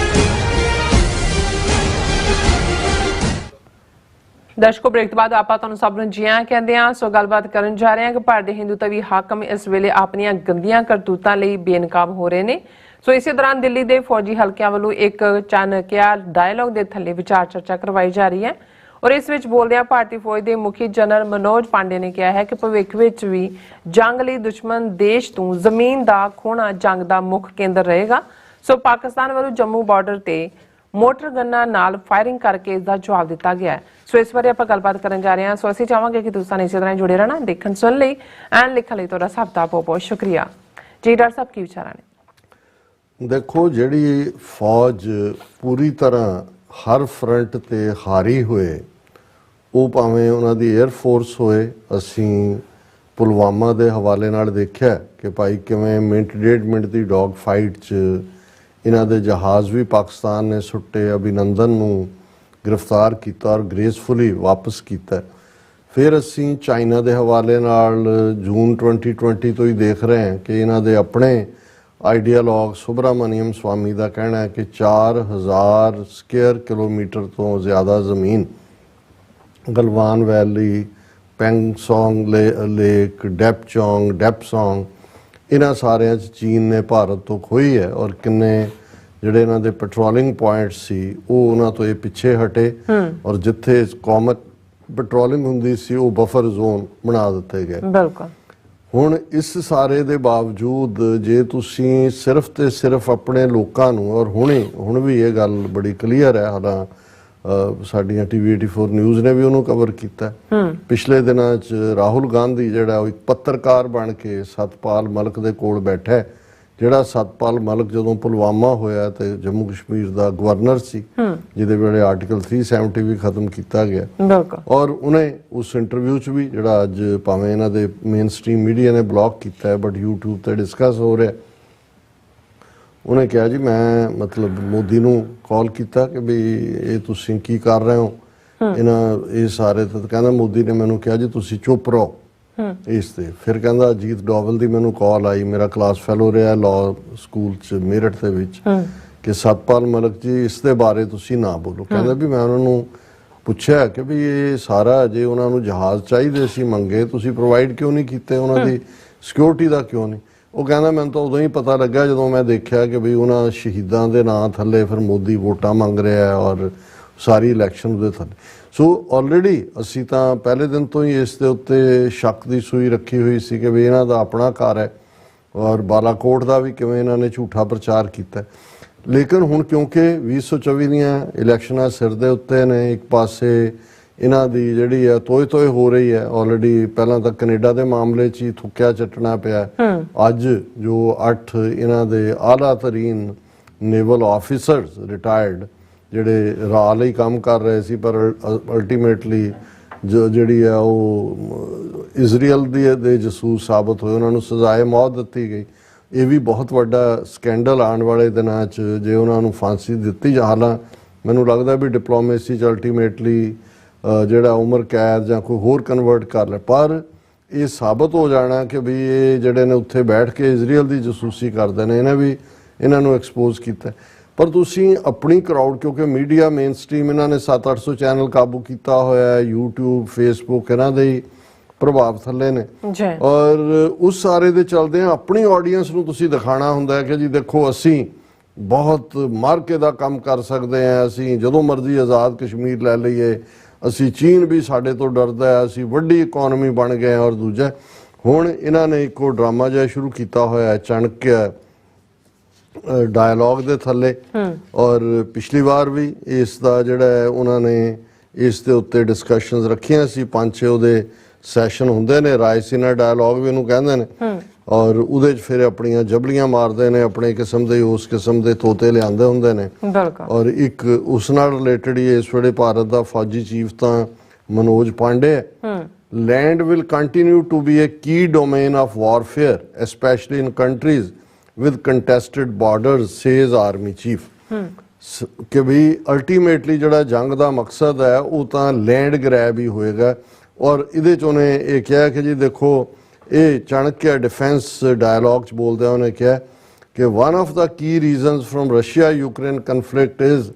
ਦਰਸ਼ਕੋ ਬ੍ਰੇਕ ਤੋਂ ਬਾਅਦ ਆਪਾਂ ਤੁਹਾਨੂੰ ਸਭ ਨੂੰ ਜੀ ਆਇਆਂ ਕਹਿੰਦੇ ਹਾਂ। ਸੋ ਗੱਲਬਾਤ ਕਰਨ ਜਾ ਰਹੇ ਹਾਂ ਕਿ ਭਾਰਤ ਦੇ ਹਿੰਦੂਤਵੀ ਹਾਕਮ ਇਸ ਵੇਲੇ ਆਪਣੀਆਂ ਗੰਦੀਆਂ ਕਰਤੂਤਾਂ ਲਈ ਬੇਨਕਾਬ ਹੋ ਰਹੇ ਨੇ। ਸੋ ਇਸੇ ਦੌਰਾਨ ਦਿੱਲੀ ਦੇ ਫੌਜੀ ਹਲਕਿਆਂ ਵੱਲੋਂ ਇੱਕ ਚਾਣਕਿਆ ਡਾਇਲੌਗ ਦੇ ਥੱਲੇ ਵਿਚਾਰ ਚਰਚਾ ਕਰਵਾਈ ਜਾ ਰਹੀ ਹੈ ਔਰ ਇਸ ਵਿੱਚ ਬੋਲਦਿਆਂ ਭਾਰਤੀ ਫੌਜ ਦੇ ਮੁਖੀ ਜਨਰਲ ਮਨੋਜ ਪਾਂਡੇ ਨੇ ਕਿਹਾ ਹੈ ਕਿ ਭਵਿੱਖ ਵਿੱਚ ਵੀ ਜੰਗ ਲਈ ਦੁਸ਼ਮਣ ਦੇਸ਼ ਤੋਂ ਜ਼ਮੀਨ ਦਾ ਖੋਣਾ ਜੰਗ ਦਾ ਮੁੱਖ ਕੇਂਦਰ ਰਹੇਗਾ। ਸੋ ਪਾਕਿਸਤਾਨ ਵੱਲੋਂ ਜੰਮੂ ਬਾਰਡਰ ਤੇ ਮੋਟਰ ਗੰਨਾਂ ਨਾਲ ਫਾਇਰਿੰਗ ਕਰਕੇ ਇਸ ਦਾ ਜਵਾਬ ਦਿੱਤਾ ਗਿਆ ਹੈ। ਸੋ ਇਸ ਬਾਰੇ ਆਪਾਂ ਗੱਲਬਾਤ ਕਰਨ ਜਾ ਰਹੇ ਹਾਂ। ਸੋ ਅਸੀਂ ਚਾਹਾਂਗੇ ਕਿ ਤੁਸੀਂ ਇਸੇ ਤਰ੍ਹਾਂ ਜੁੜੇ ਰਹਿਣਾ, ਦੇਖਣ ਸੁਣ ਲਈ ਐਂਡ ਲਿਖਣ ਲਈ ਤੁਹਾਡਾ ਸਭ ਦਾ ਬਹੁਤ ਬਹੁਤ ਸ਼ੁਕਰੀਆ। ਜੀ ਡਾਕਟਰ ਸਾਹਿਬ ਕੀ ਵਿਚਾਰਾਂ ਨੇ? ਦੇਖੋ, ਜਿਹੜੀ ਫੌਜ ਪੂਰੀ ਤਰ੍ਹਾਂ ਹਰ ਫਰੰਟ ਤੇ ਹਾਰੀ ਹੋਏ, ਉਹ ਭਾਵੇਂ ਉਹਨਾਂ ਦੀ 에ਅਰ ਫੋਰਸ ਹੋਏ, ਅਸੀਂ ਪੁਲਵਾਮਾ ਦੇ ਹਵਾਲੇ ਨਾਲ ਦੇਖਿਆ ਕਿ ਭਾਈ ਕਿਵੇਂ ਮਿੰਟ ਡੇਢ ਮਿੰਟ ਦੀ ਡੌਗ ਫਾਈਟ 'ਚ ਇਹਨਾਂ ਦੇ ਜਹਾਜ਼ ਵੀ ਪਾਕਿਸਤਾਨ ਨੇ ਸੁੱਟੇ, ਅਭਿਨੰਦਨ ਨੂੰ ਗ੍ਰਿਫਤਾਰ ਕੀਤਾ ਔਰ ਗ੍ਰੇਸਫੁਲੀ ਵਾਪਸ ਕੀਤਾ। ਫਿਰ ਅਸੀਂ ਚਾਈਨਾ ਦੇ ਹਵਾਲੇ ਨਾਲ ਜੂਨ 2020 ਤੋਂ ਹੀ ਦੇਖ ਰਹੇ ਹਾਂ ਕਿ ਇਹਨਾਂ ਦੇ ਆਪਣੇ ਆਈਡੀਆਲੋਗ ਸੁਬਰਾਮਨੀਅਮ ਸਵਾਮੀ ਦਾ ਕਹਿਣਾ ਹੈ ਕਿ 4000 ਸਕੁਅਰ ਕਿਲੋਮੀਟਰ ਤੋਂ ਜ਼ਿਆਦਾ ਜ਼ਮੀਨ ਗਲਵਾਨ ਵੈਲੀ, ਪੈਂਗਸੋਂਗ ਲੇਕ, ਡੈਪਸੋਂਗ ਇਹਨਾਂ ਸਾਰਿਆਂ 'ਚ ਚੀਨ ਨੇ ਭਾਰਤ ਤੋਂ ਖੋਈ ਹੈ ਔਰ ਕਿੰਨੇ ਜਿਹੜੇ ਇਹਨਾਂ ਦੇ ਪੈਟਰੋਲਿੰਗ ਪੁਆਇੰਟਸ ਸੀ ਉਹ ਉਹਨਾਂ ਤੋਂ ਇਹ ਪਿੱਛੇ ਹਟੇ ਔਰ ਜਿੱਥੇ ਕੌਮਤ ਪੈਟਰੋਲਿੰਗ ਹੁੰਦੀ ਸੀ ਉਹ ਬਫਰ ਜ਼ੋਨ ਬਣਾ ਦਿੱਤੇ ਗਏ। ਬਿਲਕੁਲ। ਹੁਣ ਇਸ ਸਾਰੇ ਦੇ ਬਾਵਜੂਦ ਜੇ ਤੁਸੀਂ ਸਿਰਫ ਤੇ ਸਿਰਫ ਆਪਣੇ ਲੋਕਾਂ ਨੂੰ, ਔਰ ਹੁਣ ਵੀ ਇਹ ਗੱਲ ਬੜੀ ਕਲੀਅਰ ਹੈ, ਹਾਲਾਂ ਸਾਡੀਆਂ TV 84 ਨਿਊਜ਼ ਨੇ ਵੀ ਉਹਨੂੰ ਕਵਰ ਕੀਤਾ। ਪਿਛਲੇ ਦਿਨਾਂ 'ਚ ਰਾਹੁਲ ਗਾਂਧੀ ਜਿਹੜਾ ਉਹ ਇੱਕ ਪੱਤਰਕਾਰ ਬਣ ਕੇ ਸਤਪਾਲ ਮਲਕ ਦੇ ਕੋਲ ਬੈਠਾ, ਜਿਹੜਾ ਸਤਪਾਲ ਮਲਕ ਜਦੋਂ ਪੁਲਵਾਮਾ ਹੋਇਆ ਤੇ ਜੰਮੂ ਕਸ਼ਮੀਰ ਦਾ ਗਵਰਨਰ ਸੀ, ਜਿਹਦੇ ਵੇਲੇ ਆਰਟੀਕਲ 370 ਵੀ ਖਤਮ ਕੀਤਾ ਗਿਆ। ਬਿਲਕੁਲ। ਔਰ ਉਹਨੇ ਉਸ ਇੰਟਰਵਿਊ 'ਚ ਵੀ, ਜਿਹੜਾ ਅੱਜ ਭਾਵੇਂ ਇਹਨਾਂ ਦੇ ਮੇਨ ਸਟ੍ਰੀਮ ਮੀਡੀਆ ਨੇ ਬਲੌਕ ਕੀਤਾ ਹੈ ਬਟ YouTube ਤੇ ਡਿਸਕਸ ਹੋ ਰਿਹਾ, ਉਹਨੇ ਕਿਹਾ ਜੀ ਮੈਂ ਮਤਲਬ ਮੋਦੀ ਨੂੰ ਕਾਲ ਕੀਤਾ ਕਿ ਵੀ ਇਹ ਤੁਸੀਂ ਕੀ ਕਰ ਰਹੇ ਹੋ ਇਹ ਸਾਰੇ, ਤਾਂ ਕਹਿੰਦਾ ਮੋਦੀ ਨੇ ਮੈਨੂੰ ਕਿਹਾ ਜੀ ਤੁਸੀਂ ਚੁੱਪ ਰਹੋ ਇਸ ਤੇ। ਫਿਰ ਕਹਿੰਦਾ ਅਜੀਤ ਡੋਵਲ ਦੀ ਮੈਨੂੰ ਕਾਲ ਆਈ, ਮੇਰਾ ਕਲਾਸ ਫੈਲੋ ਰਿਹਾ ਲਾਅ ਸਕੂਲ 'ਚ ਮੇਰਠ ਦੇ ਵਿੱਚ, ਕਿ ਸਤਪਾਲ ਮਲਕ ਜੀ ਇਸ ਦੇ ਬਾਰੇ ਤੁਸੀਂ ਨਾ ਬੋਲੋ। ਕਹਿੰਦਾ ਵੀ ਮੈਂ ਉਹਨਾਂ ਨੂੰ ਪੁੱਛਿਆ ਕਿ ਵੀ ਇਹ ਸਾਰਾ ਜੇ ਉਹਨਾਂ ਨੂੰ ਜਹਾਜ਼ ਚਾਹੀਦੇ ਸੀ ਮੰਗੇ, ਤੁਸੀਂ ਪ੍ਰੋਵਾਈਡ ਕਿਉਂ ਨਹੀਂ ਕੀਤੇ, ਉਹਨਾਂ ਦੀ ਸਿਕਿਉਰਿਟੀ ਦਾ ਕਿਉਂ ਨਹੀਂ? ਉਹ ਕਹਿੰਦਾ ਮੈਨੂੰ ਤਾਂ ਉਦੋਂ ਹੀ ਪਤਾ ਲੱਗਾ ਜਦੋਂ ਮੈਂ ਦੇਖਿਆ ਕਿ ਵੀ ਉਹਨਾਂ ਸ਼ਹੀਦਾਂ ਦੇ ਨਾਂ ਥੱਲੇ ਫਿਰ ਮੋਦੀ ਵੋਟਾਂ ਮੰਗ ਰਿਹਾ ਔਰ ਸਾਰੀ ਇਲੈਕਸ਼ਨ ਉਹਦੇ ਥੱਲੇ। ਸੋ ਆਲਰੇਡੀ ਅਸੀਂ ਤਾਂ ਪਹਿਲੇ ਦਿਨ ਤੋਂ ਹੀ ਇਸ ਦੇ ਉੱਤੇ ਸ਼ੱਕ ਦੀ ਸੂਈ ਰੱਖੀ ਹੋਈ ਸੀ ਕਿ ਵੀ ਇਹਨਾਂ ਦਾ ਆਪਣਾ ਘਰ ਹੈ ਔਰ ਬਾਲਾਕੋਟ ਦਾ ਵੀ ਕਿਵੇਂ ਇਹਨਾਂ ਨੇ ਝੂਠਾ ਪ੍ਰਚਾਰ ਕੀਤਾ। ਲੇਕਿਨ ਹੁਣ ਕਿਉਂਕਿ 2024 ਦੀਆਂ ਇਲੈਕਸ਼ਨਾਂ ਸਿਰ ਦੇ ਉੱਤੇ ਨੇ, ਇੱਕ ਪਾਸੇ ਇਹਨਾਂ ਦੀ ਜਿਹੜੀ ਹੈ ਤੋਏ ਹੋ ਰਹੀ ਹੈ ਆਲਰੇਡੀ, ਪਹਿਲਾਂ ਤਾਂ ਕੈਨੇਡਾ ਦੇ ਮਾਮਲੇ 'ਚ ਹੀ ਥੁੱਕਿਆ ਚੱਟਣਾ ਪਿਆ। ਅੱਜ ਜੋ 8 ਇਹਨਾਂ ਦੇ ਆਲਾ ਤਰੀਨ ਨੇਵਲ ਆਫੀਸਰਸ ਰਿਟਾਇਰਡ ਜਿਹੜੇ ਰਾਹ ਲਈ ਕੰਮ ਕਰ ਰਹੇ ਸੀ ਪਰ ਅਲਟੀਮੇਟਲੀ ਜਿਹੜੀ ਹੈ ਉਹ ਇਜ਼ਰਾਈਲ ਦੇ ਜਸੂਸ ਸਾਬਤ ਹੋਏ, ਉਹਨਾਂ ਨੂੰ ਸਜ਼ਾਏ ਮੌਤ ਦਿੱਤੀ ਗਈ। ਇਹ ਵੀ ਬਹੁਤ ਵੱਡਾ ਸਕੈਂਡਲ ਆਉਣ ਵਾਲੇ ਦਿਨਾਂ 'ਚ ਜੇ ਉਹਨਾਂ ਨੂੰ ਫਾਂਸੀ ਦਿੱਤੀ ਜਾ। ਹਾਲਾਂ ਮੈਨੂੰ ਲੱਗਦਾ ਵੀ ਡਿਪਲੋਮੇਸੀ 'ਚ ਅਲਟੀਮੇਟਲੀ ਜਿਹੜਾ ਉਮਰ ਕੈਦ ਜਾਂ ਕੋਈ ਹੋਰ ਕਨਵਰਟ ਕਰ ਲੈ, ਪਰ ਇਹ ਸਾਬਤ ਹੋ ਜਾਣਾ ਕਿ ਵੀ ਇਹ ਜਿਹੜੇ ਨੇ ਉੱਥੇ ਬੈਠ ਕੇ ਇਜ਼ਰਾਈਲ ਦੀ ਜਸੂਸੀ ਕਰਦੇ ਨੇ, ਇਹਨੇ ਵੀ ਇਹਨਾਂ ਨੂੰ ਐਕਸਪੋਜ਼ ਕੀਤਾ। ਪਰ ਤੁਸੀਂ ਆਪਣੀ ਕਰਾਊਡ, ਕਿਉਂਕਿ ਮੀਡੀਆ ਮੇਨ ਸਟ੍ਰੀਮ ਇਹਨਾਂ ਨੇ 700-800 ਚੈਨਲ ਕਾਬੂ ਕੀਤਾ ਹੋਇਆ ਹੈ, YouTube, Facebook ਇਹਨਾਂ ਦੇ ਹੀ ਪ੍ਰਭਾਵ ਥੱਲੇ ਨੇ, ਔਰ ਉਸ ਸਾਰੇ ਦੇ ਚਲਦੇ ਆ ਆਪਣੀ ਆਡੀਅנס ਨੂੰ ਤੁਸੀਂ ਦਿਖਾਣਾ ਹੁੰਦਾ ਹੈ ਕਿ ਜੀ ਦੇਖੋ ਅਸੀਂ ਬਹੁਤ ਮਾਰਕੇ ਦਾ ਕੰਮ ਕਰ ਸਕਦੇ ਹਾਂ, ਅਸੀਂ ਜਦੋਂ ਮਰਜ਼ੀ ਆਜ਼ਾਦ ਕਸ਼ਮੀਰ ਲੈ ਲਈਏ, ਅਸੀਂ ਚੀਨ ਵੀ ਸਾਡੇ ਤੋਂ ਡਰਦਾ ਹੈ, ਅਸੀਂ ਵੱਡੀ ਇਕਨੋਮੀ ਬਣ ਗਏ। ਔਰ ਦੂਜਾ ਹੁਣ ਇਹਨਾਂ ਨੇ ਇੱਕੋ ਡਰਾਮਾ ਜਿਹਾ ਸ਼ੁਰੂ ਕੀਤਾ ਹੋਇਆ ਹੈ ਚਾਣਕਿਆ ਡਾਇਲੌਗ ਦੇ ਥੱਲੇ, ਔਰ ਪਿਛਲੀ ਵਾਰ ਵੀ ਇਸ ਦਾ ਜਿਹੜਾ ਹੈ ਉਹਨਾਂ ਨੇ ਇਸ ਦੇ ਉੱਤੇ ਡਿਸਕਸ਼ਨਸ ਰੱਖੀਆਂ ਸੀ, 5-6 ਉਹਦੇ ਸੈਸ਼ਨ ਹੁੰਦੇ ਨੇ, ਰਾਇਸੀਨਾ ਡਾਇਲੌਗ ਵੀ ਉਹਨੂੰ ਕਹਿੰਦੇ ਨੇ, ਔਰ ਉਹਦੇ 'ਚ ਫਿਰ ਆਪਣੀਆਂ ਜਬਲੀਆਂ ਮਾਰਦੇ ਨੇ, ਆਪਣੇ ਕਿਸਮ ਦੇ ਉਸ ਕਿਸਮ ਦੇ ਤੋਤੇ ਲਿਆਂਦੇ ਹੁੰਦੇ ਨੇ। ਔਰ ਇੱਕ ਉਸ ਨਾਲ ਰਿਲੇਟਡ ਹੀ ਇਸ ਵੇਲੇ ਭਾਰਤ ਦਾ ਫੌਜੀ ਚੀਫ ਤਾਂ ਮਨੋਜ ਪਾਂਡੇ ਹੈ। Land will continue to be a key domain of warfare, especially in countries with contested borders, says Army Chief. ਕਿ ਵੀ ਅਲਟੀਮੇਟਲੀ ਜਿਹੜਾ ਜੰਗ ਦਾ ਮਕਸਦ ਹੈ ਉਹ ਤਾਂ ਲੈਂਡ ਗ੍ਰੈਬ ਹੀ ਹੋਏਗਾ। ਔਰ ਇਹਦੇ 'ਚ ਉਹਨੇ ਇਹ ਕਿਹਾ ਕਿ ਜੀ ਦੇਖੋ ਇਹ ਚਾਣਕਿਆ ਡਿਫੈਂਸ ਡਾਇਲੌਗ 'ਚ ਬੋਲਦਿਆਂ ਉਹਨੇ ਕਿਹਾ ਕਿ one of the key reasons from Russia-Ukraine conflict is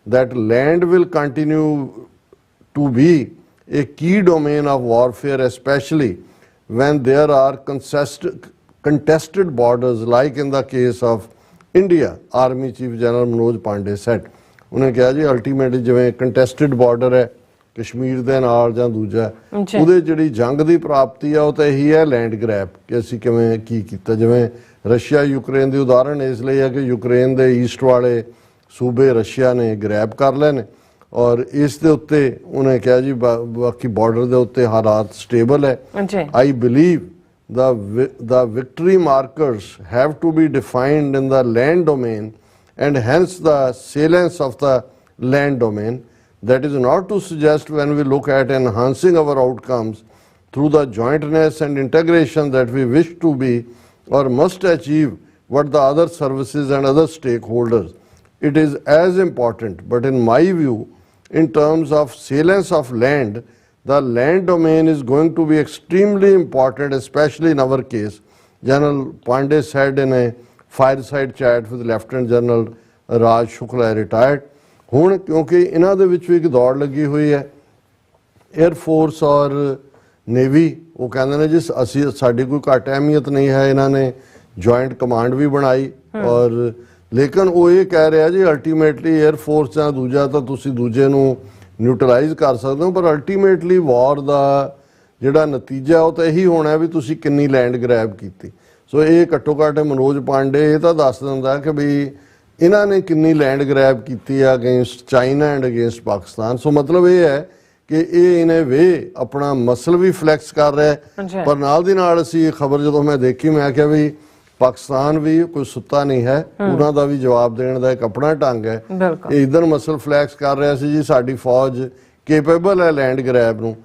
that land will continue to be a key domain of warfare, especially when there are contested borders like in the case of India, Army Chief General Manoj Pandey said. ਉਹਨੇ ਕਿਹਾ ਜੀ ultimately ਜਿਵੇਂ contested border ਹੈ ਕਸ਼ਮੀਰ ਦੇ ਨਾਲ ਜਾਂ ਦੂਜਾ, ਉਹਦੇ ਜਿਹੜੀ ਜੰਗ ਦੀ ਪ੍ਰਾਪਤੀ ਆ ਉਹ ਤਾਂ ਇਹੀ ਹੈ ਲੈਂਡ ਗ੍ਰੈਬ, ਕਿ ਅਸੀਂ ਕਿਵੇਂ ਕੀ ਕੀਤਾ। ਜਿਵੇਂ ਰਸ਼ੀਆ ਯੂਕਰੇਨ ਦੀ ਉਦਾਹਰਣ ਇਸ ਲਈ ਹੈ ਕਿ ਯੂਕਰੇਨ ਦੇ ਈਸਟ ਵਾਲੇ ਸੂਬੇ ਰਸ਼ੀਆ ਨੇ ਗ੍ਰੈਬ ਕਰ ਲਏ ਨੇ, ਔਰ ਇਸ ਦੇ ਉੱਤੇ ਉਹਨੇ ਕਿਹਾ ਜੀ ਬਾਕੀ ਬਾਰਡਰ ਦੇ ਉੱਤੇ ਹਾਲਾਤ ਸਟੇਬਲ ਹੈ। ਆਈ believe the victory markers have to be defined in the land domain and hence the salience of the land domain. That is not to suggest when we look at enhancing our outcomes through the jointness and integration that we wish to be or must achieve what the other services and other stakeholders. It is as important, but in my view, in terms of salience of land, the land domain is going to be extremely important, especially in our case. General Pandey said in a fireside chat with Lieutenant General Raj Shukla, retired. ਹੁਣ ਕਿਉਂਕਿ ਇਹਨਾਂ ਦੇ ਵਿੱਚ ਵੀ ਇੱਕ ਦੌੜ ਲੱਗੀ ਹੋਈ ਹੈ 에ਅਰ ਫੋਰਸ ਔਰ ਨੇਵੀ, ਉਹ ਕਹਿੰਦੇ ਨੇ ਜੀ ਅਸੀਂ ਸਾਡੀ ਕੋਈ ਘੱਟ ਅਹਿਮੀਅਤ ਨਹੀਂ ਹੈ, ਇਹਨਾਂ ਨੇ ਜੁਆਇੰਟ ਕਮਾਂਡ ਵੀ ਬਣਾਈ ਔਰ ਲੇਕਿਨ ਉਹ ਇਹ ਕਹਿ ਰਿਹਾ ਜੀ ਅਲਟੀਮੇਟਲੀ 에ਅਰ ਫੋਰਸ ਜਾਂ ਦੂਜਾ ਤਾਂ ਤੁਸੀਂ ਦੂਜੇ ਨੂੰ ਨਿਊਟਰਲਾਈਜ਼ ਕਰ ਸਕਦੇ ਹੋ, ਪਰ ਅਲਟੀਮੇਟਲੀ ਵਾਰ ਦਾ ਜਿਹੜਾ ਨਤੀਜਾ ਉਹ ਤਾਂ ਇਹੀ ਹੋਣਾ ਵੀ ਤੁਸੀਂ ਕਿੰਨੀ ਲੈਂਡ ਗ੍ਰੈਬ ਕੀਤੀ। ਸੋ ਇਹ ਘੱਟੋ ਘੱਟ ਮਨੋਜ ਪਾਂਡੇ ਇਹ ਤਾਂ ਦੱਸ ਦਿੰਦਾ ਕਿ ਵੀ ਇਹਨਾਂ ਨੇ ਕਿੰਨੀ ਲੈਂਡ ਗ੍ਰੈਬ ਕੀਤੀ ਹੈ against China and against Pakistan. So ਮਤਲਬ ਇਹ ਹੈ ਕਿ ਇਹ ਇਨ ਏ ਵੇ ਆਪਣਾ ਮਸਲ ਵੀ ਫਲੈਕਸ ਕਰ ਰਿਹਾ ਹੈ, ਪਰ ਨਾਲ ਦੀ ਨਾਲ ਅਸੀਂ ਇਹ ਖਬਰ ਜਦੋਂ ਮੈਂ ਦੇਖੀ ਮੈਂ ਕਿਹਾ ਵੀ ਪਾਕਿਸਤਾਨ ਵੀ ਕੋਈ ਸੁੱਤਾ ਨਹੀਂ ਹੈ, ਉਹਨਾਂ ਦਾ ਵੀ ਜਵਾਬ ਦੇਣ ਦਾ ਇੱਕ ਆਪਣਾ ਢੰਗ ਹੈ। ਇਹ ਇਧਰ ਮਸਲ ਫਲੈਕਸ ਕਰ ਰਿਹਾ ਸੀ ਜੀ ਸਾਡੀ ਫੌਜ ਕੇਪੇਬਲ ਹੈ ਲੈਂਡ ਗ੍ਰੈਬ ਨੂੰ।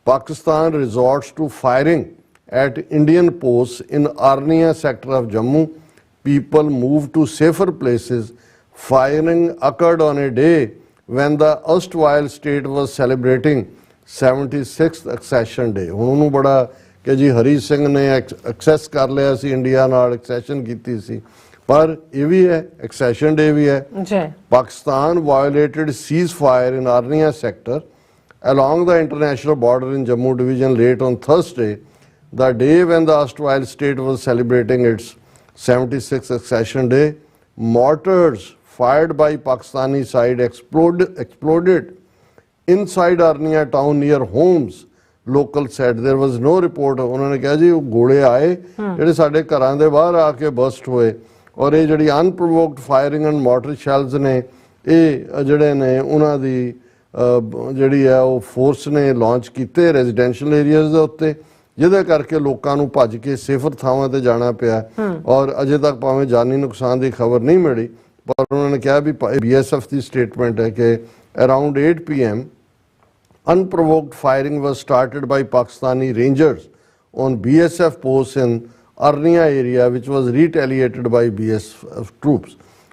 Pakistan resorts to firing at Indian post in Arnia sector of Jammu. People moved to safer places. Firing occurred on a day when the erstwhile state was celebrating 76th accession day. ਹੁਣ ਉਹਨੂੰ ਬੜਾ ਕਿ ਜੀ ਹਰੀ ਸਿੰਘ ਨੇ ਐਕਸੈਸ ਕਰ ਲਿਆ ਸੀ, India ਨਾਲ ਐਕਸੈਸ਼ਨ ਕੀਤੀ ਸੀ, ਪਰ ਇਹ ਵੀ ਹੈ ਐਕਸੈਸ਼ਨ ਡੇ ਵੀ ਹੈ। Pakistan violated ceasefire in Arnia sector along the international border in Jammu division late on Thursday, the day when the erstwhile state was celebrating its 76th accession day. Mortars fired by Pakistani side exploded inside Arnia town near homes, local said. There was no report. उन्होंने कहा जी गोले आए ਜਿਹੜੇ ਸਾਡੇ ਘਰਾਂ ਦੇ ਬਾਹਰ ਆ ਕੇ ਬਸਟ ਹੋਏ ਔਰ ਇਹ ਜਿਹੜੀ ਅਨਪ੍ਰੋਵੋਕਡ ਫਾਇਰਿੰਗ ਐਂਡ ਮੋਰਟਰ ਸ਼ੈਲਸ ਨੇ ਇਹ ਜਿਹੜੇ ਨੇ ਉਹਨਾਂ ਦੀ ਜਿਹੜੀ ਹੈ ਉਹ ਫੋਰਸ ਨੇ ਲਾਂਚ ਕੀਤੇ ਰੈਜ਼ੀਡੈਂਸ਼ੀਅਲ ਏਰੀਆਜ਼ ਦੇ ਉੱਤੇ, ਜਿਹਦੇ ਕਰਕੇ ਲੋਕਾਂ ਨੂੰ ਭੱਜ ਕੇ ਸੇਫਰ ਥਾਵਾਂ ਤੇ ਜਾਣਾ ਪਿਆ ਔਰ ਅਜੇ ਤੱਕ ਭਾਵੇਂ ਜਾਨੀ ਨੁਕਸਾਨ ਦੀ ਖਬਰ ਨਹੀਂ ਮਿਲੀ, ਪਰ ਉਹਨਾਂ ਨੇ ਕਿਹਾ ਵੀ BSF ਦੀ ਸਟੇਟਮੈਂਟ ਹੈ ਕਿ around 8 PM unprovoked firing was started by Pakistani rangers on BSF posts in Arnia area which was retaliated by BSF troops.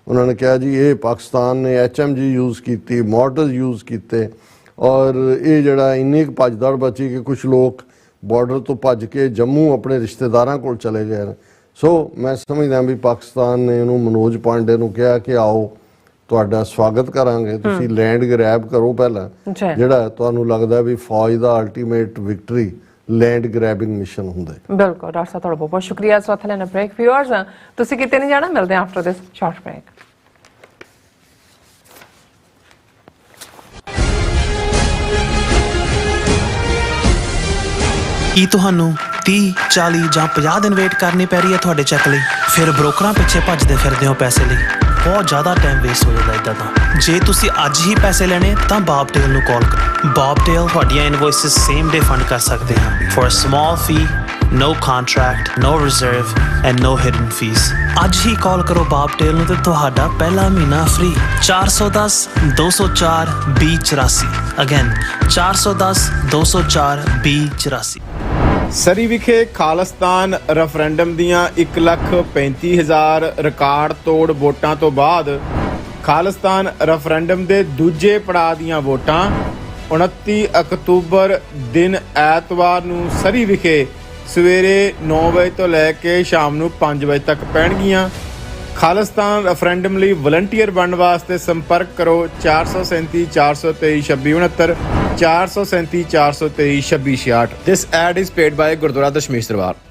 ਉਹਨਾਂ ਨੇ ਕਿਹਾ ਜੀ ਇਹ ਪਾਕਿਸਤਾਨ ਨੇ HMG ਯੂਜ਼ ਕੀਤੀ, ਮੋਰਟਰਸ ਯੂਜ਼ ਕੀਤੇ ਔਰ ਇਹ ਜਿਹੜਾ ਇੰਨੀ ਕੁ ਭੱਜਦੜ ਬਚੀ ਕਿ ਕੁਝ ਲੋਕ ਬਾਰਡਰ ਤੋਂ ਭੱਜ ਕੇ ਜੰਮੂ ਆਪਣੇ ਰਿਸ਼ਤੇਦਾਰਾਂ ਕੋਲ ਚਲੇ ਗਏ। ਸੋ ਮੈਂ ਸਮਝਦਾ ਵੀ ਪਾਕਿਸਤਾਨ ਨੇ ਇਹਨੂੰ ਮਨੋਜ ਪਾਂਡੇ ਨੂੰ ਕਿਹਾ ਕਿ ਆਓ ਤੁਹਾਡਾ ਸਵਾਗਤ ਕਰਾਂਗੇ, ਤੁਸੀਂ ਲੈਂਡ ਗ੍ਰੈਬ ਕਰੋ ਪਹਿਲਾਂ, ਜਿਹੜਾ ਤੁਹਾਨੂੰ ਲੱਗਦਾ ਵੀ ਫੌਜ ਦਾ ultimate victory land grabbing mission ਹੁੰਦਾ ਹੈ। ਬਿਲਕੁਲ ਡਾਕਟਰ ਸਾਹਿਬ ਤੁਹਾਡਾ ਬਹੁਤ ਬਹੁਤ ਸ਼ੁਕਰੀਆ। ਇਸ ਵਕਤ ਲੈਣਾ ਬ੍ਰੇਕ। ਵਿਊਅਰਸ ਤੁਸੀਂ ਕਿਤੇ ਨਹੀਂ ਜਾਣਾ, ਮਿਲਦੇ ਹਾਂ ਆਫਟਰ ਦਿਸ ਸ਼ਾਰਟ ਬ੍ਰੇਕ। ਕੀ ਤੁਹਾਨੂੰ 30, 40 ਜਾਂ 50 ਦਿਨ ਵੇਟ ਕਰਨੀ ਪੈ ਰਹੀ ਹੈ ਤੁਹਾਡੇ ਚੈੱਕ ਲਈ? ਫਿਰ ਬ੍ਰੋਕਰਾਂ ਪਿੱਛੇ ਭੱਜਦੇ ਫਿਰਦੇ ਹੋ ਪੈਸੇ ਲਈ, ਬਹੁਤ ਜ਼ਿਆਦਾ ਟਾਈਮ ਵੇਸਟ ਹੋ ਜਾਂਦਾ ਇੱਦਾਂ ਤਾਂ। ਜੇ ਤੁਸੀਂ ਅੱਜ ਹੀ ਪੈਸੇ ਲੈਣੇ ਤਾਂ ਬਾਬ ਟੇਲ ਨੂੰ ਕਾਲ ਕਰੋ। ਬਾਬ ਟੇਲ ਤੁਹਾਡੀਆਂ ਇਨਵੋਇਸਿਸ ਸੇਮ ਡੇ ਫੰਡ ਕਰ ਸਕਦੇ ਹਨ for a small fee, no contract, no reserve and no hidden fees. ਅੱਜ ਹੀ ਕਾਲ ਕਰੋ ਬਾਬ ਟੇਲ ਨੂੰ ਤੇ ਤੁਹਾਡਾ ਪਹਿਲਾ ਮਹੀਨਾ ਫ੍ਰੀ। 410 204 2084 ਅਗੇਨ 410 204 2084। ਸਰੀ ਵਿਖੇ ਖਾਲਿਸਤਾਨ ਰੈਫਰੈਂਡਮ ਦੀਆਂ 1,35,000 ਰਿਕਾਰਡ ਤੋੜ ਵੋਟਾਂ ਤੋਂ ਬਾਅਦ ਖਾਲਿਸਤਾਨ ਰੈਫਰੈਂਡਮ ਦੇ ਦੂਜੇ ਪੜਾਅ ਦੀਆਂ ਵੋਟਾਂ 29 ਅਕਤੂਬਰ ਦਿਨ ਐਤਵਾਰ ਨੂੰ ਸਰੀ ਵਿਖੇ ਸਵੇਰੇ 9 ਵਜੇ ਤੋਂ ਲੈ ਕੇ ਸ਼ਾਮ ਨੂੰ 5 ਵਜੇ ਤੱਕ ਪੈਣਗੀਆਂ। ਖਾਲਿਸਤਾਨ ਰੈਫਰੈਂਡਮ ਲਈ ਵਲੰਟੀਅਰ ਬਣਨ ਵਾਸਤੇ ਸੰਪਰਕ ਕਰੋ 437 423 2669 437 423 2666। This ad is paid by Gurdwara Dashmesh Darbar.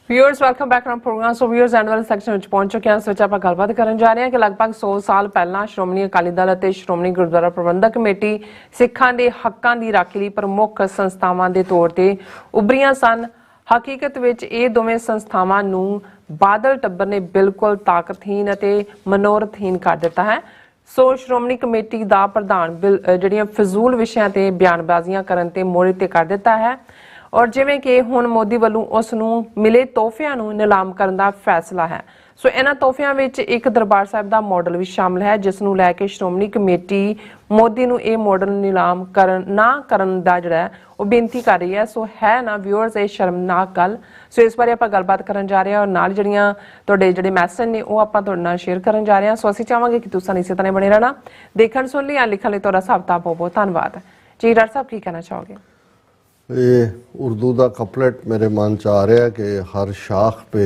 Viewers welcome back to programme. So viewers end ਵਾਲੇ ਸੈਕਸ਼ਨ ਵਿੱਚ ਪਹੁੰਚ ਚੁੱਕੇ ਹਾਂ। ਇਸ ਵਿੱਚ ਆਪਾਂ ਗੱਲਬਾਤ ਕਰਨ ਜਾ ਰਹੇ ਹਾਂ ਕਿ ਲਗਭਗ 100 ਸਾਲ ਪਹਿਲਾਂ ਸ਼੍ਰੋਮਣੀ ਅਕਾਲੀ ਦਲ ਅਤੇ ਸ਼੍ਰੋਮਣੀ ਗੁਰਦੁਆਰਾ ਪ੍ਰਬੰਧਕ ਕਮੇਟੀ ਸਿੱਖਾਂ ਦੇ ਹੱਕਾਂ ਦੀ ਰਾਖੀ ਲਈ ਪ੍ਰਮੁੱਖ ਸੰਸਥਾਵਾਂ ਦੇ ਤੌਰ ਤੇ ਉੱਭਰੀਆਂ ਸਨ। ਹਕੀਕਤ ਵਿੱਚ ਇਹ ਦੋਵੇਂ ਸੰਸਥਾਵਾਂ ਨੂੰ ਬਾਦਲ ਟੱਬਰ ਨੇ ਬਿਲਕੁਲ ਤਾਕਤਹੀਨ ਅਤੇ ਮਨੋਰਥਹੀਨ ਕਰ ਦਿੱਤਾ ਹੈ। ਸੋ ਸ਼੍ਰੋਮਣੀ ਕਮੇਟੀ ਦਾ ਪ੍ਰਧਾਨ ਜਿਹੜੀਆਂ ਫਜ਼ੂਲ ਵਿਸ਼ਿਆਂ ਤੇ ਬਿਆਨਬਾਜ਼ੀਆਂ ਕਰਨ ਤੇ ਮੋਹਰੇ ਤੇ ਕਰ ਦਿੱਤਾ ਹੈ ਔਰ ਜਿਵੇਂ ਕਿ ਹੁਣ ਮੋਦੀ ਵੱਲੋਂ ਉਸ ਨੂੰ ਮਿਲੇ ਤੋਹਫਿਆਂ ਨੂੰ ਨਿਲਾਮ ਕਰਨ ਦਾ ਫੈਸਲਾ ਹੈ। ਸੋ ਇਹਨਾਂ ਤੋਹਫਿਆਂ ਵਿੱਚ ਇੱਕ ਦਰਬਾਰ ਸਾਹਿਬ ਦਾ ਮਾਡਲ ਵੀ ਸ਼ਾਮਲ ਹੈ, ਜਿਸ ਨੂੰ ਲੈ ਕੇ ਸ਼੍ਰੋਮਣੀ ਕਮੇਟੀ ਮੋਦੀ ਨੂੰ ਇਹ ਮਾਡਲ ਨਿਲਾਮ ਕਰਨ ਦਾ ਜਿਹੜਾ ਉਹ ਬੇਨਤੀ ਕਰ ਰਹੀ ਹੈ। ਸੋ ਹੈ ਨਾ ਵਿਊਅਰਸ ਇਹ ਸ਼ਰਮਨਾਕ ਗੱਲ। ਸੋ ਇਸ ਬਾਰੇ ਆਪਾਂ ਗੱਲਬਾਤ ਕਰਨ ਜਾ ਰਹੇ ਹਾਂ ਔਰ ਨਾਲ ਜਿਹੜੀਆਂ ਤੁਹਾਡੇ ਜਿਹੜੇ ਮੈਸੇਜ ਨੇ ਉਹ ਆਪਾਂ ਤੁਹਾਡੇ ਨਾਲ ਸ਼ੇਅਰ ਕਰਨ ਜਾ ਰਹੇ ਹਾਂ। ਸੋ ਅਸੀਂ ਚਾਹਾਂਗੇ ਕਿ ਤੁਸੀਂ ਇਸੇ ਤਰ੍ਹਾਂ ਬਣੇ ਰਹਿਣਾ। ਦੇਖਣ ਸੁਣ ਲਈ ਲਿਖਣ ਲਈ ਤੁਹਾਡਾ ਸਭ ਦਾ ਬਹੁਤ ਬਹੁਤ ਧੰਨਵਾਦ। ਜੀ ਡਾਕਟਰ ਸਾਹਿਬ ਕੀ ਕਹਿਣਾ ਚਾਹੋਗੇ? ये उर्दू का कपलेट मेरे मन च आ रहा है कि हर शाख पे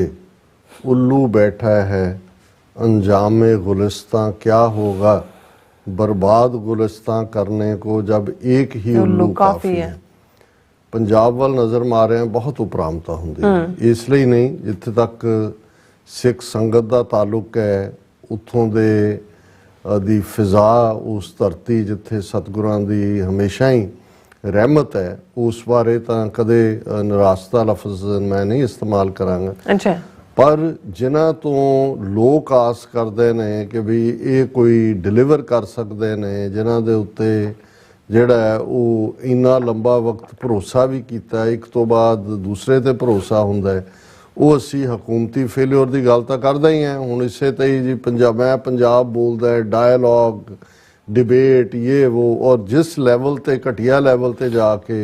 उल्लू बैठा है, अंजाम गुलिस्तां क्या होगा, बर्बाद गुलिस्तां करने को जब एक ही उल्लू काफ़ी है। पंजाब वाल नज़र मारे हैं बहुत उपरामता होंदी, इसलिए नहीं जिथे तक सिख संगत का ताल्लुक है उत्थों दे दी फिजा उस धरती जिथे सतगुरां दी हमेशा ही रहमत है, उस बारे तो कदे निराशता लफ्ज मैं नहीं इस्तेमाल करांगा। अच्छा, पर जिन्हां तो लोग आस करते ने कि भी ये कोई डिलीवर कर सकते ने, जिन्हां दे उत्ते जिहड़ा है वो इन्ना लंबा वक्त भरोसा भी कीता, एक तो बाद दूसरे ते भरोसा हुंदा है, वो असी हकूमती फेलियर की गल तो करते ही हैं। हुण इसे ते ही जी मैं पंजाब बोलदा है, डायलॉग डिबेट ये वो, और जिस लैवल ते घटिया लैवल ते जाके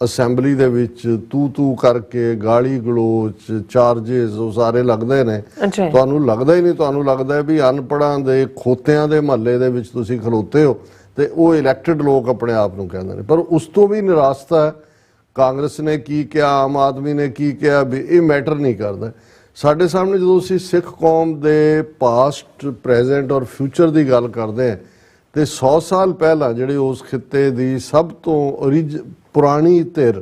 असैंबली दे विच तू करके गाली गलोच चार्जेस वो सारे लगदे ने। तुहानूं लगदा ही नहीं, तुहानूं लगदा है भी अनपढ़ां दे खोतियां दे महल्ले दे विच तुसीं खलोते हो ते वो इलैक्टेड लोग अपने आप नूं कहंदे ने। पर उस तो भी निराशता है, कांग्रेस ने की किया, आम आदमी ने की किया, भी ये मैटर नहीं करदा। साडे सामने जदों असीं सिख कौम दे पास्ट प्रेजेंट और फ्यूचर की गल करदे हैं तो 100 साल पहला जिहड़े उस खिते की सब तो पुरानी धिर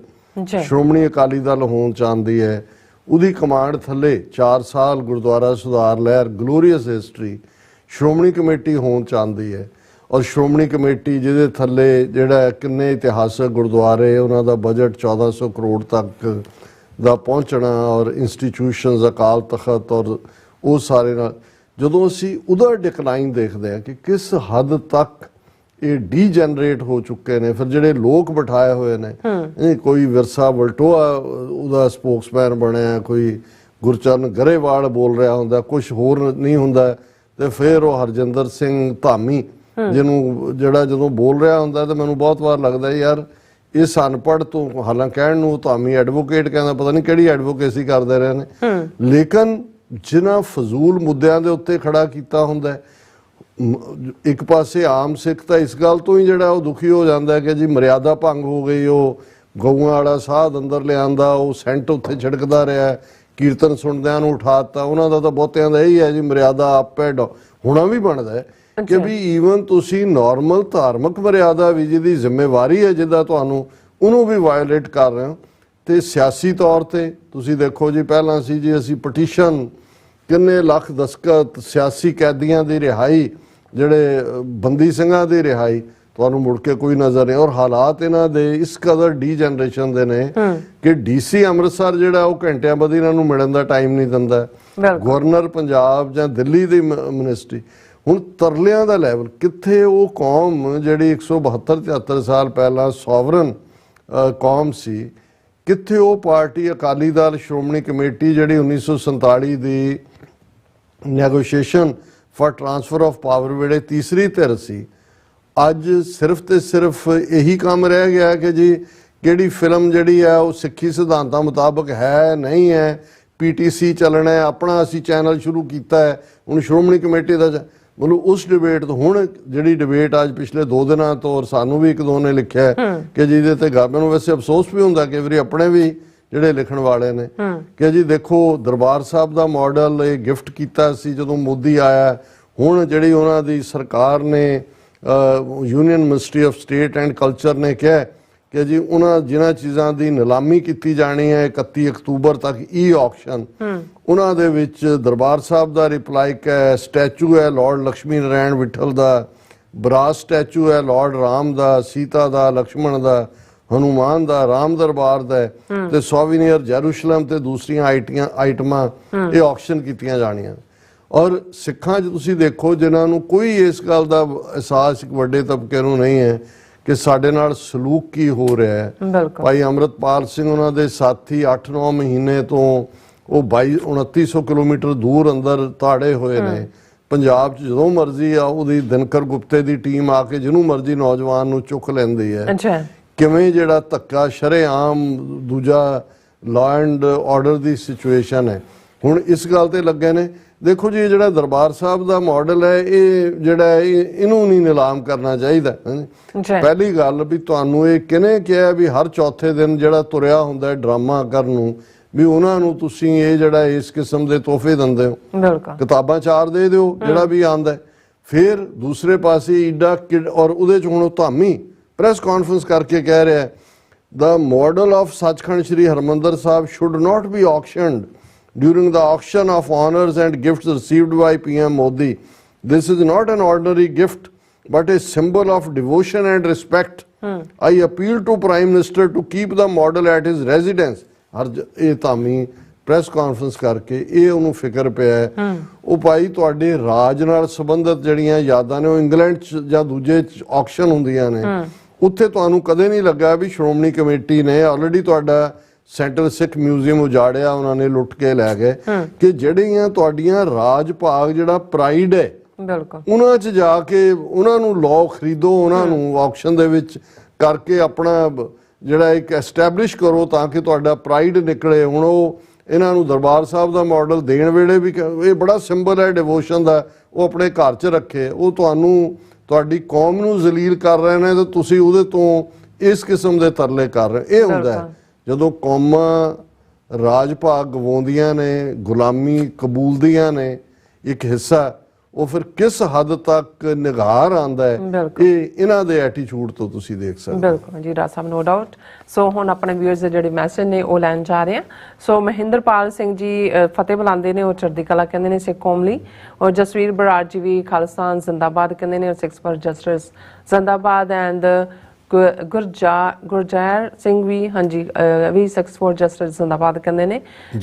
श्रोमणी अकाली दल होण चाहती है, उहदी कमांड थले 4 साल गुरुद्वारा सुधार लहर ग्लोरीअस हिस्टरी श्रोमणी कमेटी होण चाहती है। और श्रोमणी कमेटी जिहदे थले जिहड़ा किन्ने इतिहासक गुरुद्वारे उन्हां दा बजट 1400 करोड़ तक दा पहुँचना और इंस्टीट्यूशनस अकाल तखत और वो सारे नाल ਜਦੋਂ ਅਸੀਂ ਉਹਦਾ ਡਿਕਲਾਈਨ ਦੇਖਦੇ ਹਾਂ ਕਿ ਕਿਸ ਹੱਦ ਤੱਕ ਇਹ ਡੀਜਨਰੇਟ ਹੋ ਚੁੱਕੇ ਨੇ, ਫਿਰ ਜਿਹੜੇ ਲੋਕ ਬਿਠਾਏ ਹੋਏ ਨੇ, ਕੋਈ ਵਿਰਸਾ ਵਲਟੋਆ ਉਹਦਾ ਸਪੋਕਸਮੈਨ ਬਣਿਆ, ਕੋਈ ਗੁਰਚਰਨ ਗਰੇਵਾਲ ਬੋਲ ਰਿਹਾ ਹੁੰਦਾ, ਕੁਝ ਹੋਰ ਨਹੀਂ ਹੁੰਦਾ, ਤੇ ਫਿਰ ਉਹ ਹਰਜਿੰਦਰ ਸਿੰਘ ਧਾਮੀ ਜਿਹਨੂੰ ਜਿਹੜਾ ਜਦੋਂ ਬੋਲ ਰਿਹਾ ਹੁੰਦਾ ਤਾਂ ਮੈਨੂੰ ਬਹੁਤ ਵਾਰ ਲੱਗਦਾ ਯਾਰ ਇਸ ਅਨਪੜ੍ਹ ਤੋਂ, ਹਾਲਾਂਕਿ ਕਹਿਣ ਨੂੰ ਧਾਮੀ ਐਡਵੋਕੇਟ ਕਹਿੰਦਾ, ਪਤਾ ਨਹੀਂ ਕਿਹੜੀ ਐਡਵੋਕੇਸੀ ਕਰਦੇ ਰਹੇ ਨੇ, ਲੇਕਿਨ जिन्हां फजूल मुद्दों के उत्ते खड़ा किया हुंदा है। एक पासे आम सिख तो इस गल तो ही जिहड़ा दुखी हो जाता है कि जी मर्यादा भंग हो गई, वो गऊआं वाला साध अंदर लिआंदा, वो सेंट उत्थे छिड़कदा रहा, कीर्तन सुणदिआं नूं उठाता, उन्हां दा तां बहुतिआं दा यही है जी मर्यादा अप एंड होना भी बनदा है कि भी ईवन तुसीं नॉर्मल धार्मिक मर्यादा भी जिहदी जिम्मेवारी है जिहदा तुहानूं उहनूं भी वायोलेट कर रहे हो। तो सियासी तौर पर तुसीं देखो जी पहलां सी जी असीं पटीशन किन्ने लख दस्खत सियासी कैदियों की रिहाई, जिहड़े बंदी सिंघां की रिहाई, तुहानूं मुड़ के कोई नज़र नहीं। और हालात इन्हां दे इस कदर डी-जनरेशन दे ने कि DC अमृतसर जिहड़ा वो घंटियां बधी इन्हां नूं मिलण दा टाइम नहीं दिंदा, गवर्नर पंजाब जां दिल्ली दी मिनिस्ट्री। हुण तरलियां दा लैवल कित्थे, वो कौम जिहड़ी 172-73 साल पहलां सॉवरन कौम सी, कित्थे वो पार्टी अकाली दल श्रोमणी कमेटी जिहड़ी 1947 दी negotiation for transfer of power वेले तीसरी धिर सी, अज सिर्फ तो सिर्फ यही काम रह गया कि जी किहड़ी फिल्म जिहड़ी है वो सिक्खी सिद्धांतां मुताबक है नहीं है, PTC चलना है, अपना असी चैनल शुरू किया है, हुण श्रोमणी कमेटी का मतलब उस डिबेट तो हुण जिहड़ी डिबेट अज पिछले 2 दिनों तो और सानू भी एक दो ने लिखिया है कि जिहदे ते मैनूं वैसे अफसोस भी हुंदा कई वारी अपने भी जिहड़े लिखण वाले ने कि जी देखो दरबार साहब दा मॉडल ये गिफ्ट कीता सी जदों मोदी आया, हुण जिहड़ी उन्हां दी सरकार ने union ministry of state and culture ने कहा कि जी उन्हां जिन्हां चीज़ां दी नीलामी की जानी है 31 अक्तूबर तक ऑक्शन, उन्हां दे विच दरबार साहब दा रिप्लाई है, स्टैचू है लॉर्ड लक्ष्मी नारायण विठल दा, ब्रास स्टैचू है लॉर्ड राम दा, सीता दा, लक्ष्मण दा, हनुमान दा, राम दरबार दा ते सोविनियर जेरूशलम ते दूसरियां आइटमां ये ऑक्शन कीतियां जाणियां। ਔਰ ਸਿੱਖਾਂ 'ਚ ਤੁਸੀਂ ਦੇਖੋ ਜਿਨ੍ਹਾਂ ਨੂੰ ਕੋਈ ਇਸ ਗੱਲ ਦਾ ਅਹਿਸਾਸ ਇੱਕ ਵੱਡੇ ਤਬਕੇ ਨੂੰ ਨਹੀਂ ਹੈ ਕਿ ਸਾਡੇ ਨਾਲ ਸਲੂਕ ਕੀ ਹੋ ਰਿਹਾ ਹੈ। ਬਿਲਕੁਲ ਭਾਈ ਅੰਮ੍ਰਿਤਪਾਲ ਸਿੰਘ ਉਹਨਾਂ ਦੇ ਸਾਥੀ 8-9 ਮਹੀਨੇ ਤੋਂ ਉਹ 2900 ਕਿਲੋਮੀਟਰ ਦੂਰ ਅੰਦਰ ਤਾੜੇ ਹੋਏ ਨੇ। ਪੰਜਾਬ 'ਚ ਜਦੋਂ ਮਰਜ਼ੀ ਆ ਉਹਦੀ ਦਿਨਕਰ ਗੁਪਤੇ ਦੀ ਟੀਮ ਆ ਕੇ ਜਿਹਨੂੰ ਮਰਜ਼ੀ ਨੌਜਵਾਨ ਨੂੰ ਚੁੱਕ ਲੈਂਦੀ ਹੈ। ਅੱਛਾ ਕਿਵੇਂ ਜਿਹੜਾ ਧੱਕਾ ਸ਼ਰੇਆਮ ਦੂਜਾ law and order the situation ਹੈ। ਹੁਣ ਇਸ ਗੱਲ ਤੇ ਲੱਗੇ ਨੇ। ਦੇਖੋ ਜੀ ਜਿਹੜਾ ਦਰਬਾਰ ਸਾਹਿਬ ਦਾ ਮਾਡਲ ਹੈ ਇਹ ਜਿਹੜਾ ਇਹਨੂੰ ਨਹੀਂ ਨਿਲਾਮ ਕਰਨਾ ਚਾਹੀਦਾ। ਪਹਿਲੀ ਗੱਲ ਵੀ ਤੁਹਾਨੂੰ ਇਹ ਕਿਹਨੇ ਕਿਹਾ ਵੀ ਹਰ ਚੌਥੇ ਦਿਨ ਜਿਹੜਾ ਤੁਰਿਆ ਹੁੰਦਾ ਡਰਾਮਾ ਕਰਨ ਨੂੰ ਵੀ ਉਹਨਾਂ ਨੂੰ ਤੁਸੀਂ ਇਹ ਜਿਹੜਾ ਇਸ ਕਿਸਮ ਦੇ ਤੋਹਫੇ ਦਿੰਦੇ ਹੋ। ਬਿਲਕੁਲ ਕਿਤਾਬਾਂ 4 ਦੇ ਦਿਓ ਜਿਹੜਾ ਵੀ ਆਂਦਾ। ਫਿਰ ਦੂਸਰੇ ਪਾਸੇ ਈਡਾ ਔਰ ਉਹਦੇ ਚ ਹੁਣ ਉਹ ਧਾਮੀ ਪ੍ਰੈਸ ਕਾਨਫਰੰਸ ਕਰਕੇ ਕਹਿ ਰਿਹਾ the model of Sachkhand Shri Harmandir Sahib should not be auctioned during the auction of honors and gifts received by PM Modi. This is not an ordinary gift but a symbol of devotion and respect. I appeal to Prime Minister to keep the model at his residence. ਇਹ Dhami press conference ਕਰਕੇ ਇਹ ਉਹਨੂੰ ਫਿਕਰ ਪਿਆ ਹੈ। ਉਹ ਭਾਈ ਤੁਹਾਡੇ ਰਾਜ ਨਾਲ ਸੰਬੰਧਿਤ ਜਿਹੜੀਆਂ ਯਾਦਾਂ ਨੇ ਉਹ ਇੰਗਲੈਂਡ 'ਚ ਜਾਂ ਦੂਜੇ ਆਕਸ਼ਨ ਹੁੰਦੀਆਂ ਨੇ ਉੱਥੇ ਤੁਹਾਨੂੰ ਕਦੇ ਨਹੀਂ ਲੱਗਾ ਵੀ ਸ਼੍ਰੋਮਣੀ ਕਮੇਟੀ ਨੇ ਆਲਰੇਡੀ ਤੁਹਾਡਾ ਸੈਂਟਰਲ ਸਿੱਖ ਮਿਊਜ਼ੀਅਮ ਉਜਾੜਿਆ, ਉਹਨਾਂ ਨੇ ਲੁੱਟ ਕੇ ਲੈ ਗਏ ਕਿ ਜਿਹੜੀਆਂ ਤੁਹਾਡੀਆਂ ਰਾਜ ਭਾਗ ਜਿਹੜਾ ਪ੍ਰਾਈਡ ਹੈ ਬਿਲਕੁਲ ਉਹਨਾਂ 'ਚ ਜਾ ਕੇ ਉਹਨਾਂ ਨੂੰ ਲਾਅ ਖਰੀਦੋ, ਉਹਨਾਂ ਨੂੰ ਆਕਸ਼ਨ ਦੇ ਵਿੱਚ ਕਰਕੇ ਆਪਣਾ ਜਿਹੜਾ ਇੱਕ ਐਸਟੈਬਲਿਸ਼ ਕਰੋ ਤਾਂ ਕਿ ਤੁਹਾਡਾ ਪ੍ਰਾਈਡ ਨਿਕਲੇ। ਹੁਣ ਉਹ ਇਹਨਾਂ ਨੂੰ ਦਰਬਾਰ ਸਾਹਿਬ ਦਾ ਮਾਡਲ ਦੇਣ ਵੇਲੇ ਵੀ ਇਹ ਬੜਾ ਸਿੰਬਲ ਹੈ ਡਿਵੋਸ਼ਨ ਦਾ, ਉਹ ਆਪਣੇ ਘਰ 'ਚ ਰੱਖੇ। ਉਹ ਤੁਹਾਨੂੰ ਤੁਹਾਡੀ ਕੌਮ ਨੂੰ ਜ਼ਲੀਲ ਕਰ ਰਹੇ ਨੇ ਤੇ ਤੁਸੀਂ ਉਹਦੇ ਤੋਂ ਇਸ ਕਿਸਮ ਦੇ ਤਰਲੇ ਕਰ ਰਹੇ। ਇਹ ਹੁੰਦਾ ਜਦੋਂ ਕੌਮਾਂ ਰਾਜ ਭਾਗ ਗਵਾਉਂਦੀਆਂ ਨੇ, ਗੁਲਾਮੀ ਕਬੂਲਦੀਆਂ ਨੇ ਇੱਕ ਹਿੱਸਾ, ਉਹ ਫਿਰ ਕਿਸ ਹੱਦ ਤੱਕ ਨਿਗਾਰ ਆਂਦਾ ਹੈ ਇਹ ਇਹਨਾਂ ਦੇ ਐਟੀਟਿਊਡ ਤੋਂ ਤੁਸੀਂ ਦੇਖ ਸਕਦੇ। ਬਿਲਕੁਲ ਜੀ ਰਾਜ ਸਾਹਿਬ, ਨੋ ਡਾਊਟ। ਸੋ ਹੁਣ ਆਪਣੇ ਵਿਊਅਰਸ ਦੇ ਜਿਹੜੇ ਮੈਸੇਜ ਨੇ ਉਹ ਲੈਣ ਜਾ ਰਹੇ ਆ। ਸੋ ਮਹਿੰਦਰਪਾਲ ਸਿੰਘ ਜੀ ਫਤਿਹ ਬੁਲਾਉਂਦੇ ਨੇ, ਉਹ ਚੜ੍ਹਦੀ ਕਲਾ ਕਹਿੰਦੇ ਨੇ ਸਿੱਖ ਕੌਮ ਲਈ। ਔਰ ਜਸਵੀਰ ਬਰਾੜ ਜੀ ਵੀ ਖਾਲਿਸਤਾਨ ਜ਼ਿੰਦਾਬਾਦ ਕਹਿੰਦੇ ਨੇ, ਔਰ 6 ਫॉर ਜਸਟਿਸ ਜ਼ਿੰਦਾਬਾਦ। ਐਂਡ ਗੁਰਜੈਰ ਸਿੰਘ ਵੀ ਹਾਂਜੀ ਵੀ 6 ਫॉर ਜਸਟਿਸ ਜ਼ਿੰਦਾਬਾਦ ਕਹਿੰਦੇ ਨੇ।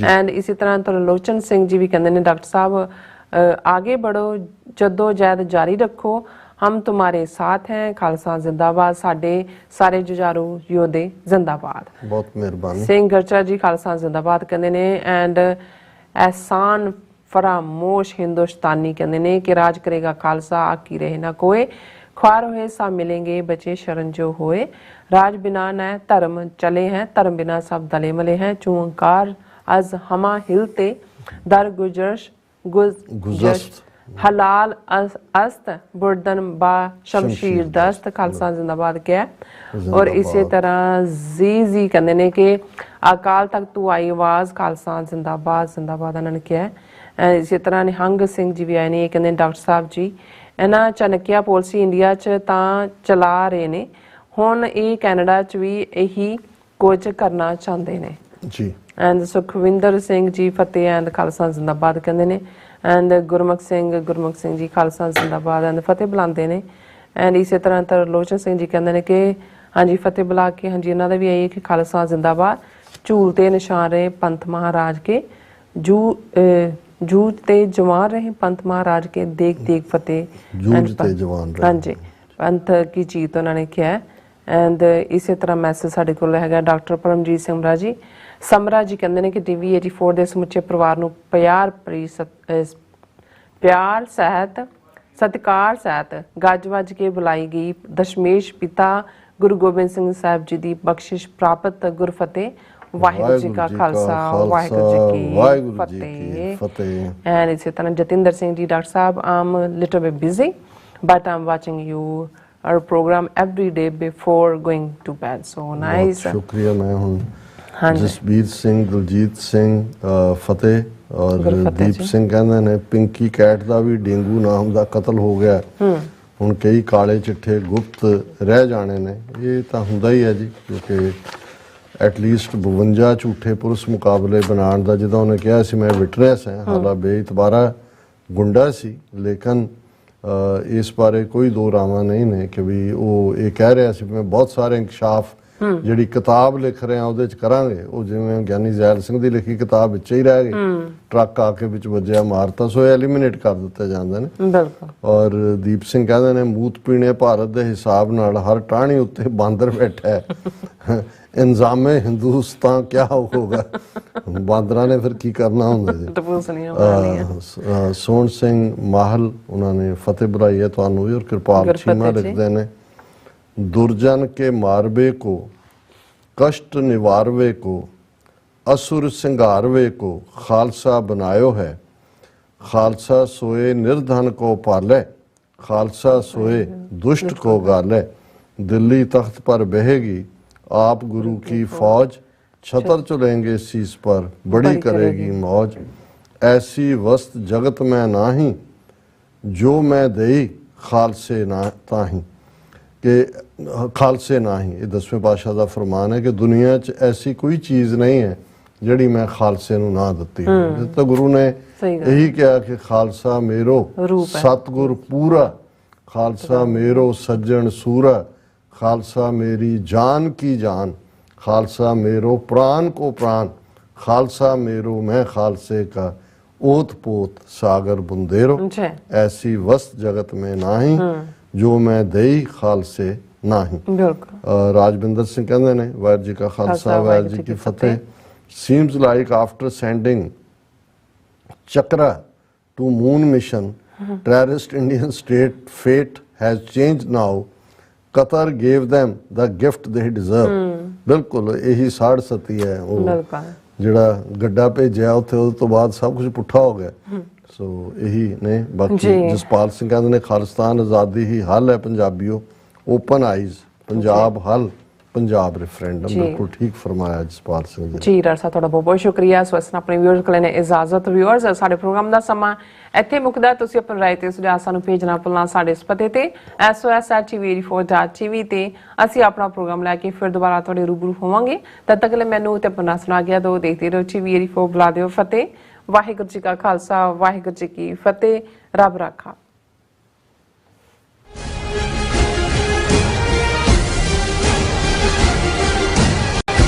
ਐਂਡ ਇਸੇ ਤਰ੍ਹਾਂ ਤਰਲੋਚਨ ਸਿੰਘ ਜੀ ਵੀ ਕਹਿੰਦੇ ਨੇ ਡਾਕਟਰ ਸਾਹਿਬ आगे बढ़ो, जद्दोजहद जारी रखो, हम तुम्हारे साथ हैं, खालसा जिंदाबाद, साडे सारे जुझारू योधे जिंदाबाद। बहुत मेहरबानी। सिंह गरचा जी खालसा जिंदाबाद कहते ने। एंड एहसान फरामोश हिंदुस्तानी कहते ने कि राज करेगा खालसा, आकी रहे ना कोई, ख्वार होए सब मिलेंगे, बचे शरण जो होए, राज बिना न धर्म चले हैं, धर्म बिना सब दले मले हैं, चूंकार अज हमा हिलते दर गुजरश गुजश्त हलाल अस्त बुर्दन बा शमशीर दस्त, खालसा जिंदाबाद क्या। और इसी तरह जी कहते ने कि अकाल तक तू आई आवाज, खालसा जिंदाबाद जिंदाबाद उन्होंने क्या है। इसी तरह निहंग सिंह जी भी आए ने, कहते डॉक्टर साहब जी इन्हां चाणक्या पॉलिसी इंडिया च तां चला रहे ने, हुण ये कैनेडा च भी यही कुछ करना चाहते ने जी। एंड सुखविंदर सिंह जी फतेह एंड खालसा जिंदाबाद कहते ने। एंड गुरमुख सिंह जी खालसा जिंदाबाद एंड फतेह बुलाते हैं। एंड इस तरह तरलोचन सिंह जी कहते हैं कि हाँ जी फतेह बुला के हाँ जी इन्हों का भी यही है कि खालसा जिंदाबाद, झूलते निशान रहे पंथ महाराज के, जूझते जवान रहे पंथ महाराज के, देख देख फतेह जूझते जवान रहे। हाँ जी पंथ की जीत उन्होंने किया है। एंड इस तरह मैसेज साढ़े को है डॉक्टर परमजीत सिमरा जी ਸਮਰਾ ਜੀ ਕਹਿੰਦੇ ਨੇ ਕਿ ਟੀਵੀ 84 ਦੇ ਸਮੁੱਚੇ ਪਰਿਵਾਰ ਨੂੰ ਪਿਆਰ ਸਹਿਤ ਸਤਿਕਾਰ ਸਹਿਤ ਗੱਜ ਵੱਜ ਕੇ ਬੁਲਾਈ ਗਈ ਦਸ਼ਮੇਸ਼ ਪਿਤਾ ਗੁਰੂ ਗੋਬਿੰਦ ਸਿੰਘ ਸਾਹਿਬ ਜੀ ਦੀ ਬਖਸ਼ਿਸ਼ ਪ੍ਰਾਪਤ ਗੁਰਫਤਿਹ। ਵਾਹਿਗੁਰੂ ਜੀ ਕਾ ਖਾਲਸਾ, ਵਾਹਿਗੁਰੂ ਜੀ ਕੀ ਫਤਿਹ। ਐਂਡ ਇਸੇ ਤਰ੍ਹਾਂ Jatinder Singh ji doctor sahib I'm little bit busy but I'm watching you our program every day before going to bed, so nice। शुक्रिया। मैं हूँ जसबीर सिंह, दलजीत सिंह, फतेह और दीप सिंह कहते ने पिंकी कैट का भी डेंगू नाम का कतल हो गया। हुण कई काले चिट्ठे गुप्त रह जाने ने, ये तो हुंदा ही है जी, क्योंकि एटलीस्ट 52 झूठे पुलिस मुकाबले बनाने का जिदा उन्हें कहा सी मैं विटनेस है, हालां बेइतबारा गुंडा सी, लेकिन इस बारे कोई दो रावां नहीं ने कि भी वो ये कह रहा सी मैं बहुत सारे इंकशाफ ਜਿਹੜੀ ਕਿਤਾਬ ਲਿਖ ਰਹੇ ਆ ਉਹਦੇ ਚ ਕਰਾਂਗੇ। ਉਹ ਜਿਵੇਂ ਗਿਆਨੀ ਜ਼ੈਲ ਸਿੰਘ ਦੀ ਲਿਖੀ ਕਿਤਾਬ ਵਿੱਚ ਹੀ ਰਹਿ ਗਈ, ਟਰੱਕ ਆ ਕੇ ਵਿੱਚ ਵੱਜਿਆ ਮਾਰਤਾ, ਸੋ ਐਲੀਮੀਨੇਟ ਕਰ ਦਿੱਤੇ ਜਾਂਦੇ ਨੇ। ਬਿਲਕੁਲ। ਔਰ ਦੀਪ ਸਿੰਘ ਕਹਿੰਦੇ ਨੇ ਮੂਤ ਪੀਣੇ ਭਾਰਤ ਦੇ ਹਿਸਾਬ ਨਾਲ ਹਰ ਟਾਹਣੀ ਉੱਤੇ ਬਾਂਦਰ ਬੈਠਾ ਹੈ, ਇੰਜ਼ਾਮੇ ਹਿੰਦੁਸਤਾਨ ਕਿਆ ਹੋਗਾ। ਬਾਂਦਰਾਂ ਨੇ ਫਿਰ ਕੀ ਕਰਨਾ ਹੁੰਦਾ ਜੀ। ਟਪੂਸਣੀਆਂ ਬਣਾਉਣੀਆਂ। ਸੋਹਣ ਸਿੰਘ ਮਾਹਲ ਉਹਨਾਂ ਨੇ ਫਤਿਹ ਬੁਲਾਈ ਹੈ ਤੁਹਾਨੂੰ ਵੀ। ਔਰ ਕਿਰਪਾਲ ਚੀਮਾ ਲਿਖਦੇ ਨੇ दुर्जन के मारवे को, कष्ट निवारवे को, असुर सिंगारवे को खालसा बनायो है। खालसा सोए निर्धन को पाले, खालसा सोए दुष्ट को गाले। दिल्ली तख्त पर बहेगी आप गुरु की फौज, छतर चलेंगे शीस पर बड़ी करेगी मौज। ऐसी वस्त जगत में नाही, जो मैं दई खालसे ना ताही। कि खालसे ना ही, ये 10वें पातशाह का फरमान है कि दुनिया च ऐसी कोई चीज़ नहीं है जिहड़ी मैं खालसे नूं ना दित्ती। तो गुरु ने यही कहा कि खालसा मेरो सतगुर पूरा, खालसा मेरो सज्जन सूरा, खालसा मेरी जान की जान, खालसा मेरो प्राण को प्राण, खालसा मेरो मैं खालसे का ओत पोत सागर बुंदेरो। ऐसी वस्त जगत में नाही, जो मैं दई खालसे नाही। राजविंदर सिंह कहते ने वाहिगुरू जी का खालसा वाहिगुरू जी की फतेह। Seems like after sending Chakra to moon mission, terrorist Indian state fate has changed now. Qatar gave them the gift they deserve. बिल्कुल यही साड़ सती है वो ਜਿਹੜਾ ਗੱਡਾ ਭੇਜਿਆ ਉੱਥੇ ਉਹਦੇ ਤੋਂ ਬਾਅਦ ਸਭ ਕੁਝ ਪੁੱਠਾ ਹੋ ਗਿਆ। ਸੋ ਇਹੀ ਨੇ। ਬਾਕੀ ਜਸਪਾਲ ਸਿੰਘ ਕਹਿੰਦੇ ਨੇ ਖਾਲਿਸਤਾਨ ਆਜ਼ਾਦੀ ਹੀ ਹੱਲ ਹੈ ਪੰਜਾਬੀਓ, ਓਪਨ ਆਈਜ਼ ਪੰਜਾਬ ਹੱਲ, ਪੰਜਾਬ ਰੈਫਰੈਂਡਮ। ਬਿਲਕੁਲ ਠੀਕ ਫਰਮਾਇਆ ਜਸਪਾਲ ਸਿੰਘ ਜੀ। ਜੀ ਡਾਕਟਰ ਸਾਹਿਬ ਤੁਹਾਡਾ ਬਹੁਤ ਬਹੁਤ ਸ਼ੁਕਰੀਆ। ਸੋ ਇਸ ਨਾਲ ਆਪਣੇ ਵਿਊਅਰਸ ਕੋਲ ਨੇ ਇਜਾਜ਼ਤ। ਵਿਊਅਰਸ ਸਾਡੇ ਪ੍ਰੋਗਰਾਮ ਦਾ ਸਮਾਂ ਇੱਥੇ ਮੁੱਕਦਾ। ਤੁਸੀਂ ਆਪਣੀ ਰਾਏ ਤੇ ਸੁਝਾਅ ਸਾਨੂੰ ਭੇਜਣਾ ਭੁੱਲਣਾ ਸਾਡੇ ਇਸ ਪਤੇ ਤੇ sos@tv84.tv ਤੇ ਅਸੀਂ ਆਪਣਾ ਪ੍ਰੋਗਰਾਮ ਲੈ ਕੇ ਫਿਰ ਦੁਬਾਰਾ ਤੁਹਾਡੇ ਰੂਬਰੂ ਹੋਵਾਂਗੇ। ਤਦ ਤੱਕ ਲਈ ਮੈਨੂੰ ਤੇ ਆਪਣਾ ਸੁਣਾ ਗਿਆ ਦੋ ਦੇਖਦੇ ਰਹੋ TV84 ਬੁਲਾ ਦਿਓ ਫਤਿਹ। ਵਾਹਿਗੁਰੂ ਜੀ ਕਾ ਖਾਲਸਾ ਵਾਹਿਗੁਰੂ ਜੀ ਕੀ ਫਤਿਹ। ਰੱਬ ਰਾਖਾ।